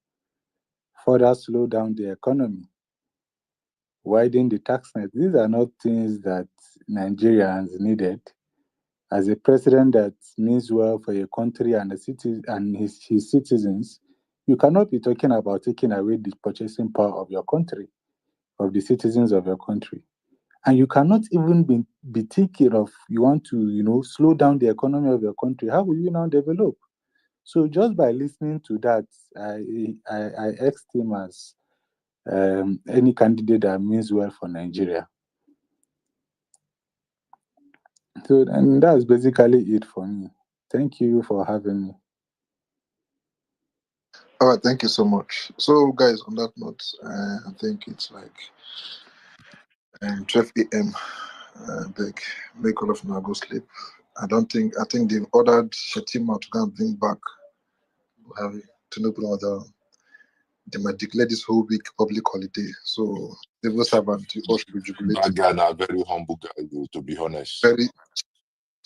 further slow down the economy, widen the tax net. These are not things that Nigerians needed. As a president that means well for a country and his citizens, you cannot be talking about taking away the purchasing power of your country, of the citizens of your country. And you cannot even be thinking of, you want to, slow down the economy of your country. How will you now develop? So just by listening to that, I asked him as any candidate that means well for Nigeria. So, and that's basically it for me. Thank you for having me.
All right, thank you so much. So, guys, on that note, I think it's like 12 a.m. Beg, make all of now go sleep. I think they've ordered Shetima to go and bring back Buhari to no other. They might declare this whole week public holiday. So, civil servant, you all should be
That
jubilated.
guy, a very humble guy, though, to be honest.
Very.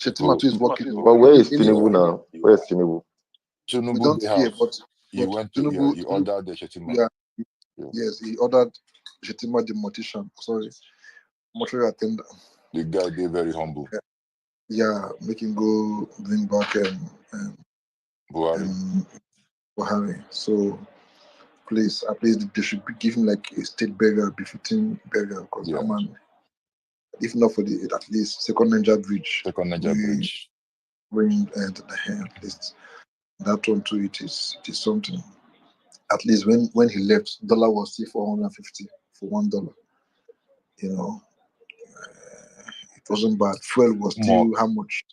Shetima too is working.
But where is Tinubu now? Where is Tinubu?
We
Tinubu
don't
the
hear,
house. He
but
went to
Tinubu,
he ordered the Shetima.
yeah,
Yeah.
yes, he ordered Shetima the mortician. Sorry, mortuary attendant.
The guy, they very humble.
Yeah, make him go bring back
Buhari.
Buhari. So place, at least they should give him like a state burial, befitting burial, because that man, if not for the at least second Niger bridge, bring to the hand, at least that one too, it is something. At least when he left, dollar was still 450 for $1. You know, it wasn't bad. Fuel was still how much?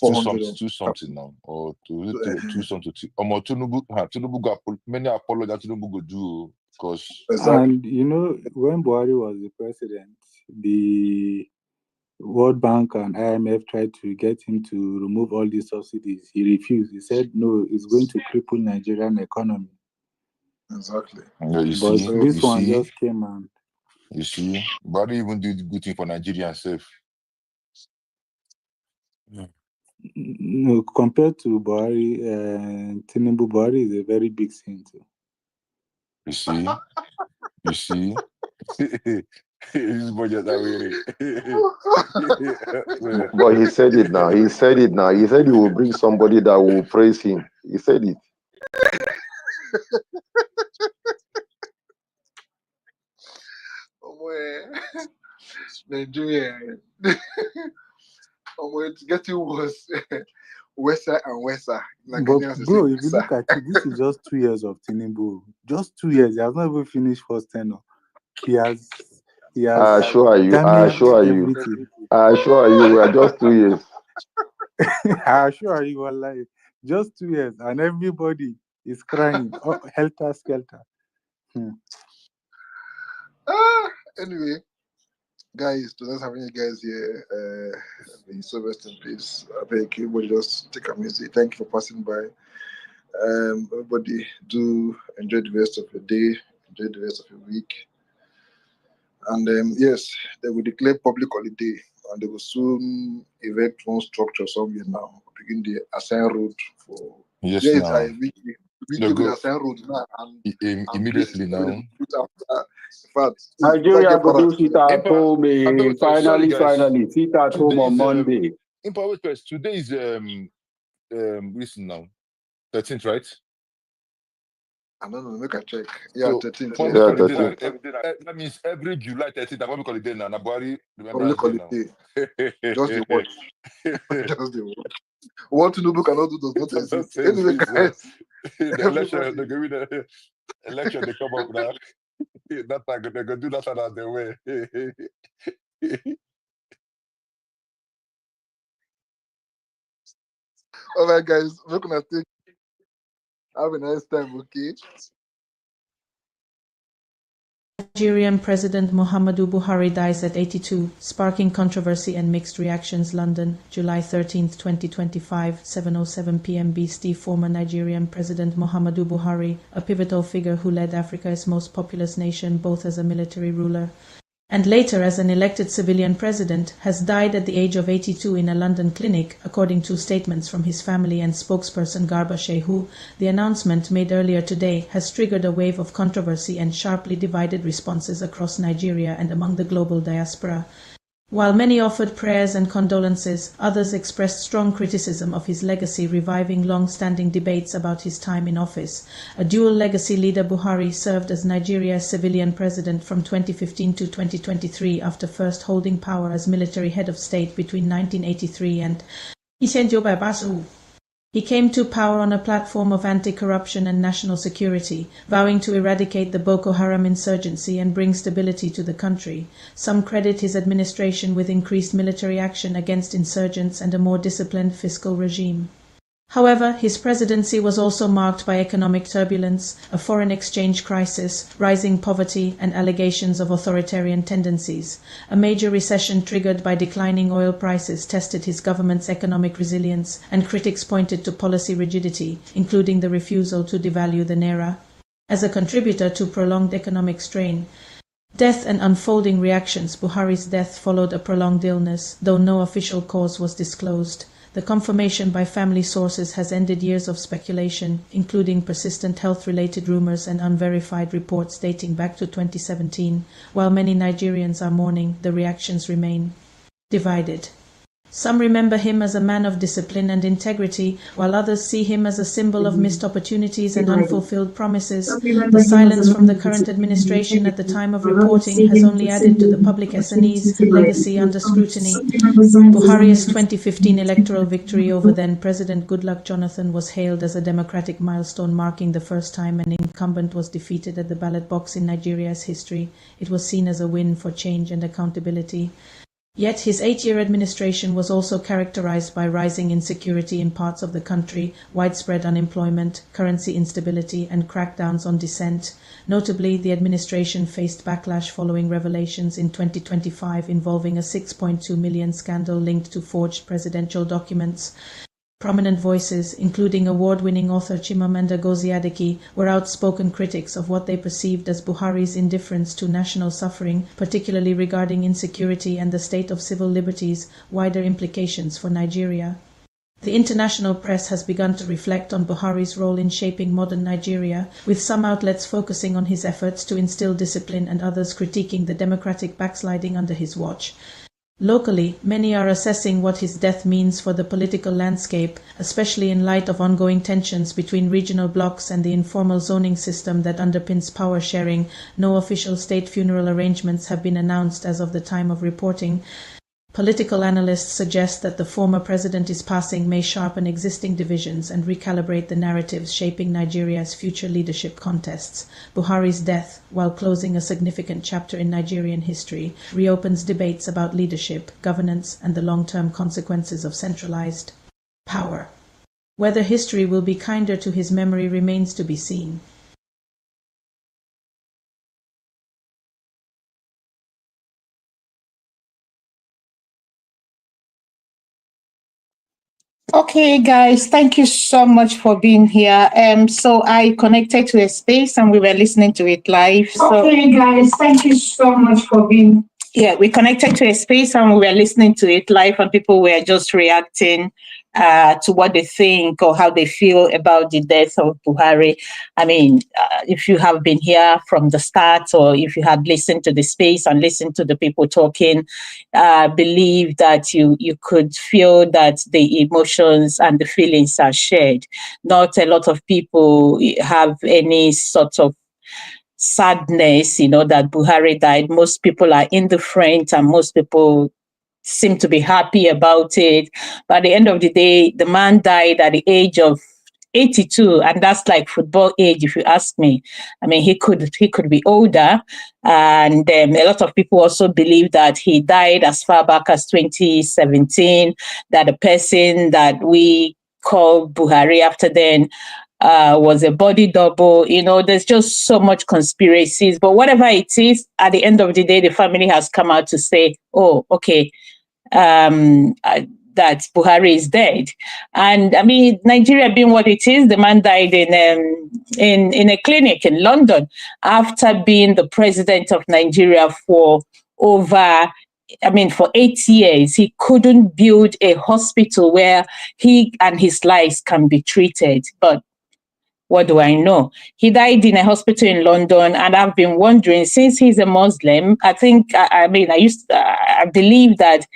400
two something now, or two something. Tinubu got many apologies Tinubu go do because.
And you know, when Buhari was the president, the World Bank and IMF tried to get him to remove all these subsidies. He refused. He said, no, it's going to cripple Nigerian economy.
Exactly.
Yeah,
this one just came and...
You see, Buhari even did good thing for Nigerians safe.
No, compared to Buhari, Tinubu, Buhari is a very big sin too.
You see, his budget that way.
But he said it now. He said he will bring somebody that will praise him. He said it.
Nigeria. It's getting worse. Worse and worse.
But bro, if you look at it, this is just 2 years of Tinubu. Just 2 years. He has not even finished first tenure. He has
I assure you. We are just 2 years.
I assure you, wallahi, just 2 years, and everybody is crying. Oh, helter skelter.
Anyway, guys, to not having you guys here, may so rest in peace. I beg you, everybody just take a music. Thank you for passing by. Everybody do enjoy the rest of your day, enjoy the rest of your week. And yes, they will declare public holiday, and they will soon event one structure somewhere now, begin the assign road for.
Yes,
we do the assign road now, and
immediately now.
In fact,
Nigeria go do sit at home. Finally, sit at home on Monday.
Today is listen now, 13th, right?
I don't know, make a check. Yeah, 13th.
Yeah, 13th.
That means every July 13th, I'm going to call it day now. Buhari,
public holiday. Just the watch. Just the watch. What Tinubu cannot do does not exist. Anyway, guys.
The election, they come up now. That time, they're going to do that out their way.
All right, guys. We're going to take. Have a nice time, okay?
Nigerian President Muhammadu Buhari dies at 82, sparking controversy and mixed reactions. London, July 13, 2025, 7:07 p.m. BST. Former Nigerian President Muhammadu Buhari, a pivotal figure who led Africa's most populous nation both as a military ruler and later as an elected civilian president, has died at the age of 82 in a London clinic, according to statements from his family and spokesperson Garba Shehu. The announcement made earlier today has triggered a wave of controversy and sharply divided responses across Nigeria and among the global diaspora. While many offered prayers and condolences, others expressed strong criticism of his legacy, reviving long-standing debates about his time in office. A dual legacy leader, Buhari served as Nigeria's civilian president from 2015 to 2023 after first holding power as military head of state between 1983 and He came to power on a platform of anti-corruption and national security, vowing to eradicate the Boko Haram insurgency and bring stability to the country. Some credit his administration with increased military action against insurgents and a more disciplined fiscal regime. However, his presidency was also marked by economic turbulence, a foreign exchange crisis, rising poverty, and allegations of authoritarian tendencies. A major recession triggered by declining oil prices tested his government's economic resilience, and critics pointed to policy rigidity, including the refusal to devalue the naira. As a contributor to prolonged economic strain, death and unfolding reactions, Buhari's death followed a prolonged illness, though no official cause was disclosed. The confirmation by family sources has ended years of speculation, including persistent health-related rumors and unverified reports dating back to 2017. While many Nigerians are mourning, the reactions remain divided. Some remember him as a man of discipline and integrity, while others see him as a symbol of missed opportunities and unfulfilled promises. The silence from the current administration at the time of reporting has only added to the public SNE's legacy under scrutiny. Buhari's 2015 electoral victory over then President Goodluck Jonathan was hailed as a democratic milestone, marking the first time an incumbent was defeated at the ballot box in Nigeria's history. It was seen as a win for change and accountability. Yet his 8-year administration was also characterized by rising insecurity in parts of the country, widespread unemployment, currency instability, and crackdowns on dissent. Notably, the administration faced backlash following revelations in 2025 involving a 6.2 million scandal linked to forged presidential documents. Prominent voices, including award-winning author Chimamanda Ngozi Adichie, were outspoken critics of what they perceived as Buhari's indifference to national suffering, particularly regarding insecurity and the state of civil liberties, wider implications for Nigeria. The international press has begun to reflect on Buhari's role in shaping modern Nigeria, with some outlets focusing on his efforts to instill discipline and others critiquing the democratic backsliding under his watch. Locally, many are assessing what his death means for the political landscape, especially in light of ongoing tensions between regional blocs and the informal zoning system that underpins power sharing. No official state funeral arrangements have been announced as of the time of reporting. Political analysts suggest that the former president's passing may sharpen existing divisions and recalibrate the narratives shaping Nigeria's future leadership contests. Buhari's death, while closing a significant chapter in Nigerian history, reopens debates about leadership, governance, and the long-term consequences of centralized power. Whether history will be kinder to his memory remains to be seen.
Okay, guys, thank you so much for being here. So I connected to a space and we were listening to it live. Okay, guys, thank you so much for being. Yeah, we connected to a space and we were listening to it live, and people were just reacting to what they think or how they feel about the death of Buhari. I mean, if you have been here from the start, or if you had listened to the space and listened to the people talking, believe that you could feel that the emotions and the feelings are shared. Not a lot of people have any sort of sadness, that Buhari died. Most people are indifferent and most people seem to be happy about it. But at the end of the day, the man died at the age of 82, and that's like football age, if you ask me. I mean, he could be older, and a lot of people also believe that he died as far back as 2017. That the person that we call Buhari after then was a body double. There's just so much conspiracies. But whatever it is, at the end of the day, the family has come out to say, "Oh, okay." That Buhari is dead. And I mean, Nigeria being what it is, the man died in a clinic in London after being the president of Nigeria for 8 years. He couldn't build a hospital where he and his lives can be treated. But what do I know? He died in a hospital in London, and I've been wondering, since he's a Muslim, I believe that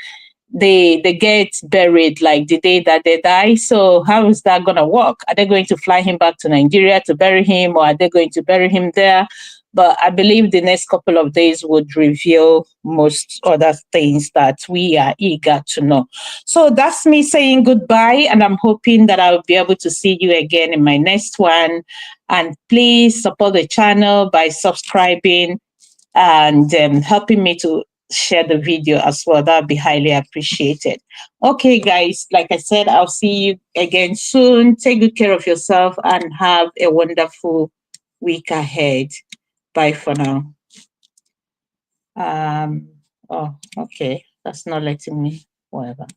they get buried like the day that they die. So how is that going to work? Are they going to fly him back to Nigeria to bury him, or are they going to bury him there? But I believe the next couple of days would reveal most other things that we are eager to know. So that's me saying goodbye, and I'm hoping that I'll be able to see you again in my next one. And please support the channel by subscribing and helping me to share the video as well. That'd be highly appreciated. Okay, guys, like I said, I'll see you again soon. Take good care of yourself and have a wonderful week ahead. Bye for now. Oh, okay. That's not letting me, whatever.